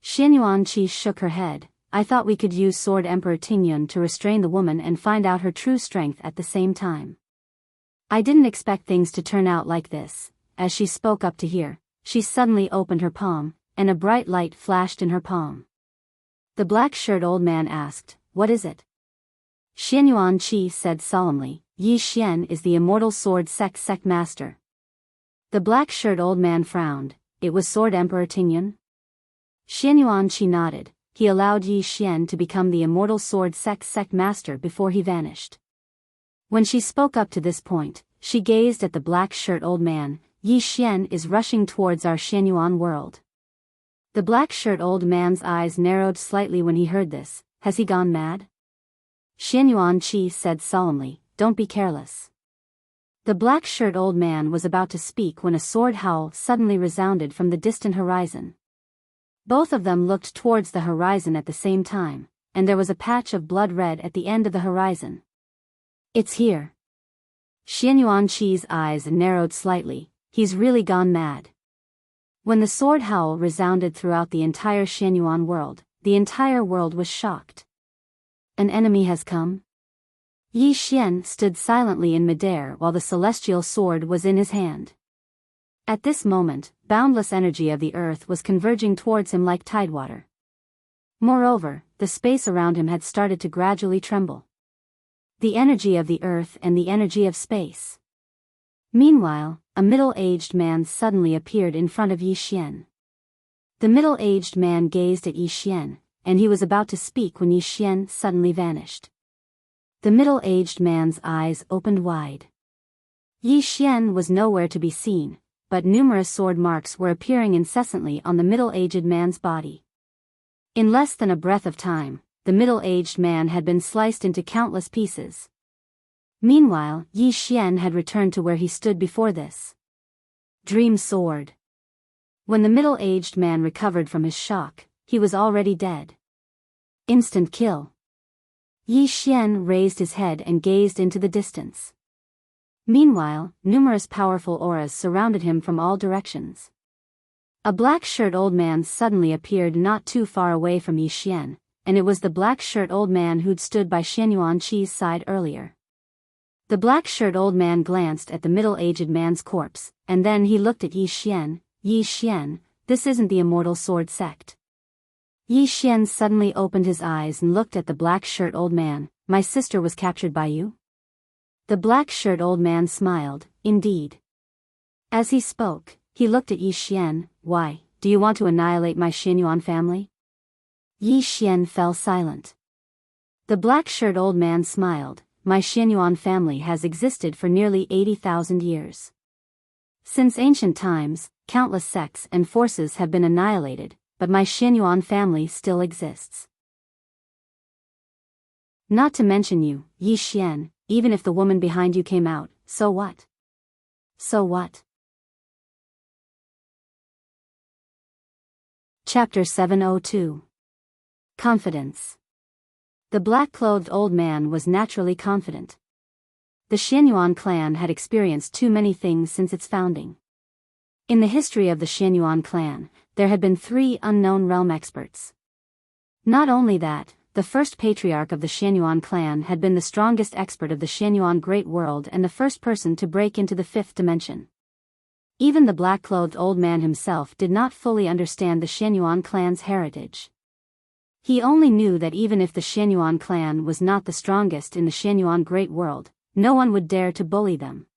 Xianyuan Qi shook her head. "I thought we could use Sword Emperor Tingyun to restrain the woman and find out her true strength at the same time. I didn't expect things to turn out like this." As she spoke up to hear, she suddenly opened her palm, and a bright light flashed in her palm. The black-shirt old man asked, "What is it?" Xianyuan Qi said solemnly, "Yi Xian is the immortal sword sect master." The black-shirt old man frowned. "It was Sword Emperor Tingyun?" Xianyuan Qi nodded. "He allowed Yi Xian to become the immortal sword sect master before he vanished." When she spoke up to this point, she gazed at the black-shirt old man. "Yi Xian is rushing towards our Xianyuan world." The black-shirt old man's eyes narrowed slightly when he heard this. "Has he gone mad?" Xianyuan Qi said solemnly, "Don't be careless." The black-shirt old man was about to speak when a sword howl suddenly resounded from the distant horizon. Both of them looked towards the horizon at the same time, and there was a patch of blood red at the end of the horizon. "It's here." Xianyuan Qi's eyes narrowed slightly. "He's really gone mad." When the sword howl resounded throughout the entire Xianyuan world, the entire world was shocked. "An enemy has come?" Yi Xian stood silently in midair while the celestial sword was in his hand. At this moment, boundless energy of the earth was converging towards him like tidewater. Moreover, the space around him had started to gradually tremble. The energy of the earth and the energy of space. Meanwhile, a middle-aged man suddenly appeared in front of Yi Xian. The middle-aged man gazed at Yi Xian, and he was about to speak when Yi Xian suddenly vanished. The middle-aged man's eyes opened wide. Yi Xian was nowhere to be seen, but numerous sword marks were appearing incessantly on the middle-aged man's body. In less than a breath of time, the middle-aged man had been sliced into countless pieces. Meanwhile, Yi Xian had returned to where he stood before this dream sword. When the middle-aged man recovered from his shock, he was already dead. Instant kill. Yi Xian raised his head and gazed into the distance. Meanwhile, numerous powerful auras surrounded him from all directions. A black-shirt old man suddenly appeared not too far away from Yi Xian, and it was the black-shirt old man who'd stood by Xianyuan Qi's side earlier. The black-shirt old man glanced at the middle-aged man's corpse, and then he looked at Yi Xian. "Yi Xian, this isn't the immortal sword sect." Yi Xian suddenly opened his eyes and looked at the black-shirt old man. "My sister was captured by you?" The black-shirt old man smiled, indeed. As he spoke, he looked at Yi Xian. Why, do you want to annihilate my Xianyuan family? Yi Xian fell silent. The black-shirt old man smiled. My Xianyuan family has existed for nearly 80,000 years. Since ancient times, countless sects and forces have been annihilated, but my Xianyuan family still exists. Not to mention you, Yi Xian, even if the woman behind you came out, so what? So what? Chapter 702. Confidence. The black-clothed old man was naturally confident. The Xianyuan clan had experienced too many things since its founding. In the history of the Xianyuan clan, there had been 3 unknown realm experts. Not only that, the first patriarch of the Xianyuan clan had been the strongest expert of the Xianyuan Great World and the first person to break into the 5th dimension. Even the black-clothed old man himself did not fully understand the Xianyuan clan's heritage. He only knew that even if the Xianyuan clan was not the strongest in the Xianyuan Great World, no one would dare to bully them.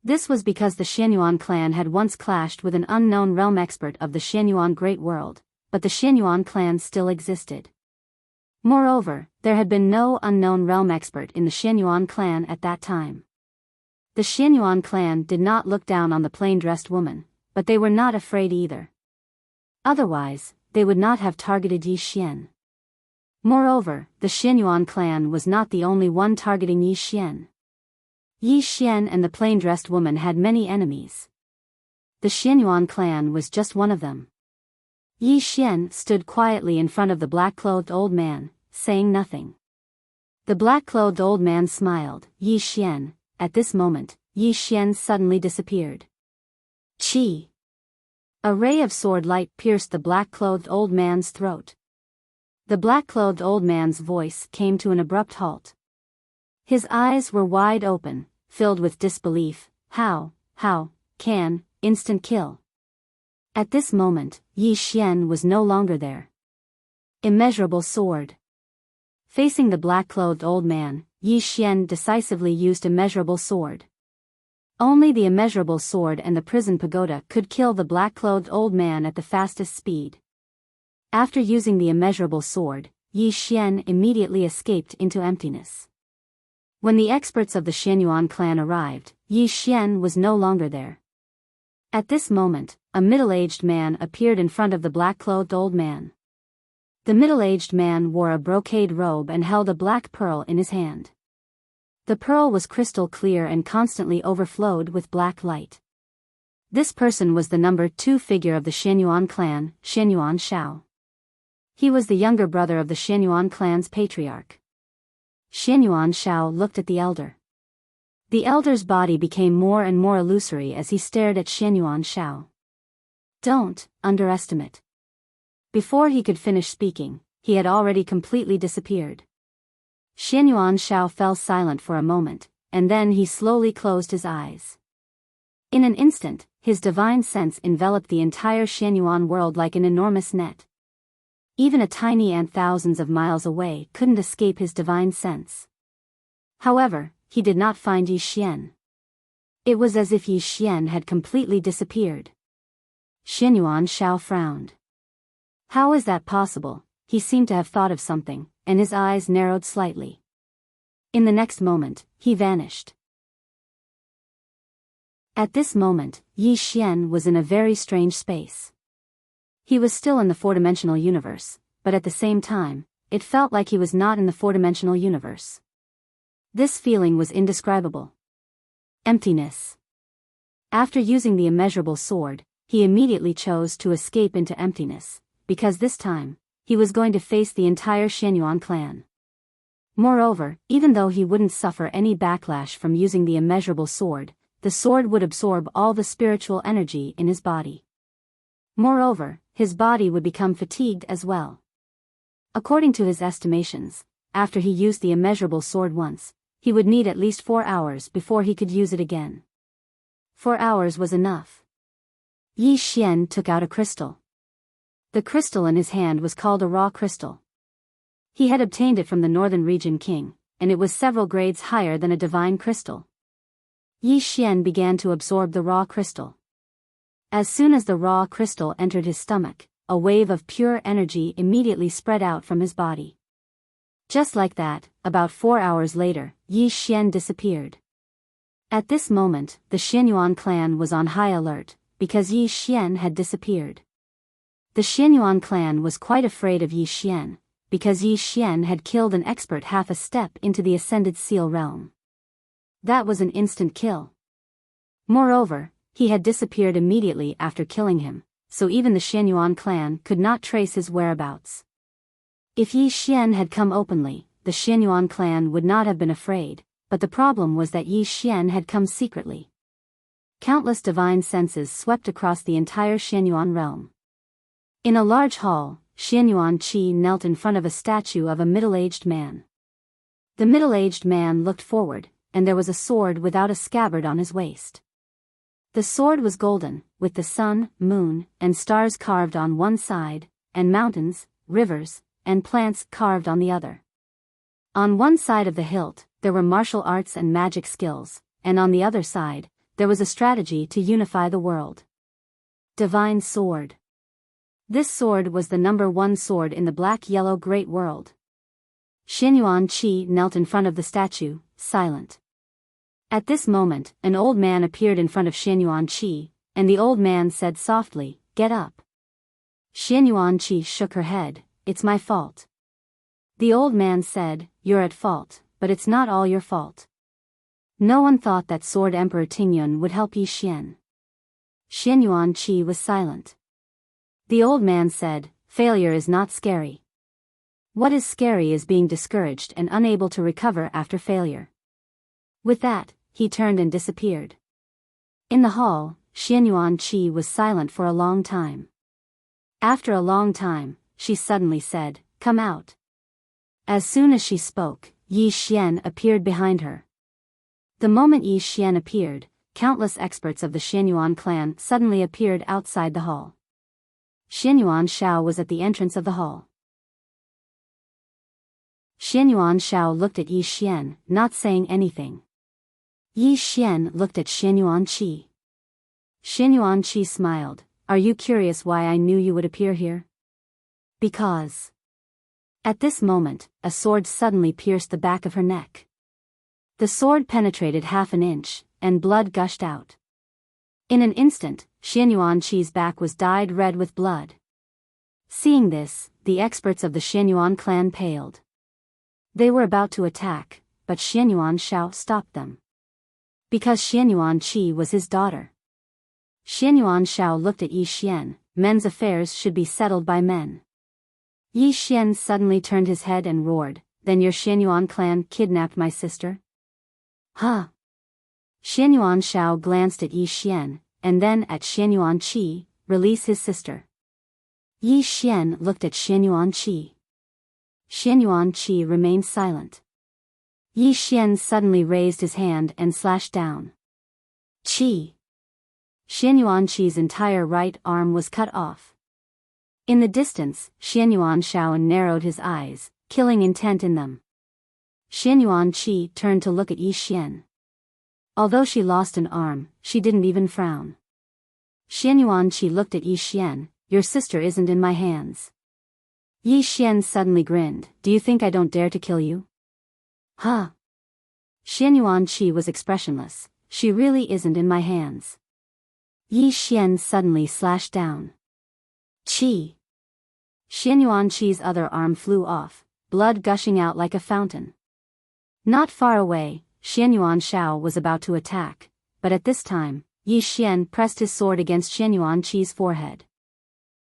This was because the Xianyuan clan had once clashed with an unknown realm expert of the Xianyuan Great World, but the Xianyuan clan still existed. Moreover, there had been no unknown realm expert in the Xianyuan clan at that time. The Xianyuan clan did not look down on the plain-dressed woman, but they were not afraid either. Otherwise, they would not have targeted Yi Xian. Moreover, the Xianyuan clan was not the only one targeting Yi Xian. Yi Xian and the plain-dressed woman had many enemies. The Xianyuan clan was just one of them. Yi Xian stood quietly in front of the black-clothed old man, saying nothing. The black-clothed old man smiled. Yi Xian. At this moment, Yi Xian suddenly disappeared. Chi! A ray of sword light pierced the black-clothed old man's throat. The black-clothed old man's voice came to an abrupt halt. His eyes were wide open, filled with disbelief. How can, instant kill? At this moment, Yi Xian was no longer there. Immeasurable sword. Facing the black-clothed old man, Yi Xian decisively used immeasurable sword. Only the immeasurable sword and the prison pagoda could kill the black-clothed old man at the fastest speed. After using the immeasurable sword, Yi Xian immediately escaped into emptiness. When the experts of the Xianyuan clan arrived, Yi Xian was no longer there. At this moment, a middle-aged man appeared in front of the black-clothed old man. The middle-aged man wore a brocade robe and held a black pearl in his hand. The pearl was crystal clear and constantly overflowed with black light. This person was the number 2 figure of the Xianyuan clan, Xianyuan Shao. He was the younger brother of the Xianyuan clan's patriarch. Xianyuan Shao looked at the elder. The elder's body became more and more illusory as he stared at Xianyuan Shao. Don't underestimate. Before he could finish speaking, he had already completely disappeared. Xianyuan Shao fell silent for a moment, and then he slowly closed his eyes. In an instant, his divine sense enveloped the entire Xianyuan world like an enormous net. Even a tiny ant thousands of miles away couldn't escape his divine sense. However, he did not find Yi Xian. It was as if Yi Xian had completely disappeared. Xianyuan Shao frowned. How is that possible? He seemed to have thought of something, and his eyes narrowed slightly. In the next moment, he vanished. At this moment, Yi Xian was in a very strange space. He was still in the 4-dimensional universe, but at the same time, it felt like he was not in the 4-dimensional universe. This feeling was indescribable. Emptiness. After using the immeasurable sword, he immediately chose to escape into emptiness, because this time, he was going to face the entire Xianyuan clan. Moreover, even though he wouldn't suffer any backlash from using the immeasurable sword, the sword would absorb all the spiritual energy in his body. Moreover, his body would become fatigued as well. According to his estimations, after he used the immeasurable sword once, he would need at least 4 hours before he could use it again. 4 hours was enough. Yi Xian took out a crystal. The crystal in his hand was called a raw crystal. He had obtained it from the northern region king, and it was several grades higher than a divine crystal. Yi Xian began to absorb the raw crystal. As soon as the raw crystal entered his stomach, a wave of pure energy immediately spread out from his body. Just like that, about 4 hours later, Yi Xian disappeared. At this moment, the Xianyuan clan was on high alert, because Yi Xian had disappeared. The Xianyuan clan was quite afraid of Yi Xian, because Yi Xian had killed an expert half a step into the Ascended Seal realm. That was an instant kill. Moreover, he had disappeared immediately after killing him, so even the Xianyuan clan could not trace his whereabouts. If Yi Xian had come openly, the Xianyuan clan would not have been afraid, but the problem was that Yi Xian had come secretly. Countless divine senses swept across the entire Xianyuan realm. In a large hall, Xianyuan Qi knelt in front of a statue of a middle-aged man. The middle-aged man looked forward, and there was a sword without a scabbard on his waist. The sword was golden, with the sun, moon, and stars carved on one side, and mountains, rivers, and plants carved on the other. On one side of the hilt, there were martial arts and magic skills, and on the other side, there was a strategy to unify the world. Divine Sword. This sword was the #1 sword in the black-yellow Great World. Xianyuan Qi knelt in front of the statue, silent. At this moment, an old man appeared in front of Xianyuan Qi, and the old man said softly, "Get up." Xianyuan Qi shook her head, "It's my fault." The old man said, "You're at fault, but it's not all your fault." No one thought that Sword Emperor Tingyun would help Yi Xian. Xianyuan Qi was silent. The old man said, "Failure is not scary. What is scary is being discouraged and unable to recover after failure." With that, he turned and disappeared. In the hall, Xianyuan Qi was silent for a long time. After a long time, she suddenly said, "Come out." As soon as she spoke, Yi Xian appeared behind her. The moment Yi Xian appeared, countless experts of the Xianyuan clan suddenly appeared outside the hall. Xianyuan Shao was at the entrance of the hall. Xianyuan Shao looked at Yi Xian, not saying anything. Yi Xian looked at Xianyuan Qi. Xianyuan Qi smiled, "Are you curious why I knew you would appear here?" Because. At this moment, a sword suddenly pierced the back of her neck. The sword penetrated half an inch, and blood gushed out. In an instant, Xianyuan Qi's back was dyed red with blood. Seeing this, the experts of the Xianyuan clan paled. They were about to attack, but Xianyuan Shao stopped them. Because Xianyuan Qi was his daughter. Xianyuan Shao looked at Yi Xian, "Men's affairs should be settled by men." Yi Xian suddenly turned his head and roared, "Then your Xianyuan clan kidnapped my sister?" Huh? Xianyuan Shao glanced at Yi Xian, and then at Xianyuan Qi, "Release his sister." Yi Xian looked at Xianyuan Qi. Xianyuan Qi remained silent. Yi Xian suddenly raised his hand and slashed down. Qi. Xianyuan Qi's entire right arm was cut off. In the distance, Xianyuan Shao narrowed his eyes, killing intent in them. Xianyuan Qi turned to look at Yi Xian. Although she lost an arm, she didn't even frown. Xianyuan Qi looked at Yi Xian, "Your sister isn't in my hands." Yi Xian suddenly grinned, "Do you think I don't dare to kill you?" Huh? Xianyuan Qi was expressionless, "She really isn't in my hands." Yi Xian suddenly slashed down. Qi. Xianyuan Qi's other arm flew off, blood gushing out like a fountain. Not far away, Xianyuan Shao was about to attack, but at this time, Yi Xian pressed his sword against Xianyuan Qi's forehead.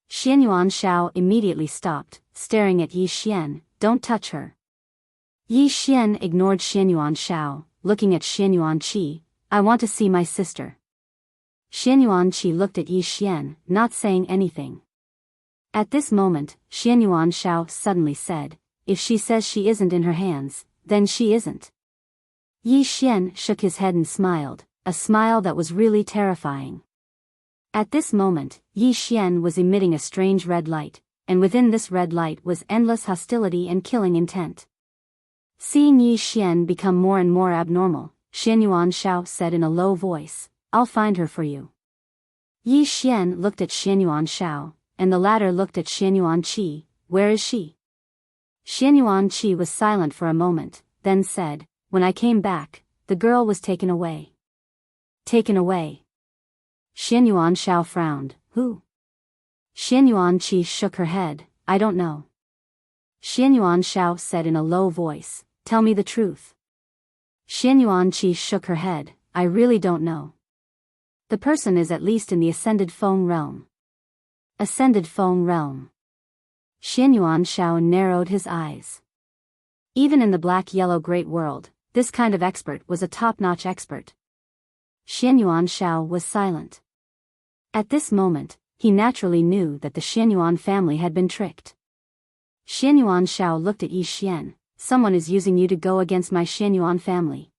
Xianyuan Shao immediately stopped, staring at Yi Xian, "Don't touch her." Yi Xian ignored Xianyuan Shao, looking at Xianyuan Qi, "I want to see my sister." Xianyuan Qi looked at Yi Xian, not saying anything. At this moment, Xianyuan Shao suddenly said, "If she says she isn't in her hands, then she isn't." Yi Xian shook his head and smiled, a smile that was really terrifying. At this moment, Yi Xian was emitting a strange red light, and within this red light was endless hostility and killing intent. Seeing Yi Xian become more and more abnormal, Xianyuan Shao said in a low voice, "I'll find her for you." Yi Xian looked at Xianyuan Shao, and the latter looked at Xianyuan Qi. "Where is she?" Xianyuan Qi was silent for a moment, then said, "When I came back, the girl was taken away." "Taken away?" Xianyuan Shao frowned. "Who?" Xianyuan Qi shook her head. "I don't know." Xianyuan Shao said in a low voice, "Tell me the truth." Xianyuan Qi shook her head. "I really don't know. The person is at least in the Ascended Feng realm." Ascended Feng realm. Xianyuan Shao narrowed his eyes. Even in the black-yellow great world, this kind of expert was a top-notch expert. Xianyuan Shao was silent. At this moment, he naturally knew that the Xianyuan family had been tricked. Xianyuan Shao looked at Yi Xian. "Someone is using you to go against my Xianyuan family."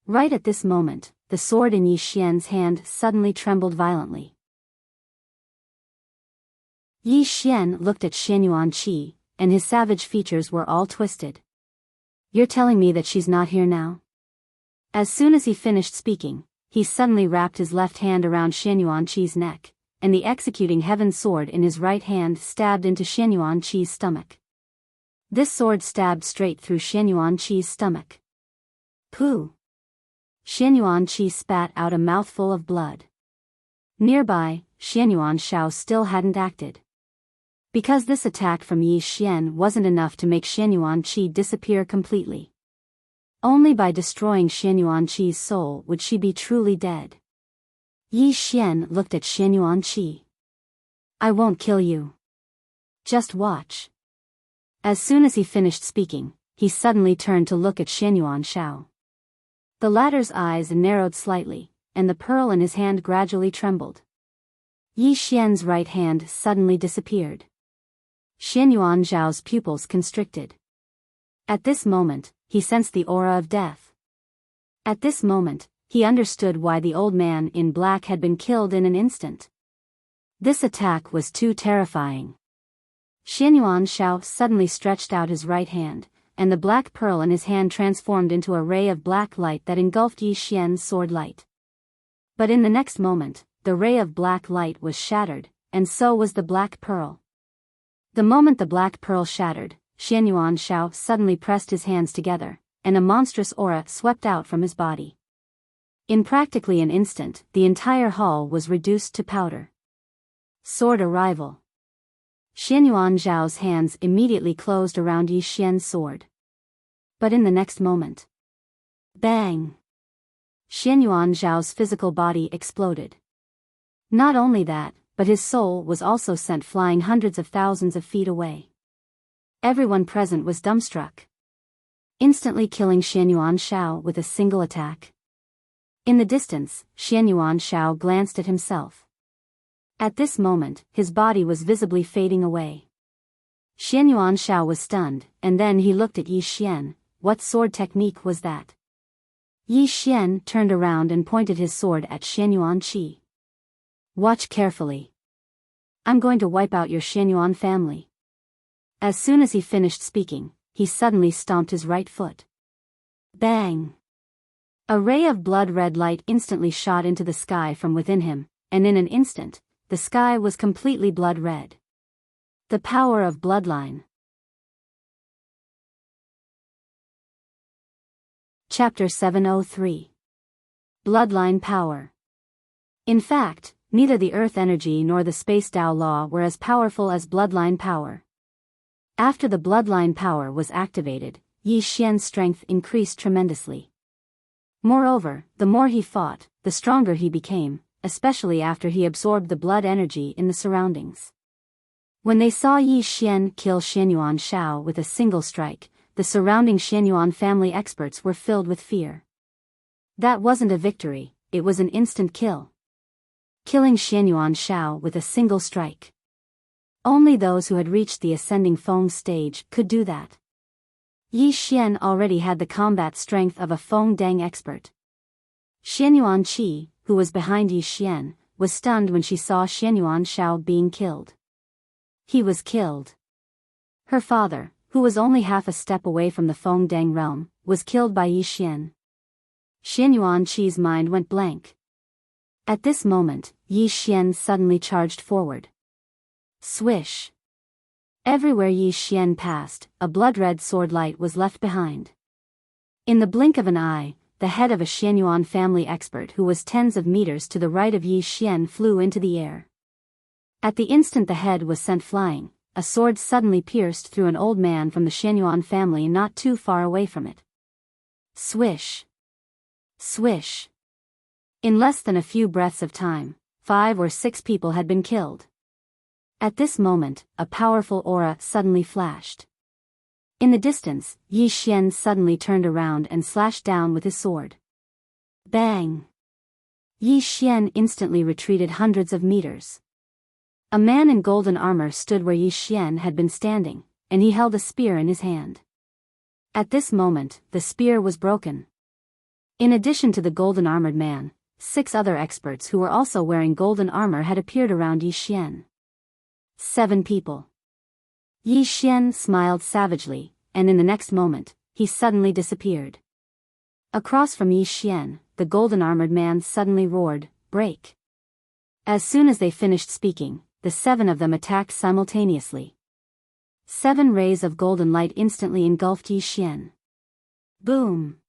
Right at this moment, the sword in Yi Xian's hand suddenly trembled violently. Yi Xian looked at Xianyuan Qi, and his savage features were all twisted. "You're telling me that she's not here now?" As soon as he finished speaking, he suddenly wrapped his left hand around Xianyuan Qi's neck, and the executing heaven sword in his right hand stabbed into Xianyuan Qi's stomach. This sword stabbed straight through Xianyuan Qi's stomach. "Pooh!" Xianyuan Qi spat out a mouthful of blood. Nearby, Xianyuan Shao still hadn't acted. Because this attack from Yi Xian wasn't enough to make Xianyuan Qi disappear completely. Only by destroying Xianyuan Qi's soul would she be truly dead. Yi Xian looked at Xianyuan Qi. "I won't kill you. Just watch." As soon as he finished speaking, he suddenly turned to look at Xianyuan Shao. The latter's eyes narrowed slightly, and the pearl in his hand gradually trembled. Yi Xian's right hand suddenly disappeared. Xianyuan Zhao's pupils constricted. At this moment, he sensed the aura of death. At this moment, he understood why the old man in black had been killed in an instant. This attack was too terrifying. Xianyuan Shao suddenly stretched out his right hand, and the black pearl in his hand transformed into a ray of black light that engulfed Yi Xian's sword light. But in the next moment, the ray of black light was shattered, and so was the black pearl. The moment the black pearl shattered, Xianyuan Shao suddenly pressed his hands together, and a monstrous aura swept out from his body. In practically an instant, the entire hall was reduced to powder. Sword arrival. Xianyuan Zhao's hands immediately closed around Yi Xian's sword. But in the next moment, bang! Xianyuan Zhao's physical body exploded. Not only that, but his soul was also sent flying hundreds of thousands of feet away. Everyone present was dumbstruck. Instantly killing Xianyuan Shao with a single attack. In the distance, Xianyuan Shao glanced at himself. At this moment, his body was visibly fading away. Xianyuan Shao was stunned, and then he looked at Yi Xian. What sword technique was that? Yi Xian turned around and pointed his sword at Xianyuan Qi. "Watch carefully. I'm going to wipe out your Xianyuan family." As soon as he finished speaking, he suddenly stomped his right foot. Bang! A ray of blood-red light instantly shot into the sky from within him, and in an instant, the sky was completely blood-red. The power of bloodline. Chapter 703. Bloodline Power. In fact, neither the Earth Energy nor the Space Tao Law were as powerful as bloodline power. After the bloodline power was activated, Yi Xian's strength increased tremendously. Moreover, the more he fought, the stronger he became, especially after he absorbed the blood energy in the surroundings. When they saw Yi Xian kill Xianyuan Shao with a single strike, the surrounding Xianyuan family experts were filled with fear. That wasn't a victory, it was an instant kill. Killing Xianyuan Shao with a single strike. Only those who had reached the ascending Feng stage could do that. Yi Xian already had the combat strength of a Feng Deng expert. Xianyuan Qi, who was behind Yi Xian, was stunned when she saw Xianyuan Shao being killed. He was killed. Her father, who was only half a step away from the Fengdang realm, was killed by Yi Xian. Xian Yuanqi's mind went blank. At this moment, Yi Xian suddenly charged forward. Swish! Everywhere Yi Xian passed, a blood-red sword light was left behind. In the blink of an eye, the head of a Xianyuan family expert who was tens of meters to the right of Yi Xian flew into the air. At the instant the head was sent flying, a sword suddenly pierced through an old man from the Xianyuan family not too far away from it. Swish! Swish! In less than a few breaths of time, 5 or 6 people had been killed. At this moment, a powerful aura suddenly flashed. In the distance, Yi Xian suddenly turned around and slashed down with his sword. Bang! Yi Xian instantly retreated hundreds of meters. A man in golden armor stood where Yi Xian had been standing, and he held a spear in his hand. At this moment, the spear was broken. In addition to the golden-armored man, 6 other experts who were also wearing golden armor had appeared around Yi Xian. 7 people. Yi Xian smiled savagely, and in the next moment, he suddenly disappeared. Across from Yi Xian, the golden-armored man suddenly roared, "Break!" As soon as they finished speaking, the 7 of them attacked simultaneously. 7 rays of golden light instantly engulfed Yi Xian. Boom!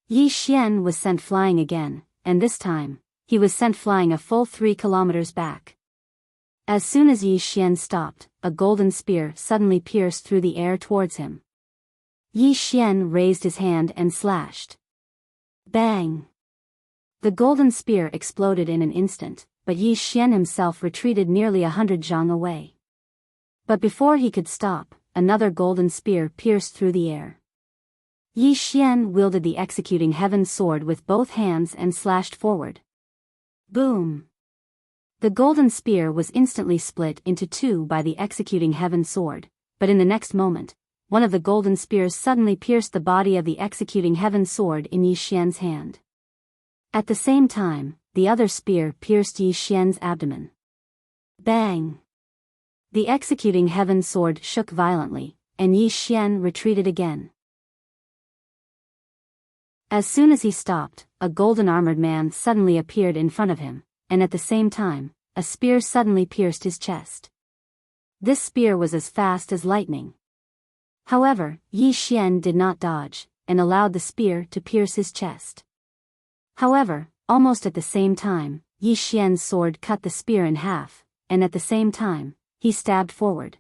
Yi Xian was sent flying again, and this time, he was sent flying a full 3 kilometers back. As soon as Yi Xian stopped, a golden spear suddenly pierced through the air towards him. Yi Xian raised his hand and slashed. Bang! The golden spear exploded in an instant, but Yi Xian himself retreated nearly 100 zhang away. But before he could stop, another golden spear pierced through the air. Yi Xian wielded the executing heaven sword with both hands and slashed forward. Boom! The golden spear was instantly split into 2 by the executing heaven sword, but in the next moment, one of the golden spears suddenly pierced the body of the executing heaven sword in Yi Xian's hand. At the same time, the other spear pierced Yi Xian's abdomen. Bang! The executing heaven sword shook violently, and Yi Xian retreated again. As soon as he stopped, a golden-armored man suddenly appeared in front of him, and at the same time, a spear suddenly pierced his chest. This spear was as fast as lightning. However, Yi Xian did not dodge, and allowed the spear to pierce his chest. However, almost at the same time, Yi Xian's sword cut the spear in half, and at the same time, he stabbed forward.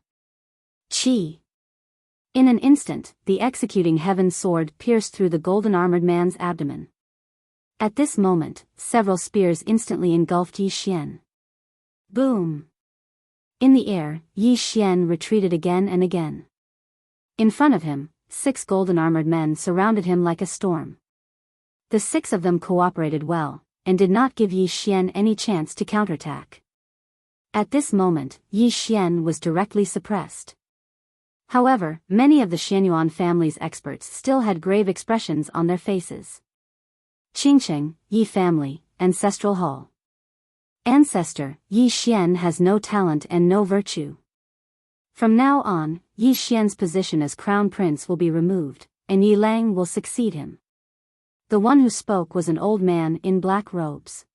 Chi! In an instant, the executing heaven sword pierced through the golden-armored man's abdomen. At this moment, several spears instantly engulfed Yi Xian. Boom! In the air, Yi Xian retreated again and again. In front of him, 6 golden-armored men surrounded him like a storm. The 6 of them cooperated well, and did not give Yi Xian any chance to counterattack. At this moment, Yi Xian was directly suppressed. However, many of the Xianyuan family's experts still had grave expressions on their faces. Qingcheng, Yi family, Ancestral Hall. Ancestor, Yi Xian has no talent and no virtue. From now on, Yi Xian's position as crown prince will be removed, and Yi Lang will succeed him. The one who spoke was an old man in black robes.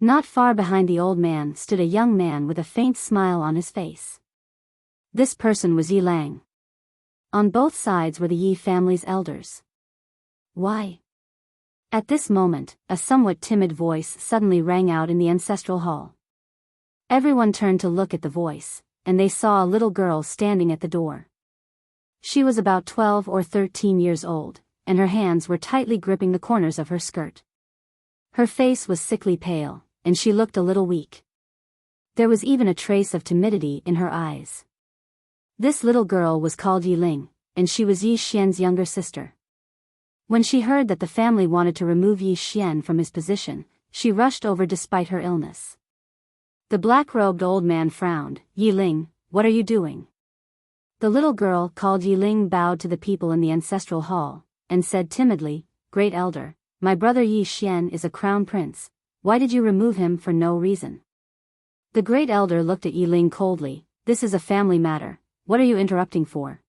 Not far behind the old man stood a young man with a faint smile on his face. This person was Yi Lang. On both sides were the Yi family's elders. Why? At this moment, a somewhat timid voice suddenly rang out in the ancestral hall. Everyone turned to look at the voice, and they saw a little girl standing at the door. She was about 12 or 13 years old, and her hands were tightly gripping the corners of her skirt. Her face was sickly pale, and she looked a little weak. There was even a trace of timidity in her eyes. This little girl was called Yi Ling, and she was Yi Xian's younger sister. When she heard that the family wanted to remove Yi Xian from his position, she rushed over despite her illness. The black-robed old man frowned. Yi Ling, what are you doing? The little girl called Yi Ling bowed to the people in the ancestral hall, and said timidly, Great Elder, my brother Yi Xian is a crown prince. Why did you remove him for no reason? The Great Elder looked at Yi Ling coldly. This is a family matter. What are you interrupting for?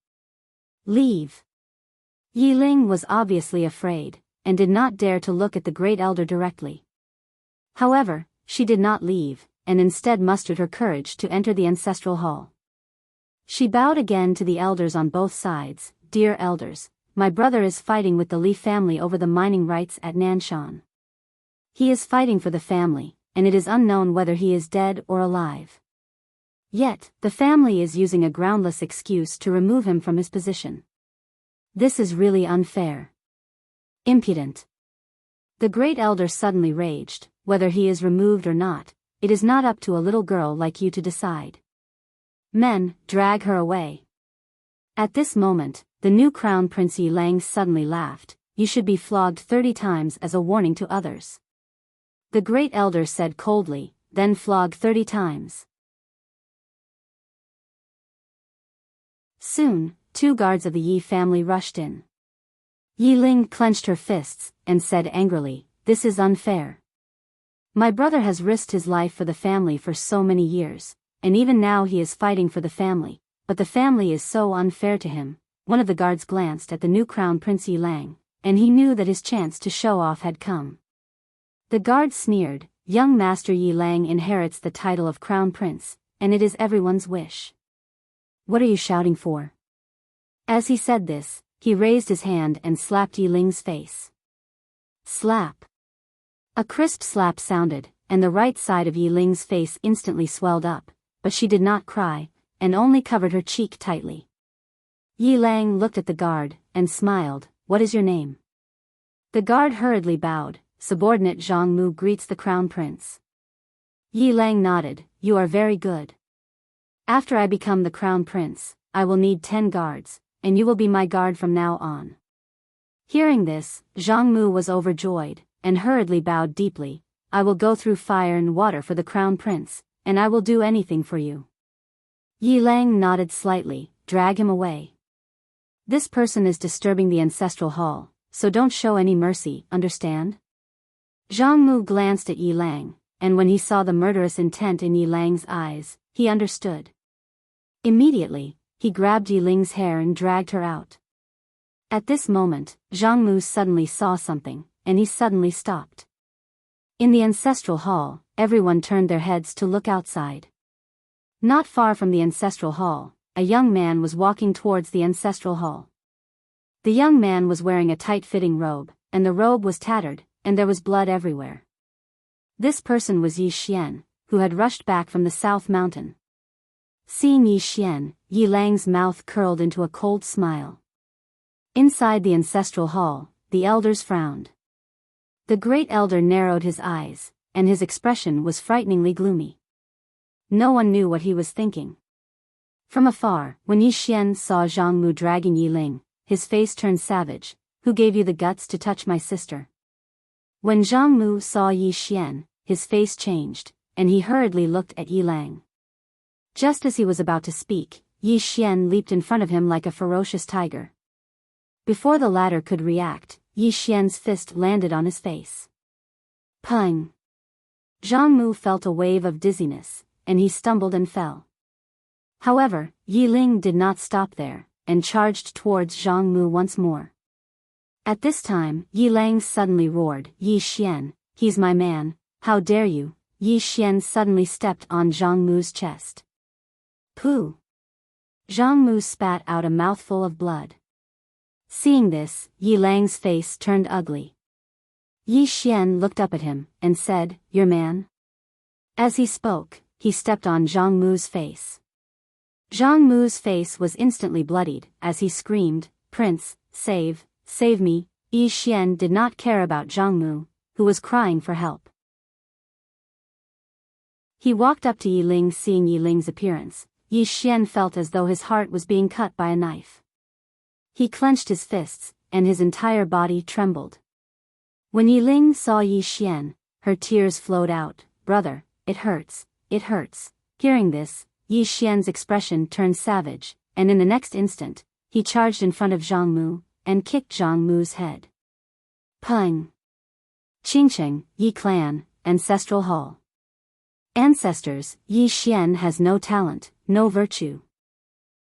Leave. Yi Ling was obviously afraid, and did not dare to look at the great elder directly. However, she did not leave, and instead mustered her courage to enter the ancestral hall. She bowed again to the elders on both sides. Dear elders, my brother is fighting with the Li family over the mining rights at Nanshan. He is fighting for the family, and it is unknown whether he is dead or alive. Yet, the family is using a groundless excuse to remove him from his position. This is really unfair. Impudent. The great elder suddenly raged. Whether he is removed or not, it is not up to a little girl like you to decide. Men, drag her away. At this moment, the new crown prince Yi Lang suddenly laughed. You should be flogged 30 times as a warning to others. The great elder said coldly, then flog 30 times. Soon, 2 guards of the Yi family rushed in. Yi Ling clenched her fists, and said angrily, this is unfair. My brother has risked his life for the family for so many years, and even now he is fighting for the family, but the family is so unfair to him. One of the guards glanced at the new crown prince Yi Lang, and he knew that his chance to show off had come. The guard sneered, young master Yi Lang inherits the title of crown prince, and it is everyone's wish. What are you shouting for? As he said this, he raised his hand and slapped Yi Ling's face. Slap. A crisp slap sounded, and the right side of Yi Ling's face instantly swelled up, but she did not cry, and only covered her cheek tightly. Yi Lang looked at the guard, and smiled, what is your name? The guard hurriedly bowed, subordinate Zhang Mu greets the crown prince. Yi Lang nodded, you are very good. After I become the crown prince, I will need 10 guards, and you will be my guard from now on. Hearing this, Zhang Mu was overjoyed, and hurriedly bowed deeply. I will go through fire and water for the crown prince, and I will do anything for you. Yi Lang nodded slightly, drag him away. This person is disturbing the ancestral hall, so don't show any mercy, understand? Zhang Mu glanced at Yi Lang, and when he saw the murderous intent in Yi Lang's eyes, he understood. Immediately, he grabbed Yi Ling's hair and dragged her out. At this moment, Zhang Mu suddenly saw something, and he suddenly stopped. In the ancestral hall, everyone turned their heads to look outside. Not far from the ancestral hall, a young man was walking towards the ancestral hall. The young man was wearing a tight-fitting robe, and the robe was tattered, and there was blood everywhere. This person was Yi Xian, who had rushed back from the South Mountain. Seeing Yi Xian, Yi Lang's mouth curled into a cold smile. Inside the ancestral hall, the elders frowned. The great elder narrowed his eyes, and his expression was frighteningly gloomy. No one knew what he was thinking. From afar, when Yi Xian saw Zhang Mu dragging Yi Ling, his face turned savage. Who gave you the guts to touch my sister? When Zhang Mu saw Yi Xian, his face changed, and he hurriedly looked at Yi Lang. Just as he was about to speak, Yi Xian leaped in front of him like a ferocious tiger. Before the latter could react, Yi Xian's fist landed on his face. Pung! Zhang Mu felt a wave of dizziness, and he stumbled and fell. However, Yi Ling did not stop there, and charged towards Zhang Mu once more. At this time, Yi Lang suddenly roared, Yi Xian, he's my man, how dare you? Yi Xian suddenly stepped on Zhang Mu's chest. Pooh! Zhang Mu spat out a mouthful of blood. Seeing this, Yi Lang's face turned ugly. Yi Xian looked up at him, and said, your man? As he spoke, he stepped on Zhang Mu's face. Zhang Mu's face was instantly bloodied, as he screamed, Prince, save me. Yi Xian did not care about Zhang Mu, who was crying for help. He walked up to Yi Ling. Seeing Yi Ling's appearance, Yi Xian felt as though his heart was being cut by a knife. He clenched his fists, and his entire body trembled. When Yi Ling saw Yi Xian, her tears flowed out, brother, it hurts, it hurts. Hearing this, Yi Xian's expression turned savage, and in the next instant, he charged in front of Zhang Mu, and kicked Zhang Mu's head. Pung! Qingcheng, Yi Clan, Ancestral Hall. Ancestors, Yi Xian has no talent, no virtue.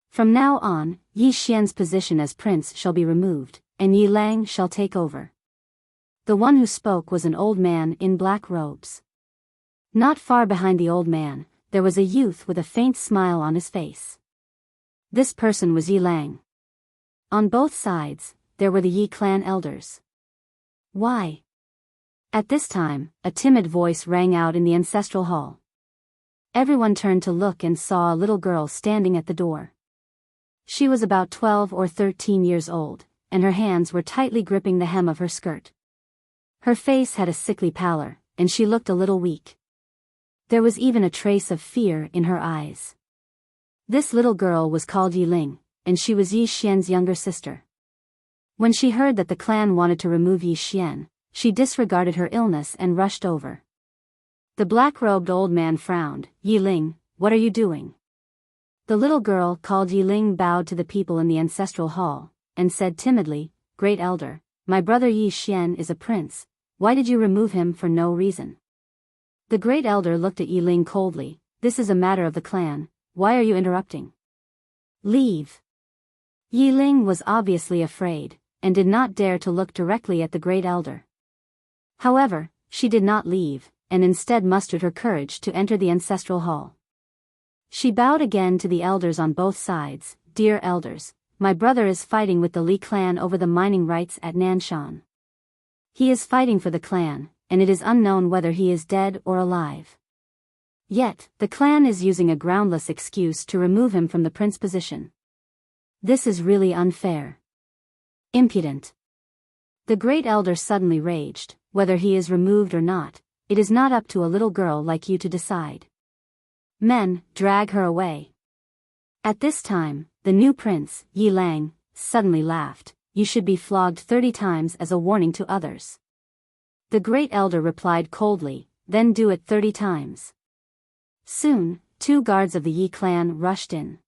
From now on, Yi Xian's position as prince shall be removed, and Yi Lang shall take over. The one who spoke was an old man in black robes. Not far behind the old man, there was a youth with a faint smile on his face. This person was Yi Lang. On both sides, there were the Yi clan elders. Why? At this time, a timid voice rang out in the ancestral hall. Everyone turned to look and saw a little girl standing at the door. She was about 12 or 13 years old, and her hands were tightly gripping the hem of her skirt. Her face had a sickly pallor, and she looked a little weak. There was even a trace of fear in her eyes. This little girl was called Yi Ling, and she was Yi Xian's younger sister. When she heard that the clan wanted to remove Yi Xian, she disregarded her illness and rushed over. The black-robed old man frowned. "Yi Ling, what are you doing?" The little girl called Yi Ling bowed to the people in the ancestral hall, and said timidly, "Great elder, my brother Yi Xian is a prince. Why did you remove him for no reason?" The great elder looked at Yi Ling coldly. "This is a matter of the clan. Why are you interrupting? Leave." Yi Ling was obviously afraid, and did not dare to look directly at the great elder. However, she did not leave, and instead mustered her courage to enter the ancestral hall. She bowed again to the elders on both sides. "Dear elders, my brother is fighting with the Li clan over the mining rights at Nanshan. He is fighting for the clan, and it is unknown whether he is dead or alive. Yet, the clan is using a groundless excuse to remove him from the prince position. This is really unfair. Impudent." The great elder suddenly raged. "Whether he is removed or not, it is not up to a little girl like you to decide. Men, drag her away." At this time, the new prince, Yi Lang, suddenly laughed. "You should be flogged 30 times as a warning to others." The great elder replied coldly, "Then do it 30 times. Soon, 2 guards of the Yi clan rushed in.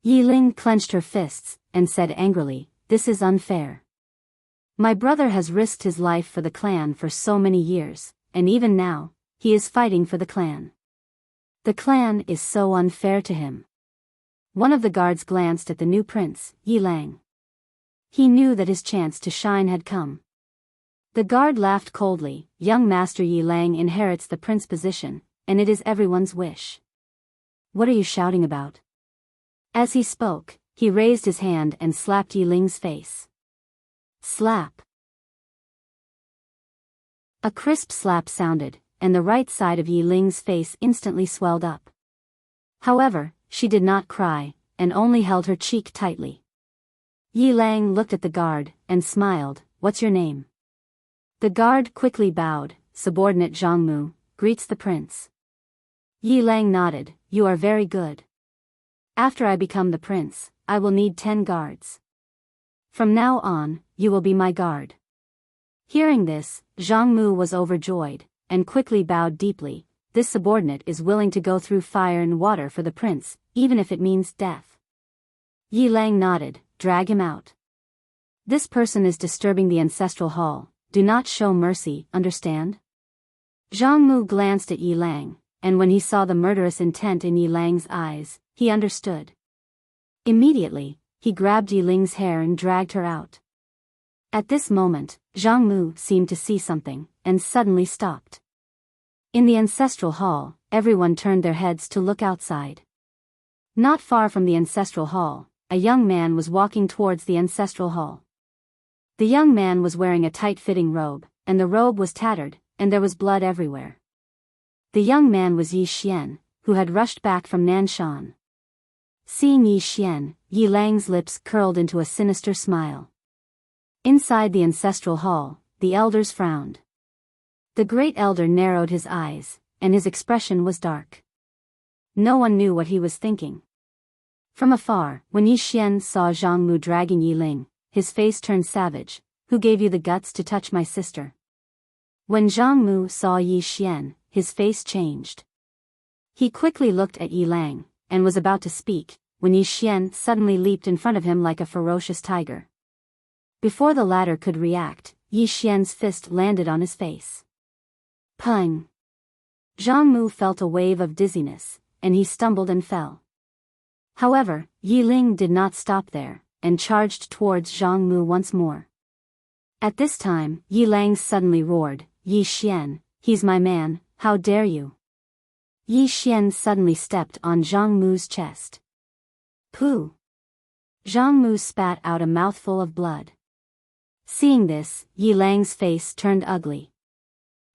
Yi Ling clenched her fists, and said angrily, "This is unfair. My brother has risked his life for the clan for so many years, and even now, he is fighting for the clan. The clan is so unfair to him." One of the guards glanced at the new prince, Yi Lang. He knew that his chance to shine had come. The guard laughed coldly. "Young Master Yi Lang inherits the prince position, and it is everyone's wish. What are you shouting about?" As he spoke, he raised his hand and slapped Yi Ling's face. Slap. A crisp slap sounded, and the right side of Yi Ling's face instantly swelled up. However, she did not cry, and only held her cheek tightly. Yi Lang looked at the guard, and smiled. "What's your name?" The guard quickly bowed. "Subordinate Zhangmu, greets the prince." Yi Lang nodded. "You are very good. After I become the prince, I will need 10 guards. From now on, you will be my guard." Hearing this, Zhangmu was overjoyed, and quickly bowed deeply. "This subordinate is willing to go through fire and water for the prince, even if it means death." Yi Lang nodded. "Drag him out. This person is disturbing the ancestral hall. Do not show mercy, understand?" Zhangmu glanced at Yi Lang, and when he saw the murderous intent in Yi Lang's eyes, he understood. Immediately, he grabbed Yi Ling's hair and dragged her out. At this moment, Zhangmu seemed to see something, and suddenly stopped. In the ancestral hall, everyone turned their heads to look outside. Not far from the ancestral hall, a young man was walking towards the ancestral hall. The young man was wearing a tight-fitting robe, and the robe was tattered, and there was blood everywhere. The young man was Yi Xian, who had rushed back from Nanshan. Seeing Yi Xian, Yi Lang's lips curled into a sinister smile. Inside the ancestral hall, the elders frowned. The great elder narrowed his eyes, and his expression was dark. No one knew what he was thinking. From afar, when Yi Xian saw Zhangmu dragging Yi Ling, his face turned savage. "Who gave you the guts to touch my sister?" When Zhangmu saw Yi Xian, his face changed. He quickly looked at Yi Lang, and was about to speak, when Yi Xian suddenly leaped in front of him like a ferocious tiger. Before the latter could react, Yi Xian's fist landed on his face. Pung! Zhangmu felt a wave of dizziness, and he stumbled and fell. However, Yi Ling did not stop there, and charged towards Zhang Mu once more. At this time, Yi Lang suddenly roared, "Yi Xian, he's my man, how dare you!" Yi Xian suddenly stepped on Zhang Mu's chest. Pooh! Zhang Mu spat out a mouthful of blood. Seeing this, Yi Lang's face turned ugly.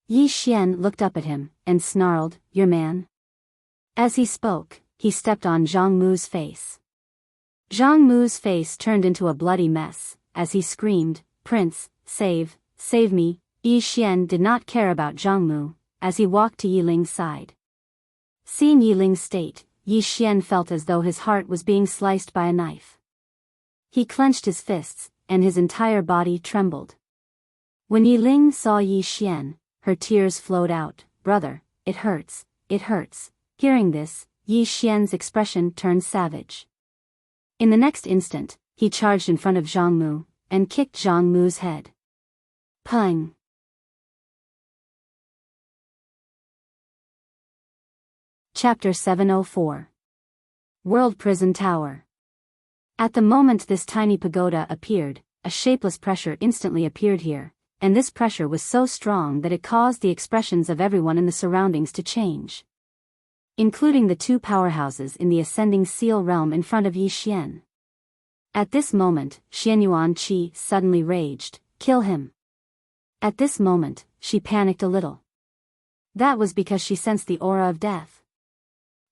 Yi Xian looked up at him, and snarled, "Your man?" As he spoke, he stepped on Zhang Mu's face. Zhang Mu's face turned into a bloody mess, as he screamed, "Prince, save me!" Yi Xian did not care about Zhang Mu, as he walked to Yi Ling's side. Seeing Yi Ling's state, Yi Xian felt as though his heart was being sliced by a knife. He clenched his fists, and his entire body trembled. When Yi Ling saw Yi Xian, her tears flowed out, "Brother, it hurts, it hurts." Hearing this, Yi Xian's expression turned savage. In the next instant, he charged in front of Zhang Mu, and kicked Zhang Mu's head. Pung! Chapter 704. World Prison Tower. At the moment this tiny pagoda appeared, a shapeless pressure instantly appeared here, and this pressure was so strong that it caused the expressions of everyone in the surroundings to change, including the two powerhouses in the ascending seal realm in front of Yi Xian. At this moment, Xianyuan Qi suddenly raged, "Kill him!" At this moment, she panicked a little. That was because she sensed the aura of death.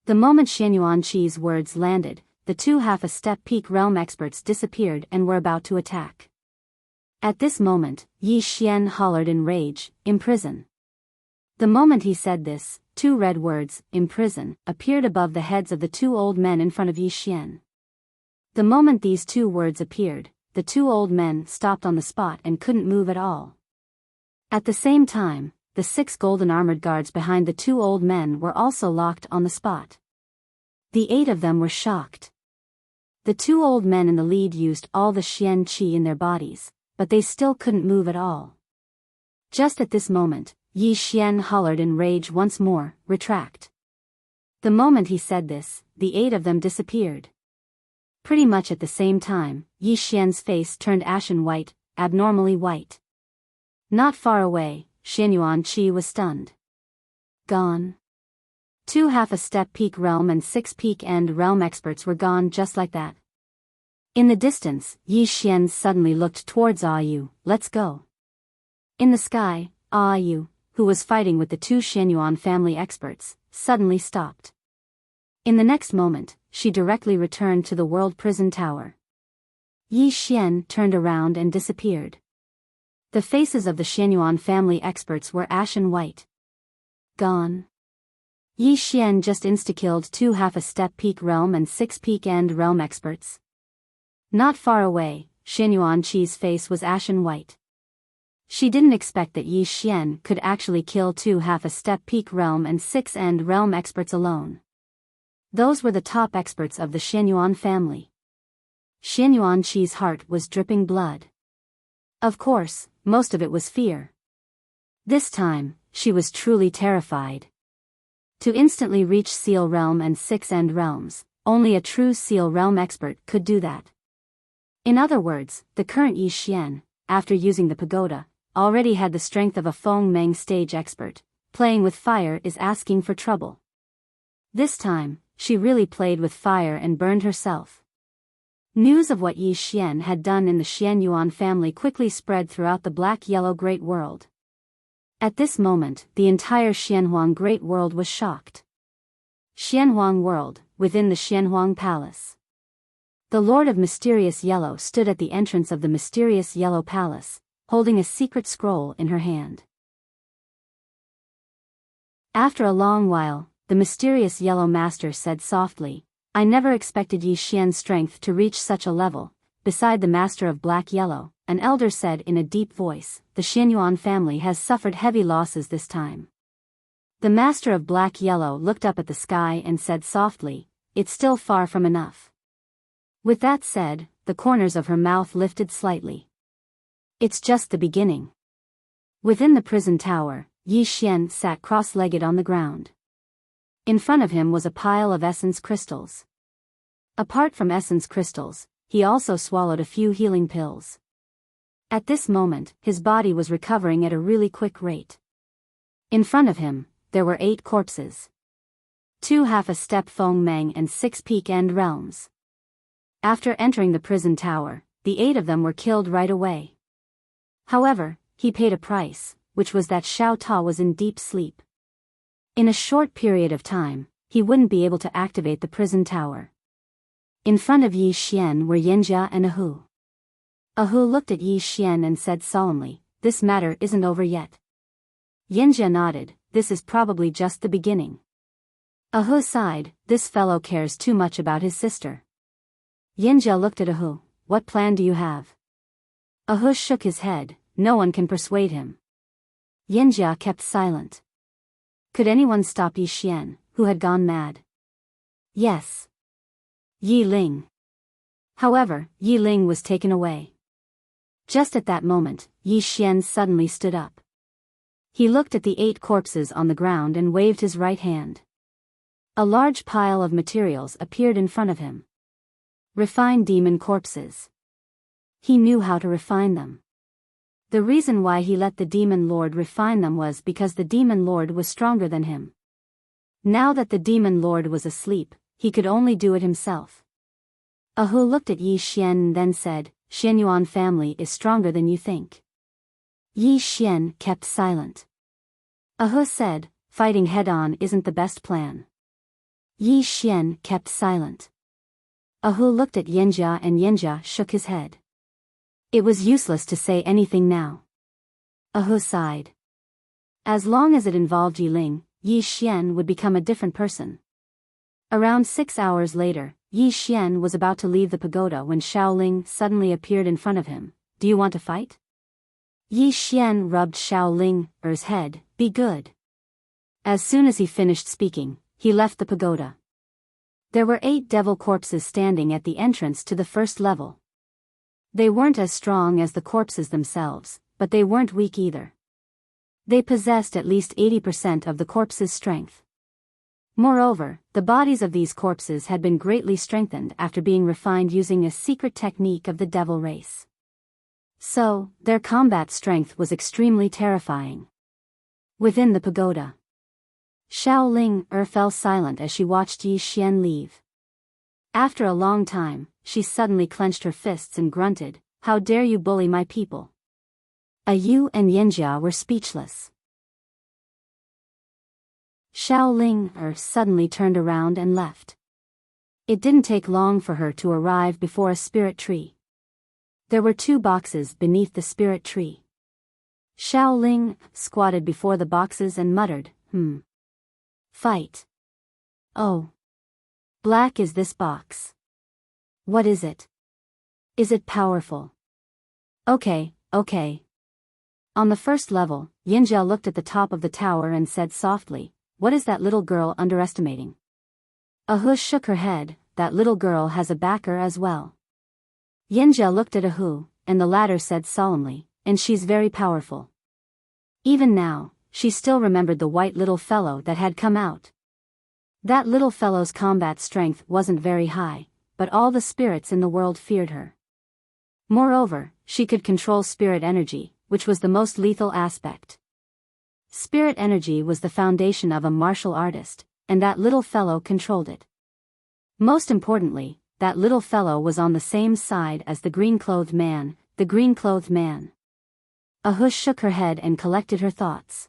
The moment Xianyuan Qi's words landed, the two half-a-step peak realm experts disappeared and were about to attack. At this moment, Yi Xian hollered in rage, "Imprison!" The moment he said this, two red words, "Imprison," appeared above the heads of the two old men in front of Yi Xian. The moment these two words appeared, the two old men stopped on the spot and couldn't move at all. At the same time, the 6 golden armored guards behind the two old men were also locked on the spot. The 8 of them were shocked. The two old men in the lead used all the Xian Qi in their bodies, but they still couldn't move at all. Just at this moment, Yi Xian hollered in rage once more, "Retract!" The moment he said this, the 8 of them disappeared. Pretty much at the same time, Yi Xian's face turned ashen white, abnormally white. Not far away, Xianyuan Qi was stunned. Gone. 2 half-a-step peak realm and 6 peak end realm experts were gone just like that. In the distance, Yi Xian suddenly looked towards Yu. "Let's go." In the sky, Yu, who was fighting with the 2 Xianyuan family experts, suddenly stopped. In the next moment, she directly returned to the World Prison Tower. Yi Xian turned around and disappeared. The faces of the Xianyuan family experts were ashen white. Gone. Yi Xian just insta-killed 2 half-a-step peak realm and 6 peak end realm experts. Not far away, Xianyuan Qi's face was ashen white. She didn't expect that Yi Xian could actually kill 2 half-a-step peak realm and 6 end realm experts alone. Those were the top experts of the Xianyuan family. Xianyuan Qi's heart was dripping blood. Of course, most of it was fear. This time, she was truly terrified. To instantly reach Seal Realm and 6 End Realms, only a true Seal Realm expert could do that. In other words, the current Yi Xian, after using the pagoda, already had the strength of a Feng Meng stage expert. Playing with fire is asking for trouble. This time, she really played with fire and burned herself. News of what Yi Xian had done in the Xianyuan family quickly spread throughout the black-yellow Great World. At this moment, the entire Xianhuang Great World was shocked. Xianhuang World, within the Xianhuang Palace. The Lord of Mysterious Yellow stood at the entrance of the Mysterious Yellow Palace, holding a secret scroll in her hand. After a long while, the Mysterious Yellow Master said softly, "I never expected Yi Xian's strength to reach such a level." Beside the Master of Black Yellow, an elder said in a deep voice, "The Xianyuan family has suffered heavy losses this time." The Master of Black Yellow looked up at the sky and said softly, "It's still far from enough." With that said, the corners of her mouth lifted slightly. "It's just the beginning." Within the prison tower, Yi Xian sat cross-legged on the ground. In front of him was a pile of essence crystals. Apart from essence crystals, he also swallowed a few healing pills. At this moment, his body was recovering at a really quick rate. In front of him, there were 8 corpses. 2 half-a-step Feng Meng and 6 peak-end realms. After entering the prison tower, the 8 of them were killed right away. However, he paid a price, which was that Xiao Ta was in deep sleep. In a short period of time, he wouldn't be able to activate the prison tower. In front of Yi Xian were Yanjia and Ahu. Ahu looked at Yi Xian and said solemnly, "This matter isn't over yet." Yanjia nodded, "This is probably just the beginning." Ahu sighed, "This fellow cares too much about his sister." Yanjia looked at Ahu, "What plan do you have?" Ahu shook his head, "No one can persuade him." Yanjia kept silent. Could anyone stop Yi Xian, who had gone mad? Yes. Yi Ling. However, Yi Ling was taken away. Just at that moment, Yi Xian suddenly stood up. He looked at the 8 corpses on the ground and waved his right hand. A large pile of materials appeared in front of him. Refined demon corpses. He knew how to refine them. The reason why he let the demon lord refine them was because the demon lord was stronger than him. Now that the demon lord was asleep, he could only do it himself. Ahu looked at Yi Xian and then said, "Xianyuan family is stronger than you think." Yi Xian kept silent. Ahu said, "Fighting head-on isn't the best plan." Yi Xian kept silent. Ahu looked at Yanjia and Yanjia shook his head. It was useless to say anything now. Ahu sighed. As long as it involved Yi Ling, Yi Xian would become a different person. Around 6 hours later, Yi Xian was about to leave the pagoda when Xiaoling suddenly appeared in front of him. "Do you want to fight?" Yi Xian rubbed Xiaoling's head, "Be good." As soon as he finished speaking, he left the pagoda. There were 8 devil corpses standing at the entrance to the first level. They weren't as strong as the corpses themselves, but they weren't weak either. They possessed at least 80% of the corpse's strength. Moreover, the bodies of these corpses had been greatly strengthened after being refined using a secret technique of the devil race. So, their combat strength was extremely terrifying. Within the pagoda, Xiaoling fell silent as she watched Yi Xian leave. After a long time, she suddenly clenched her fists and grunted, "How dare you bully my people?" Ayu and Yanjia were speechless. Xiaoling suddenly turned around and left. It didn't take long for her to arrive before a spirit tree. There were 2 boxes beneath the spirit tree. Xiaoling squatted before the boxes and muttered, Fight. Oh. Black is this box. What is it? Is it powerful? Okay. On the first level, Yanjia looked at the top of the tower and said softly, "What is that little girl underestimating?" Ahu shook her head, "That little girl has a backer as well." Yanjia looked at Ahu, and the latter said solemnly, "And she's very powerful." Even now, she still remembered the white little fellow that had come out. That little fellow's combat strength wasn't very high, but all the spirits in the world feared her. Moreover, she could control spirit energy, which was the most lethal aspect. Spirit energy was the foundation of a martial artist, and that little fellow controlled it. Most importantly, that little fellow was on the same side as the green-clothed man, Ahu shook her head and collected her thoughts.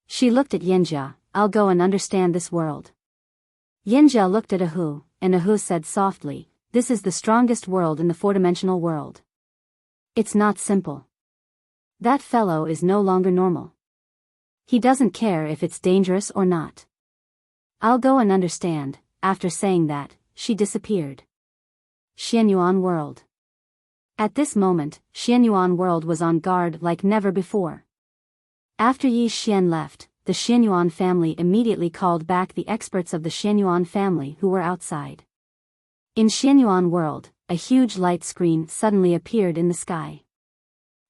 She looked at Yanjia, "I'll go and understand this world." Yanjia looked at Ahu, and Ahu said softly, "This is the strongest world in the 4-dimensional world. It's not simple. That fellow is no longer normal. He doesn't care if it's dangerous or not. I'll go and understand." After saying that, she disappeared. Xianyuan World. At this moment, Xianyuan World was on guard like never before. After Yi Xian left, the Xianyuan family immediately called back the experts of the Xianyuan family who were outside. In Xianyuan World, a huge light screen suddenly appeared in the sky.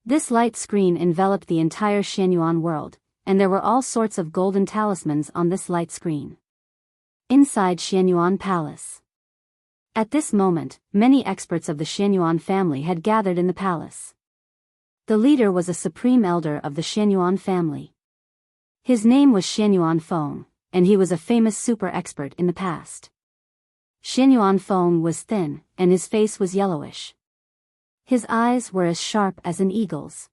This light screen enveloped the entire Xianyuan World, and there were all sorts of golden talismans on this light screen. Inside Xianyuan Palace, At this moment, many experts of the Xianyuan family had gathered in the palace. The leader was a supreme elder of the Xianyuan family. His name was Xianyuan Feng, and he was a famous super expert in the past. Xianyuan Feng was thin, and his face was yellowish. His eyes were as sharp as an eagle's.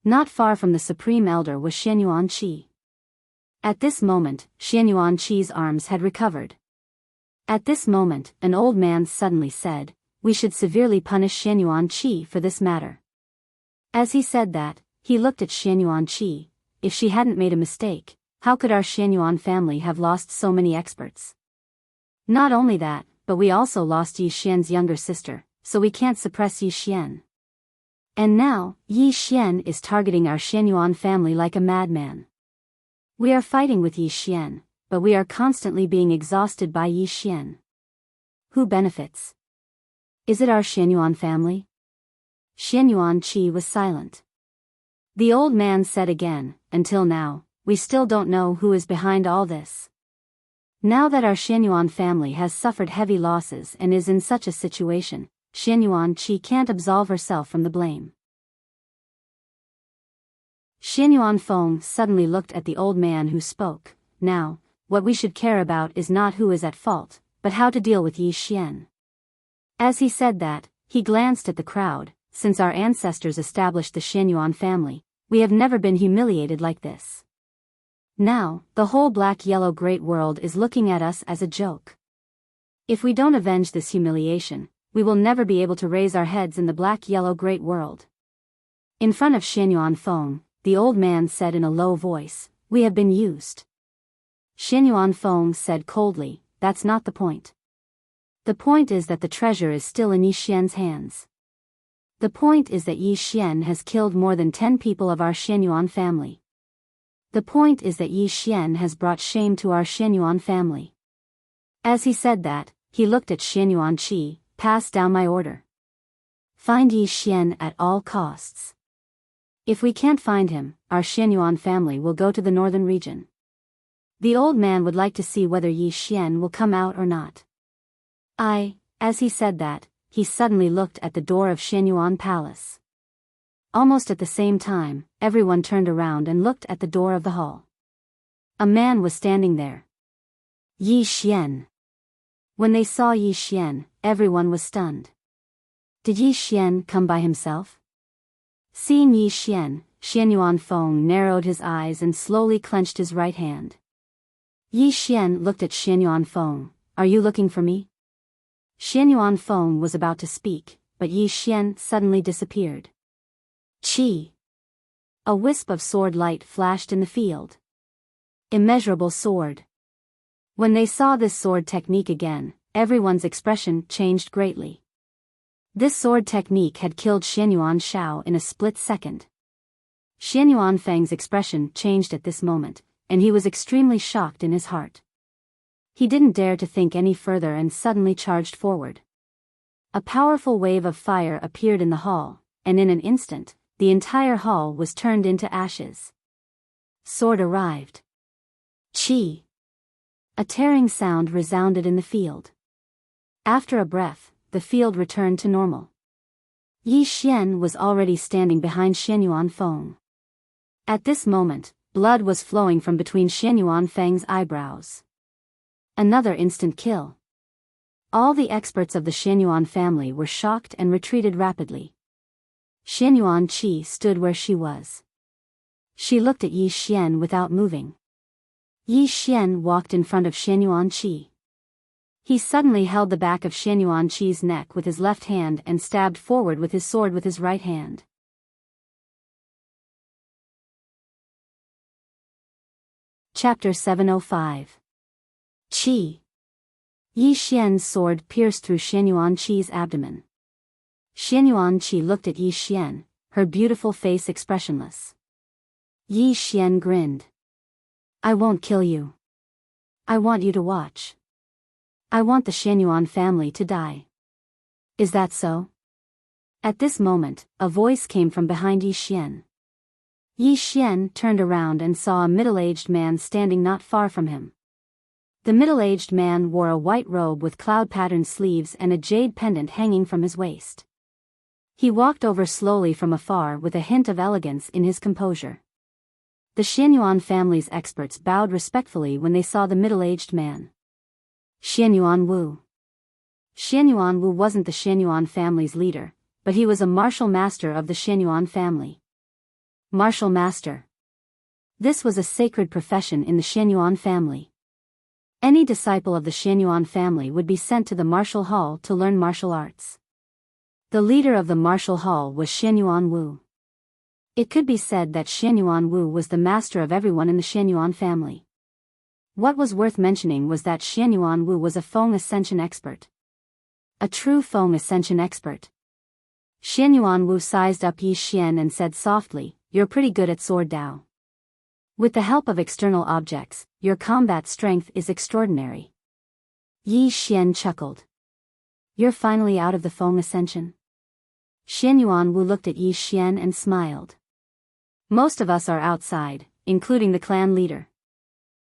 Not far from the supreme elder was Xianyuan Qi. At this moment, Xianyuan Qi's arms had recovered. At this moment, an old man suddenly said, "We should severely punish Xianyuan Qi for this matter." As he said that, he looked at Xianyuan Qi. If she hadn't made a mistake, how could our Xianyuan family have lost so many experts? Not only that, but we also lost Yi Xian's younger sister, so we can't suppress Yi Xian. And now, Yi Xian is targeting our Xianyuan family like a madman. We are fighting with Yi Xian, but we are constantly being exhausted by Yi Xian. Who benefits? Is it our Xianyuan family? Xianyuan Qi was silent. The old man said again, "Until now, we still don't know who is behind all this. Now that our Xianyuan family has suffered heavy losses and is in such a situation, Xianyuan Qi can't absolve herself from the blame." Xianyuan Feng suddenly looked at the old man who spoke. "Now, what we should care about is not who is at fault, but how to deal with Yi Xian." As he said that, he glanced at the crowd. "Since our ancestors established the Xianyuan family, we have never been humiliated like this. Now, the whole black-yellow great world is looking at us as a joke. If we don't avenge this humiliation, we will never be able to raise our heads in the black-yellow great world." In front of Xianyuan Feng, the old man said in a low voice, "We have been used." Xianyuan Feng said coldly, "That's not the point. The point is that the treasure is still in Yi Xian's hands. The point is that Yi Xian has killed more than 10 people of our Xianyuan family. The point is that Yi Xian has brought shame to our Xianyuan family." As he said that, he looked at Xianyuan Qi. "Pass down my order. Find Yi Xian at all costs. If we can't find him, our Xianyuan family will go to the northern region." The old man would like to see whether Yi Xian will come out or not. As he said that, he suddenly looked at the door of Xianyuan Palace. Almost at the same time, everyone turned around and looked at the door of the hall. A man was standing there. Yi Xian. When they saw Yi Xian, everyone was stunned. Did Yi Xian come by himself? Seeing Yi Xian, Xianyuan Feng narrowed his eyes and slowly clenched his right hand. Yi Xian looked at Xianyuan Feng. "Are you looking for me?" Xianyuan Feng was about to speak, but Yi Xian suddenly disappeared. Qi. A wisp of sword light flashed in the field. Immeasurable sword. When they saw this sword technique again, everyone's expression changed greatly. This sword technique had killed Xianyuan Shao in a split second. Xianyuan Feng's expression changed at this moment, and he was extremely shocked in his heart. He didn't dare to think any further and suddenly charged forward. A powerful wave of fire appeared in the hall, and in an instant, the entire hall was turned into ashes. Sword arrived. Qi. A tearing sound resounded in the field. After a breath, the field returned to normal. Yi Xian was already standing behind Xianyuan Feng. At this moment, blood was flowing from between Xianyuan Feng's eyebrows. Another instant kill. All the experts of the Xianyuan family were shocked and retreated rapidly. Xianyuan Qi stood where she was. She looked at Yi Xian without moving. Yi Xian walked in front of Xianyuan Qi. He suddenly held the back of Xianyuan Qi's neck with his left hand and stabbed forward with his sword with his right hand. Chapter 705. Qi. Yi Xian's sword pierced through Xianyuan Qi's abdomen. Xianyuan Qi looked at Yi Xian, her beautiful face expressionless. Yi Xian grinned. "I won't kill you. I want you to watch. I want the Xianyuan family to die. Is that so?" At this moment, a voice came from behind Yi Xian. Yi Xian turned around and saw a middle-aged man standing not far from him. The middle-aged man wore a white robe with cloud-patterned sleeves and a jade pendant hanging from his waist. He walked over slowly from afar with a hint of elegance in his composure. The Xianyuan family's experts bowed respectfully when they saw the middle-aged man. Xianyuan Wu. Xianyuan Wu wasn't the Xianyuan family's leader, but he was a martial master of the Xianyuan family. Martial master. This was a sacred profession in the Xianyuan family. Any disciple of the Xianyuan family would be sent to the martial hall to learn martial arts. The leader of the martial hall was Xianyuan Wu. It could be said that Xianyuan Wu was the master of everyone in the Xianyuan family. What was worth mentioning was that Xianyuan Wu was a Feng Ascension expert. A true Feng Ascension expert. Xianyuan Wu sized up Yi Xian and said softly, "You're pretty good at sword Dao. With the help of external objects, your combat strength is extraordinary." Yi Xian chuckled. "You're finally out of the Feng Ascension?" Xianyuan Wu looked at Yi Xian and smiled. "Most of us are outside, including the clan leader.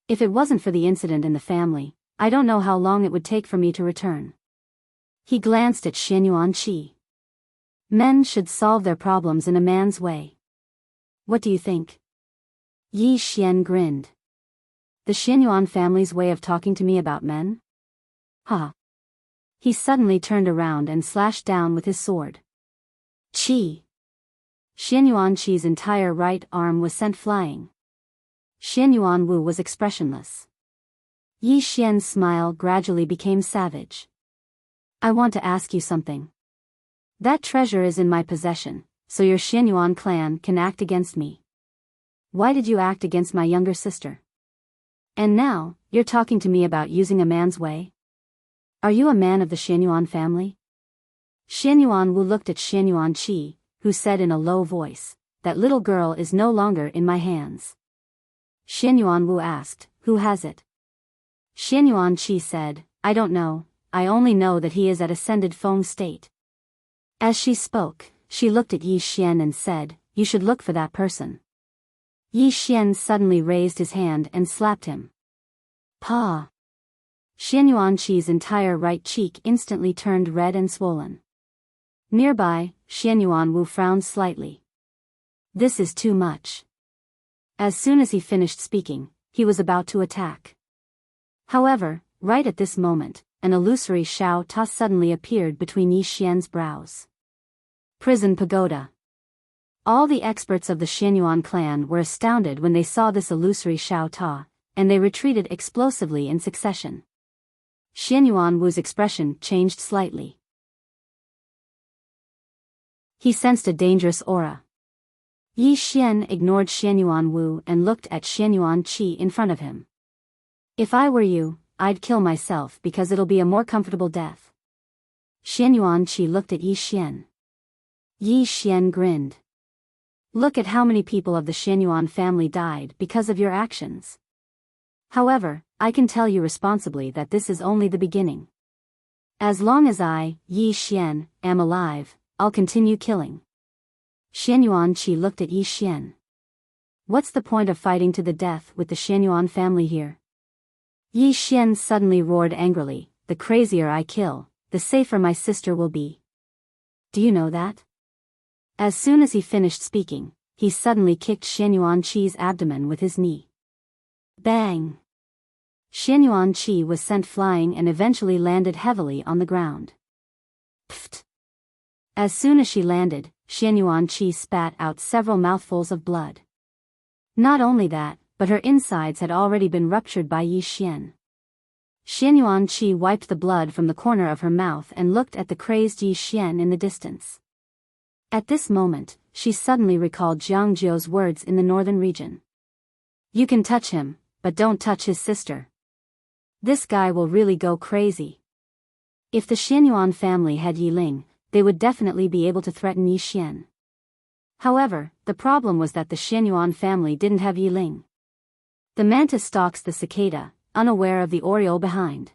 If it wasn't for the incident in the family, I don't know how long it would take for me to return." He glanced at Xianyuan Qi. "Men should solve their problems in a man's way. What do you think?" Yi Xian grinned. "The Xianyuan family's way of talking to me about men? Ha!" He suddenly turned around and slashed down with his sword. Qi. Xianyuan Qi's entire right arm was sent flying. Xianyuan Wu was expressionless. Yi Xian's smile gradually became savage. "I want to ask you something. That treasure is in my possession, so your Xianyuan clan can act against me. Why did you act against my younger sister? And now, you're talking to me about using a man's way? Are you a man of the Xianyuan family?" Xianyuan Wu looked at Xianyuan Qi, who said in a low voice, "That little girl is no longer in my hands." Xianyuan Wu asked, "Who has it?" Xianyuan Qi said, "I don't know, I only know that he is at ascended Feng state." As she spoke, she looked at Yi Xian and said, "You should look for that person." Yi Xian suddenly raised his hand and slapped him. Pa! Xianyuan Qi's entire right cheek instantly turned red and swollen. Nearby, Xianyuan Wu frowned slightly. "This is too much." As soon as he finished speaking, he was about to attack. However, right at this moment, an illusory Shao Ta suddenly appeared between Yi Xian's brows. Prison Pagoda. All the experts of the Xianyuan clan were astounded when they saw this illusory Shao Ta, and they retreated explosively in succession. Xianyuan Wu's expression changed slightly. He sensed a dangerous aura. Yi Xian ignored Xianyuan Wu and looked at Xianyuan Qi in front of him. "If I were you, I'd kill myself because it'll be a more comfortable death." Xianyuan Qi looked at Yi Xian. Yi Xian grinned. "Look at how many people of the Xianyuan family died because of your actions. However, I can tell you responsibly that this is only the beginning. As long as I, Yi Xian, am alive, I'll continue killing." Xianyuan Qi looked at Yi Xian. "What's the point of fighting to the death with the Xianyuan family here?" Yi Xian suddenly roared angrily, "The crazier I kill, the safer my sister will be. Do you know that?" As soon as he finished speaking, he suddenly kicked Xianyuan Qi's abdomen with his knee. Bang! Xianyuan Qi was sent flying and eventually landed heavily on the ground. Pfft! As soon as she landed, Xianyuan Qi spat out several mouthfuls of blood. Not only that, but her insides had already been ruptured by Yi Xian. Xianyuan Qi wiped the blood from the corner of her mouth and looked at the crazed Yi Xian in the distance. At this moment, she suddenly recalled Jiang Jiu's words in the northern region. "You can touch him, but don't touch his sister. This guy will really go crazy." If the Xianyuan family had Yi Ling, they would definitely be able to threaten Yi Xian. However, the problem was that the Xianyuan family didn't have Yi Ling. The mantis stalks the cicada, unaware of the oriole behind.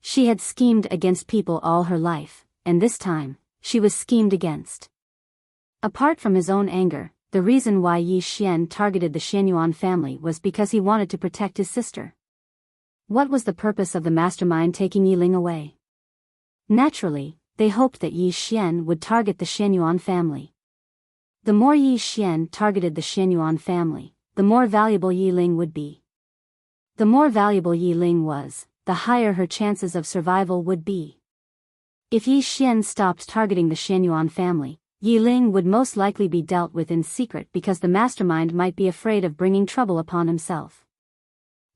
She had schemed against people all her life, and this time, she was schemed against. Apart from his own anger, the reason why Yi Xian targeted the Xianyuan family was because he wanted to protect his sister. What was the purpose of the mastermind taking Yi Ling away? Naturally, they hoped that Yi Xian would target the Shenyuan family. The more Yi Xian targeted the Shenyuan family, the more valuable Yi Ling would be. The more valuable Yi Ling was, the higher her chances of survival would be. If Yi Xian stopped targeting the Shenyuan family, Yi Ling would most likely be dealt with in secret because the mastermind might be afraid of bringing trouble upon himself.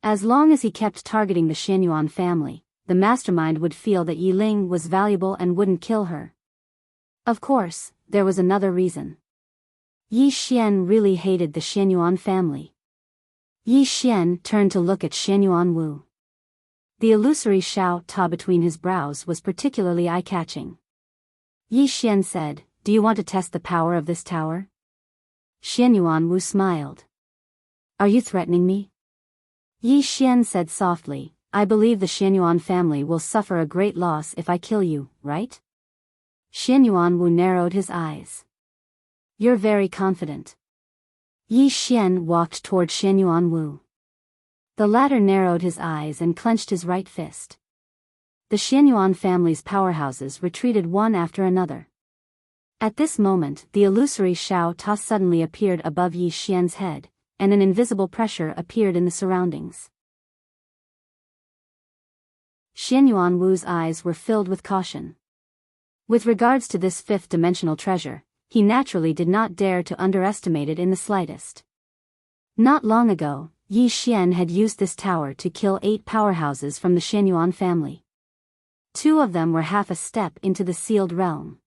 As long as he kept targeting the Shenyuan family, the mastermind would feel that Yi Ling was valuable and wouldn't kill her. Of course, there was another reason. Yi Xian really hated the Shenyuan family. Yi Xian turned to look at Shenyuan Wu. The illusory Shao Ta between his brows was particularly eye-catching. Yi Xian said, "Do you want to test the power of this tower?" Shenyuan Wu smiled. "Are you threatening me?" Yi Xian said softly, "I believe the Shenyuan family will suffer a great loss if I kill you, right?" Shenyuan Wu narrowed his eyes. "You're very confident." Yi Xian walked toward Shenyuan Wu. The latter narrowed his eyes and clenched his right fist. The Shenyuan family's powerhouses retreated one after another. At this moment, the illusory Shao Ta suddenly appeared above Yi Xian's head, and an invisible pressure appeared in the surroundings. Shenyuan Wu's eyes were filled with caution. With regards to this fifth-dimensional treasure, he naturally did not dare to underestimate it in the slightest. Not long ago, Yi Xian had used this tower to kill 8 powerhouses from the Shenyuan family. 2 of them were half a step into the sealed realm.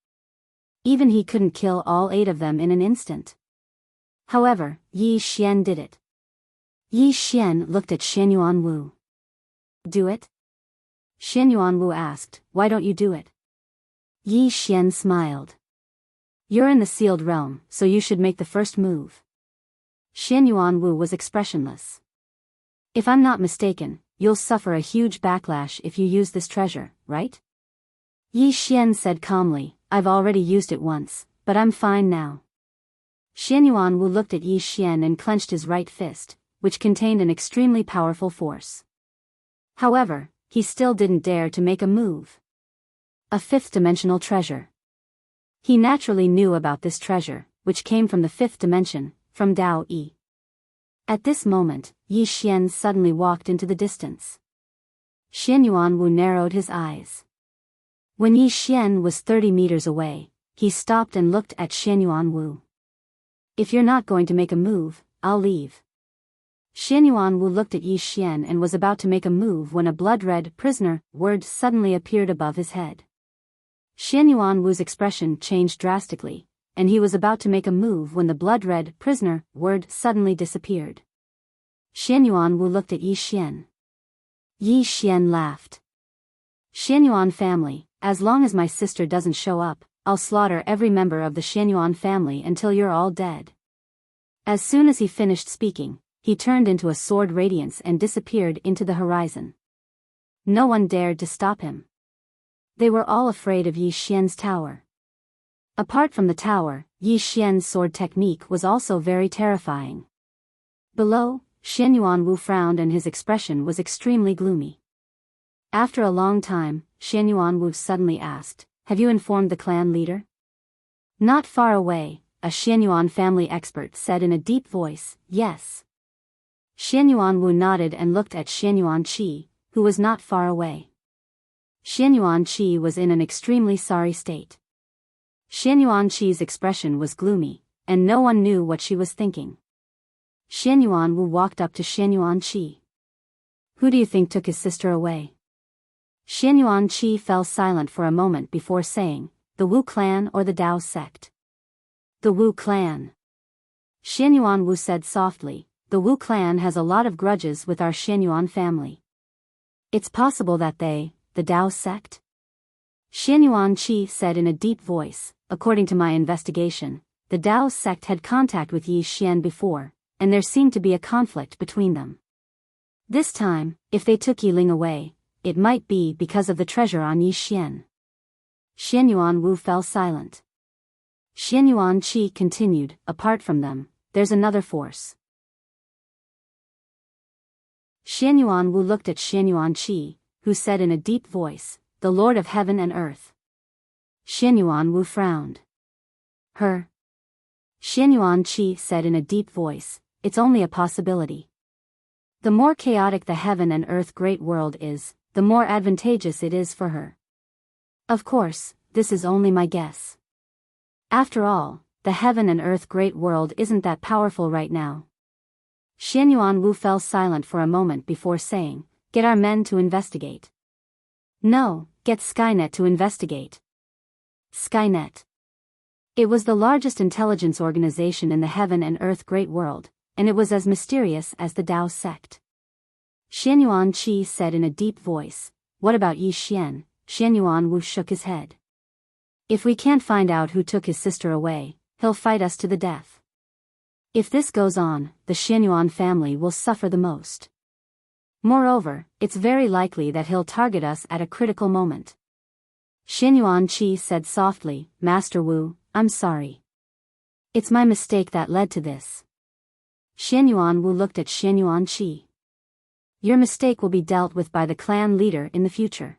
Even he couldn't kill all 8 of them in an instant. However, Yi Xian did it. Yi Xian looked at Shenyuan Wu. "Do it?" Shenyuan Wu asked, "Why don't you do it?" Yi Xian smiled. "You're in the sealed realm, so you should make the first move." Shenyuan Wu was expressionless. "If I'm not mistaken, you'll suffer a huge backlash if you use this treasure, right?" Yi Xian said calmly, "I've already used it once, but I'm fine now." Shenyuan Wu looked at Yi Xian and clenched his right fist, which contained an extremely powerful force. However, he still didn't dare to make a move. A fifth-dimensional treasure. He naturally knew about this treasure, which came from the 5th dimension, from Dao Yi. At this moment, Yi Xian suddenly walked into the distance. Shenyuan Wu narrowed his eyes. When Yi Xian was 30 meters away, he stopped and looked at Shenyuan Wu. "If you're not going to make a move, I'll leave." Shenyuan Wu looked at Yi Xian and was about to make a move when a blood-red prisoner word suddenly appeared above his head. Shenyuan Wu's expression changed drastically, and he was about to make a move when the blood-red prisoner word suddenly disappeared. Shenyuan Wu looked at Yi Xian. Yi Xian laughed. "Shenyuan family, as long as my sister doesn't show up, I'll slaughter every member of the Shenyuan family until you're all dead." As soon as he finished speaking, he turned into a sword radiance and disappeared into the horizon. No one dared to stop him. They were all afraid of Yi Xian's tower. Apart from the tower, Yi Xian's sword technique was also very terrifying. Below, Shenyuan Wu frowned and his expression was extremely gloomy. After a long time, Shenyuan Wu suddenly asked, "Have you informed the clan leader?" Not far away, a Shenyuan family expert said in a deep voice, "Yes." Shenyuan Wu nodded and looked at Shenyuan Qi, who was not far away. Shenyuan Qi was in an extremely sorry state. Shenyuan Qi's expression was gloomy, and no one knew what she was thinking. Shenyuan Wu walked up to Shenyuan Qi. "Who do you think took his sister away?" Shenyuan Qi fell silent for a moment before saying, "The Wu clan or the Dao sect?" "The Wu clan." Shenyuan Wu said softly, "The Wu clan has a lot of grudges with our Shenyuan family. It's possible that they, the Dao sect?" Shenyuan Qi said in a deep voice, "According to my investigation, the Dao sect had contact with Yi Xian before, and there seemed to be a conflict between them. This time, if they took Yi Ling away, it might be because of the treasure on Yi Xian." Shenyuan Wu fell silent. Shenyuan Qi continued, "Apart from them, there's another force." Xianyuan Wu looked at Xianyuan Qi, who said in a deep voice, "The Lord of Heaven and Earth." Xianyuan Wu frowned. "Her?" Xianyuan Qi said in a deep voice, "It's only a possibility. The more chaotic the heaven and earth great world is, the more advantageous it is for her. Of course, this is only my guess. After all, the heaven and earth great world isn't that powerful right now." Xianyuan Wu fell silent for a moment before saying, "Get our men to investigate." "No, get Skynet to investigate." Skynet. It was the largest intelligence organization in the heaven and earth great world, and it was as mysterious as the Tao sect. Xianyuan Qi said in a deep voice, "What about Yi Xian?" Xianyuan Wu shook his head. "If we can't find out who took his sister away, he'll fight us to the death. If this goes on, the Xianyuan family will suffer the most. Moreover, it's very likely that he'll target us at a critical moment." Xianyuan Qi said softly, "Master Wu, I'm sorry. It's my mistake that led to this." Xianyuan Wu looked at Xianyuan Qi. "Your mistake will be dealt with by the clan leader in the future."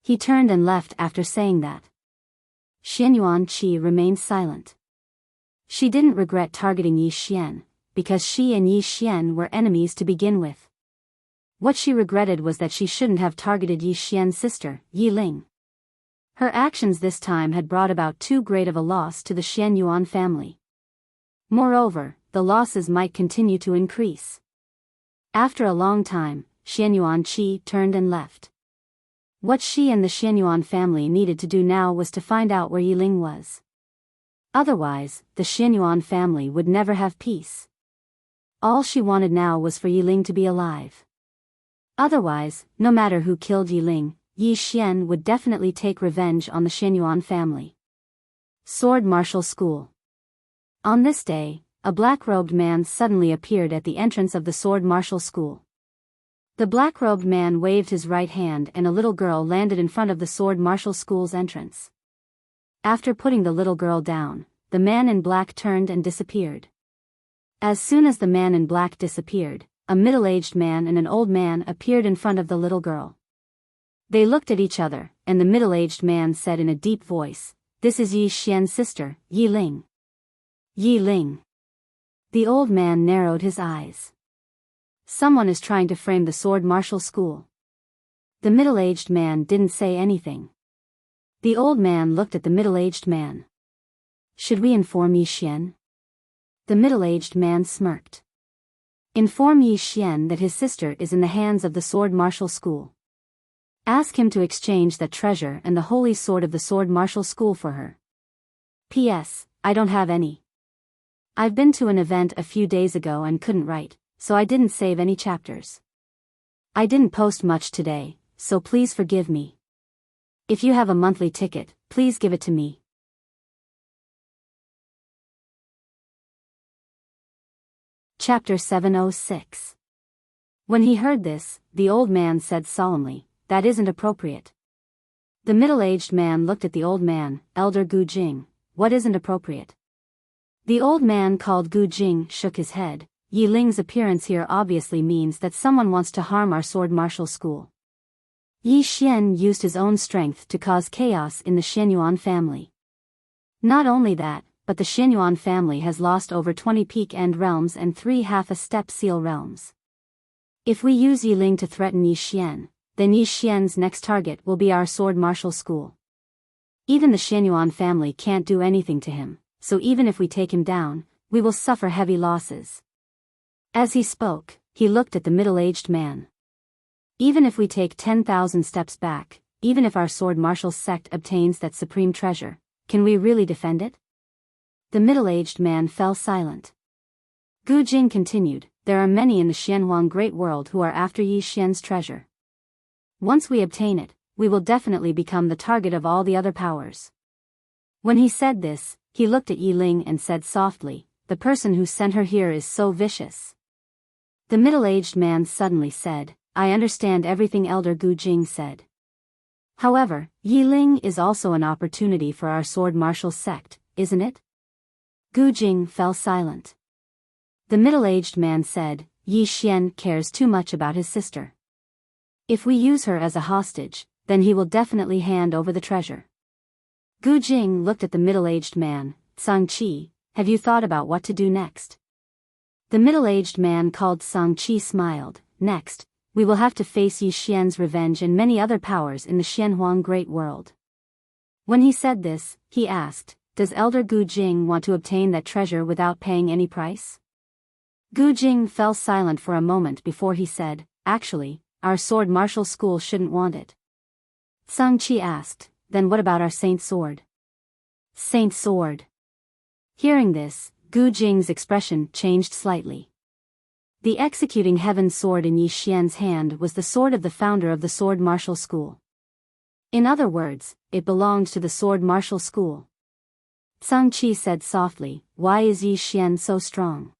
He turned and left after saying that. Xianyuan Qi remained silent. She didn't regret targeting Yi Xian, because she and Yi Xian were enemies to begin with. What she regretted was that she shouldn't have targeted Yi Xian's sister, Yi Ling. Her actions this time had brought about too great of a loss to the Xianyuan family. Moreover, the losses might continue to increase. After a long time, Xianyuan Qi turned and left. What she and the Xianyuan family needed to do now was to find out where Yi Ling was. Otherwise, the Xianyuan family would never have peace. All she wanted now was for Yi Ling to be alive. Otherwise, no matter who killed Yi Ling, Yi Xian would definitely take revenge on the Xianyuan family. Sword Martial School. On this day, a black-robed man suddenly appeared at the entrance of the Sword Martial School. The black-robed man waved his right hand and a little girl landed in front of the Sword Martial School's entrance. After putting the little girl down, the man in black turned and disappeared. As soon as the man in black disappeared, a middle-aged man and an old man appeared in front of the little girl. They looked at each other, and the middle-aged man said in a deep voice, "This is Yi Xian's sister, Yi Ling." Yi Ling. The old man narrowed his eyes. Someone is trying to frame the Sword Martial School. The middle-aged man didn't say anything. The old man looked at the middle-aged man. "Should we inform Yi Xian?" The middle-aged man smirked. "Inform Yi Xian that his sister is in the hands of the Sword Martial School. Ask him to exchange that treasure and the holy sword of the Sword Martial School for her. P.S. I don't have any. I've been to an event a few days ago and couldn't write, so I didn't save any chapters. I didn't post much today, so please forgive me. If you have a monthly ticket, please give it to me." Chapter 706. When he heard this, the old man said solemnly, "That isn't appropriate." The middle-aged man looked at the old man, "Elder Gu Jing, what isn't appropriate?" The old man called Gu Jing shook his head. "Yi Ling's appearance here obviously means that someone wants to harm our Sword Martial School. Yi Xian used his own strength to cause chaos in the Xianyuan family. Not only that, but the Xianyuan family has lost over 20 peak end realms and 3 half-a-step seal realms. If we use Yi Ling to threaten Yi Xian, then Yi Xian's next target will be our Sword Martial School. Even the Xianyuan family can't do anything to him, so even if we take him down, we will suffer heavy losses." As he spoke, he looked at the middle-aged man. "Even if we take 10,000 steps back, even if our Sword Martial sect obtains that supreme treasure, can we really defend it?" The middle-aged man fell silent. Gu Jing continued, "There are many in the Xianyuan Great World who are after Yi Xian's treasure. Once we obtain it, we will definitely become the target of all the other powers." When he said this, he looked at Yi Ling and said softly, "The person who sent her here is so vicious." The middle-aged man suddenly said, "I understand everything Elder Gu Jing said. However, Yi Ling is also an opportunity for our Sword Martial sect, isn't it?" Gu Jing fell silent. The middle-aged man said, Yi Xian cares too much about his sister. If we use her as a hostage, then he will definitely hand over the treasure. Gu Jing looked at the middle-aged man. Sang Qi, have you thought about what to do next? The middle-aged man called Sang Qi smiled. Next, we will have to face Yi Xian's revenge and many other powers in the Xianhuang Great World. When he said this, he asked, does Elder Gu Jing want to obtain that treasure without paying any price? Gu Jing fell silent for a moment before he said, actually, our sword martial school shouldn't want it. Sang Qi asked, then what about our Saint Sword? Saint Sword. Hearing this, Gu Jing's expression changed slightly. The executing heaven sword in Yi Xian's hand was the sword of the founder of the sword martial school. In other words, it belonged to the sword martial school. Sang Qi said softly, why is Yi Xian so strong?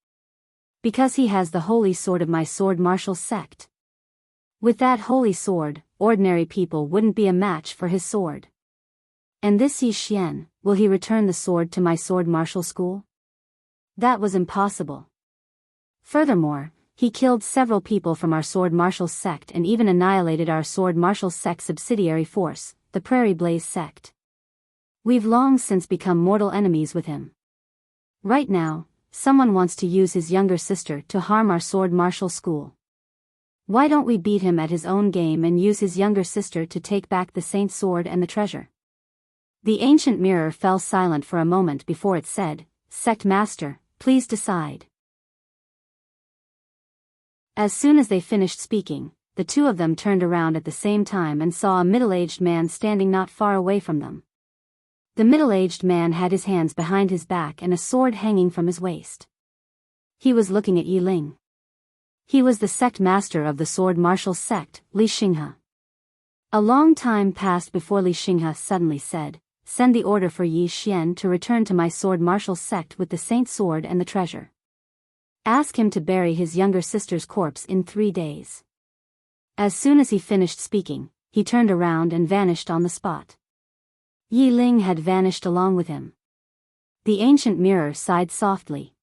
Because he has the holy sword of my sword martial sect. With that holy sword, ordinary people wouldn't be a match for his sword. And this Yi Xian, will he return the sword to my sword martial school? That was impossible. Furthermore, he killed several people from our sword martial sect and even annihilated our sword martial sect subsidiary force, the Prairie Blaze sect. We've long since become mortal enemies with him. Right now, someone wants to use his younger sister to harm our sword martial school. Why don't we beat him at his own game and use his younger sister to take back the Saint Sword and the treasure? The ancient mirror fell silent for a moment before it said, Sect Master, please decide. As soon as they finished speaking, the two of them turned around at the same time and saw a middle-aged man standing not far away from them. The middle-aged man had his hands behind his back and a sword hanging from his waist. He was looking at Yi Ling. He was the sect master of the sword martial sect, Li Xinghe. A long time passed before Li Xinghe suddenly said, send the order for Yi Xian to return to my sword martial sect with the Saint Sword and the treasure. Ask him to bury his younger sister's corpse in 3 days. As soon as he finished speaking, he turned around and vanished on the spot. Yi Ling had vanished along with him. The ancient mirror sighed softly.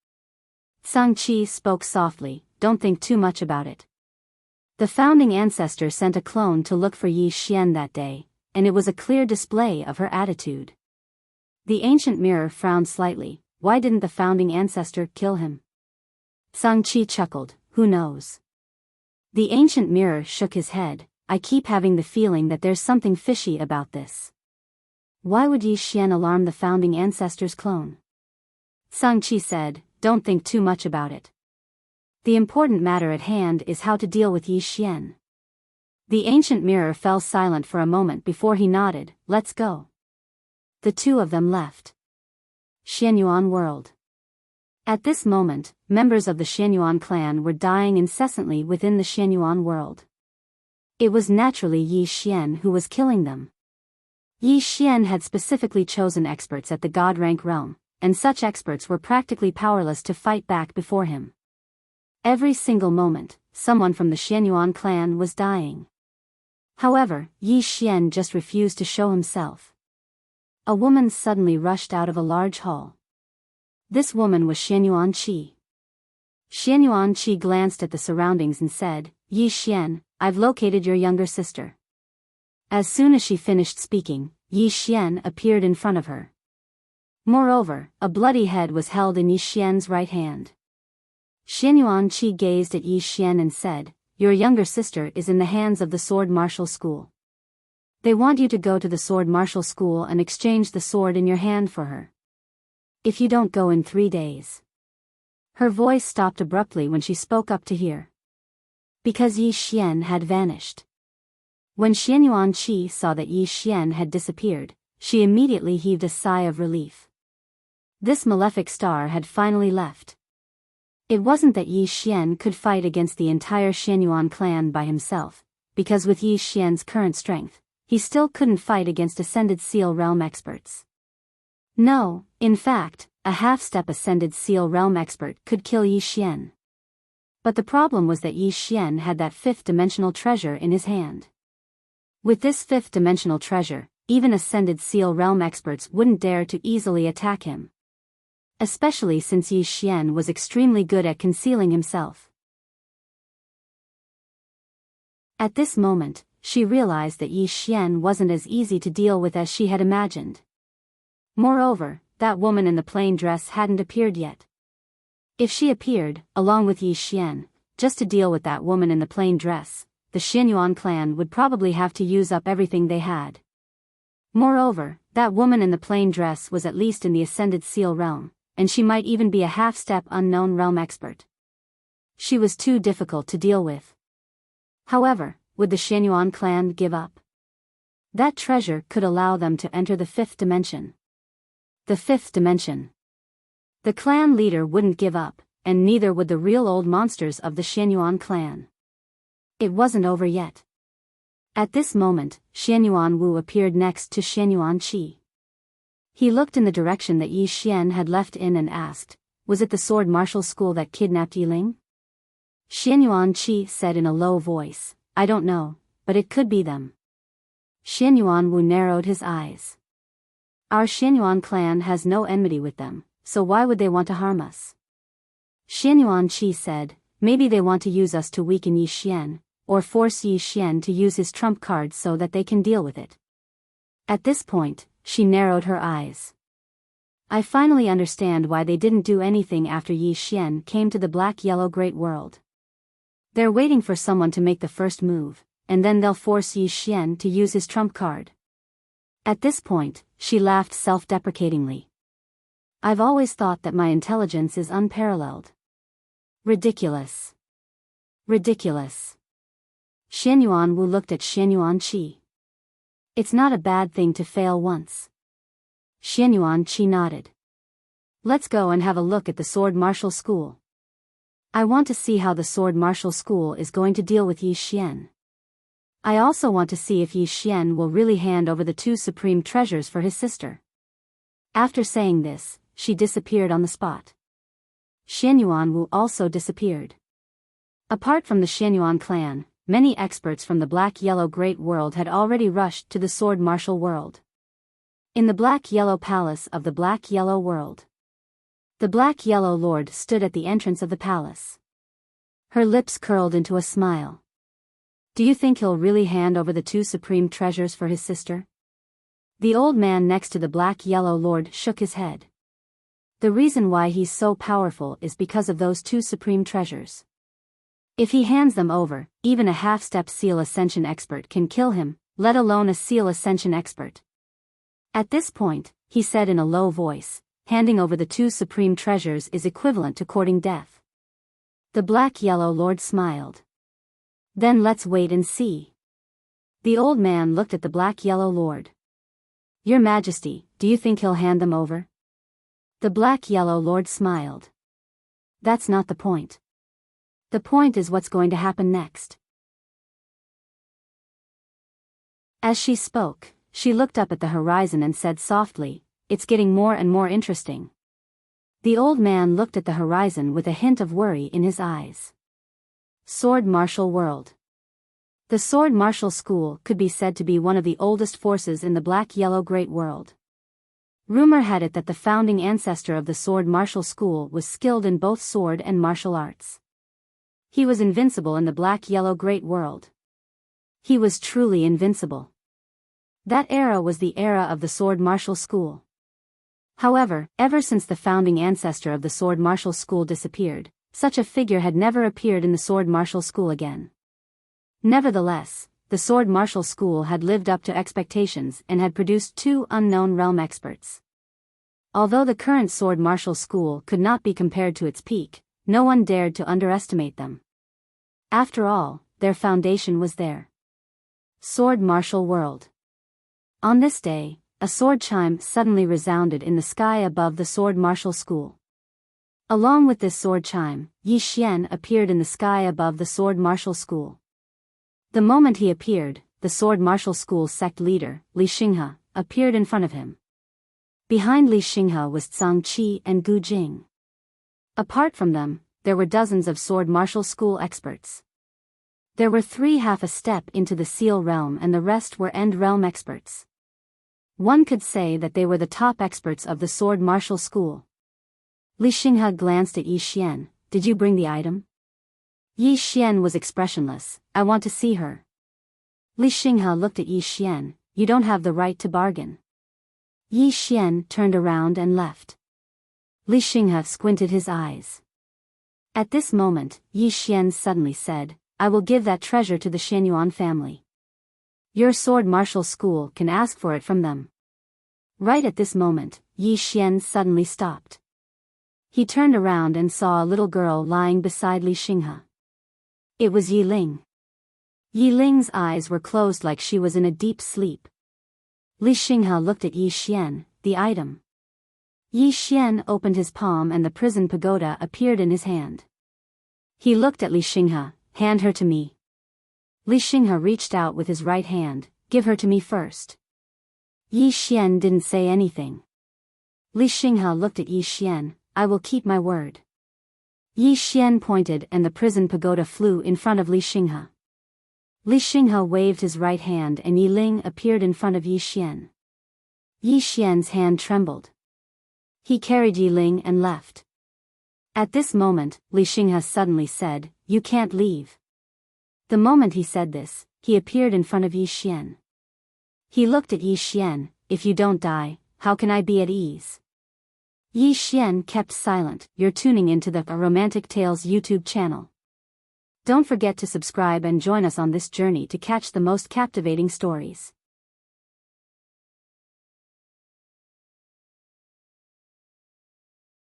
Sang Qi spoke softly, don't think too much about it. The founding ancestor sent a clone to look for Yi Xian that day, and it was a clear display of her attitude. The ancient mirror frowned slightly, why didn't the founding ancestor kill him? Sang Qi chuckled, who knows? The ancient mirror shook his head, I keep having the feeling that there's something fishy about this. Why would Yi Xian alarm the founding ancestor's clone? Sang Qi said, don't think too much about it. The important matter at hand is how to deal with Yi Xian. The ancient mirror fell silent for a moment before he nodded, let's go. The two of them left. Xianyuan World. At this moment, members of the Xianyuan clan were dying incessantly within the Xianyuan world. It was naturally Yi Xian who was killing them. Yi Xian had specifically chosen experts at the god rank realm, and such experts were practically powerless to fight back before him. Every single moment, someone from the Xianyuan clan was dying. However, Yi Xian just refused to show himself. A woman suddenly rushed out of a large hall. This woman was Xianyuan Qi. Xianyuan Qi glanced at the surroundings and said, Yi Xian, I've located your younger sister. As soon as she finished speaking, Yi Xian appeared in front of her. Moreover, a bloody head was held in Yi Xian's right hand. Xianyuan Qi gazed at Yi Xian and said, your younger sister is in the hands of the sword martial school. They want you to go to the sword martial school and exchange the sword in your hand for her. If you don't go in 3 days. Her voice stopped abruptly when she spoke up to hear. Because Yi Xian had vanished. When Xianyuan Qi saw that Yi Xian had disappeared, she immediately heaved a sigh of relief. This malefic star had finally left. It wasn't that Yi Xian could fight against the entire Xianyuan clan by himself, because with Yi Xian's current strength, he still couldn't fight against Ascended Seal Realm experts. No, in fact, a half-step Ascended Seal Realm expert could kill Yi Xian. But the problem was that Yi Xian had that fifth-dimensional treasure in his hand. With this fifth-dimensional treasure, even Ascended Seal Realm experts wouldn't dare to easily attack him. Especially since Yi Xian was extremely good at concealing himself. At this moment, she realized that Yi Xian wasn't as easy to deal with as she had imagined. Moreover, that woman in the plain dress hadn't appeared yet. If she appeared, along with Yi Xian, just to deal with that woman in the plain dress, the Xianyuan clan would probably have to use up everything they had. Moreover, that woman in the plain dress was at least in the Ascended Seal realm, and she might even be a half-step unknown realm expert. She was too difficult to deal with. However, would the Xianyuan clan give up? That treasure could allow them to enter the fifth dimension. The fifth dimension. The clan leader wouldn't give up, and neither would the real old monsters of the Xianyuan clan. It wasn't over yet. At this moment, Xianyuan Wu appeared next to Xianyuan Qi. He looked in the direction that Yi Xian had left in and asked, "Was it the sword martial school that kidnapped Yiling?" Xianyuan Qi said in a low voice, "I don't know, but it could be them." Xianyuan Wu narrowed his eyes. "Our Xianyuan clan has no enmity with them, so why would they want to harm us?" Xianyuan Qi said, "Maybe they want to use us to weaken Yi Xian, or force Yi Xian to use his trump card so that they can deal with it." At this point, she narrowed her eyes. "I finally understand why they didn't do anything after Yi Xian came to the black-yellow great world. They're waiting for someone to make the first move, and then they'll force Yi Xian to use his trump card." At this point, she laughed self-deprecatingly. "I've always thought that my intelligence is unparalleled. Ridiculous. Ridiculous." Xianyuan Wu looked at Xianyuan Qi. "It's not a bad thing to fail once." Xianyuan Qi nodded. "Let's go and have a look at the sword martial school. I want to see how the sword martial school is going to deal with Yi Xian. I also want to see if Yi Xian will really hand over the two supreme treasures for his sister." After saying this, she disappeared on the spot. Xianyuan Wu also disappeared. Apart from the Xianyuan clan, many experts from the black-yellow great world had already rushed to the sword martial world. In the black-yellow palace of the black-yellow world, the black-yellow lord stood at the entrance of the palace. Her lips curled into a smile. "Do you think he'll really hand over the two supreme treasures for his sister?" The old man next to the black-yellow lord shook his head. "The reason why he's so powerful is because of those two supreme treasures. If he hands them over, even a half-step seal ascension expert can kill him, let alone a seal ascension expert." At this point, he said in a low voice, "Handing over the two supreme treasures is equivalent to courting death." The black-yellow lord smiled. "Then let's wait and see." The old man looked at the black-yellow lord. "Your Majesty, do you think he'll hand them over?" The black-yellow lord smiled. "That's not the point. The point is what's going to happen next." As she spoke, she looked up at the horizon and said softly, "It's getting more and more interesting." The old man looked at the horizon with a hint of worry in his eyes. Sword martial world. The sword martial school could be said to be one of the oldest forces in the black-yellow great world. Rumor had it that the founding ancestor of the sword martial school was skilled in both sword and martial arts. He was invincible in the black-yellow great world. He was truly invincible. That era was the era of the sword martial school. However, ever since the founding ancestor of the sword martial school disappeared, such a figure had never appeared in the sword martial school again. Nevertheless, the sword martial school had lived up to expectations and had produced two unknown realm experts. Although the current sword martial school could not be compared to its peak, no one dared to underestimate them. After all, their foundation was there. Sword martial world. On this day, a sword chime suddenly resounded in the sky above the sword martial school. Along with this sword chime, Yi Xian appeared in the sky above the sword martial school. The moment he appeared, the sword martial school sect leader, Li Xinghe, appeared in front of him. Behind Li Xinghe was Zhang Qi and Gu Jing. Apart from them, there were dozens of sword martial school experts. There were three half a step into the seal realm and the rest were end realm experts. One could say that they were the top experts of the sword martial school. Li Xinghe glanced at Yi Xian. "Did you bring the item?" Yi Xian was expressionless. "I want to see her," Li Xinghe looked at Yi Xian. You don't have the right to bargain. Yi Xian turned around and left. Li Xinghe squinted his eyes. At this moment, Yi Xian suddenly said, I will give that treasure to the Xianyuan family. Your sword martial school can ask for it from them. Right at this moment, Yi Xian suddenly stopped. He turned around and saw a little girl lying beside Li Xinghe. It was Yi Ling. Yi Ling's eyes were closed like she was in a deep sleep. Li Xinghe looked at Yi Xian, the item. Yi Xian opened his palm and the prison pagoda appeared in his hand. He looked at Li Xinghe. Hand her to me. Li Xinghe reached out with his right hand. Give her to me first. Yi Xian didn't say anything. Li Xinghe looked at Yi Xian. I will keep my word. Yi Xian pointed and the prison pagoda flew in front of Li Xinghe. Li Xinghe waved his right hand and Yi Ling appeared in front of Yi Xian. Yi Xian's hand trembled. He carried Yi Ling and left. At this moment, Li Xinghe suddenly said, You can't leave. The moment he said this, he appeared in front of Yi Xian. He looked at Yi Xian. If you don't die, how can I be at ease? Yi Xian kept silent. You're tuning into the Romantic Tales YouTube channel. Don't forget to subscribe and join us on this journey to catch the most captivating stories.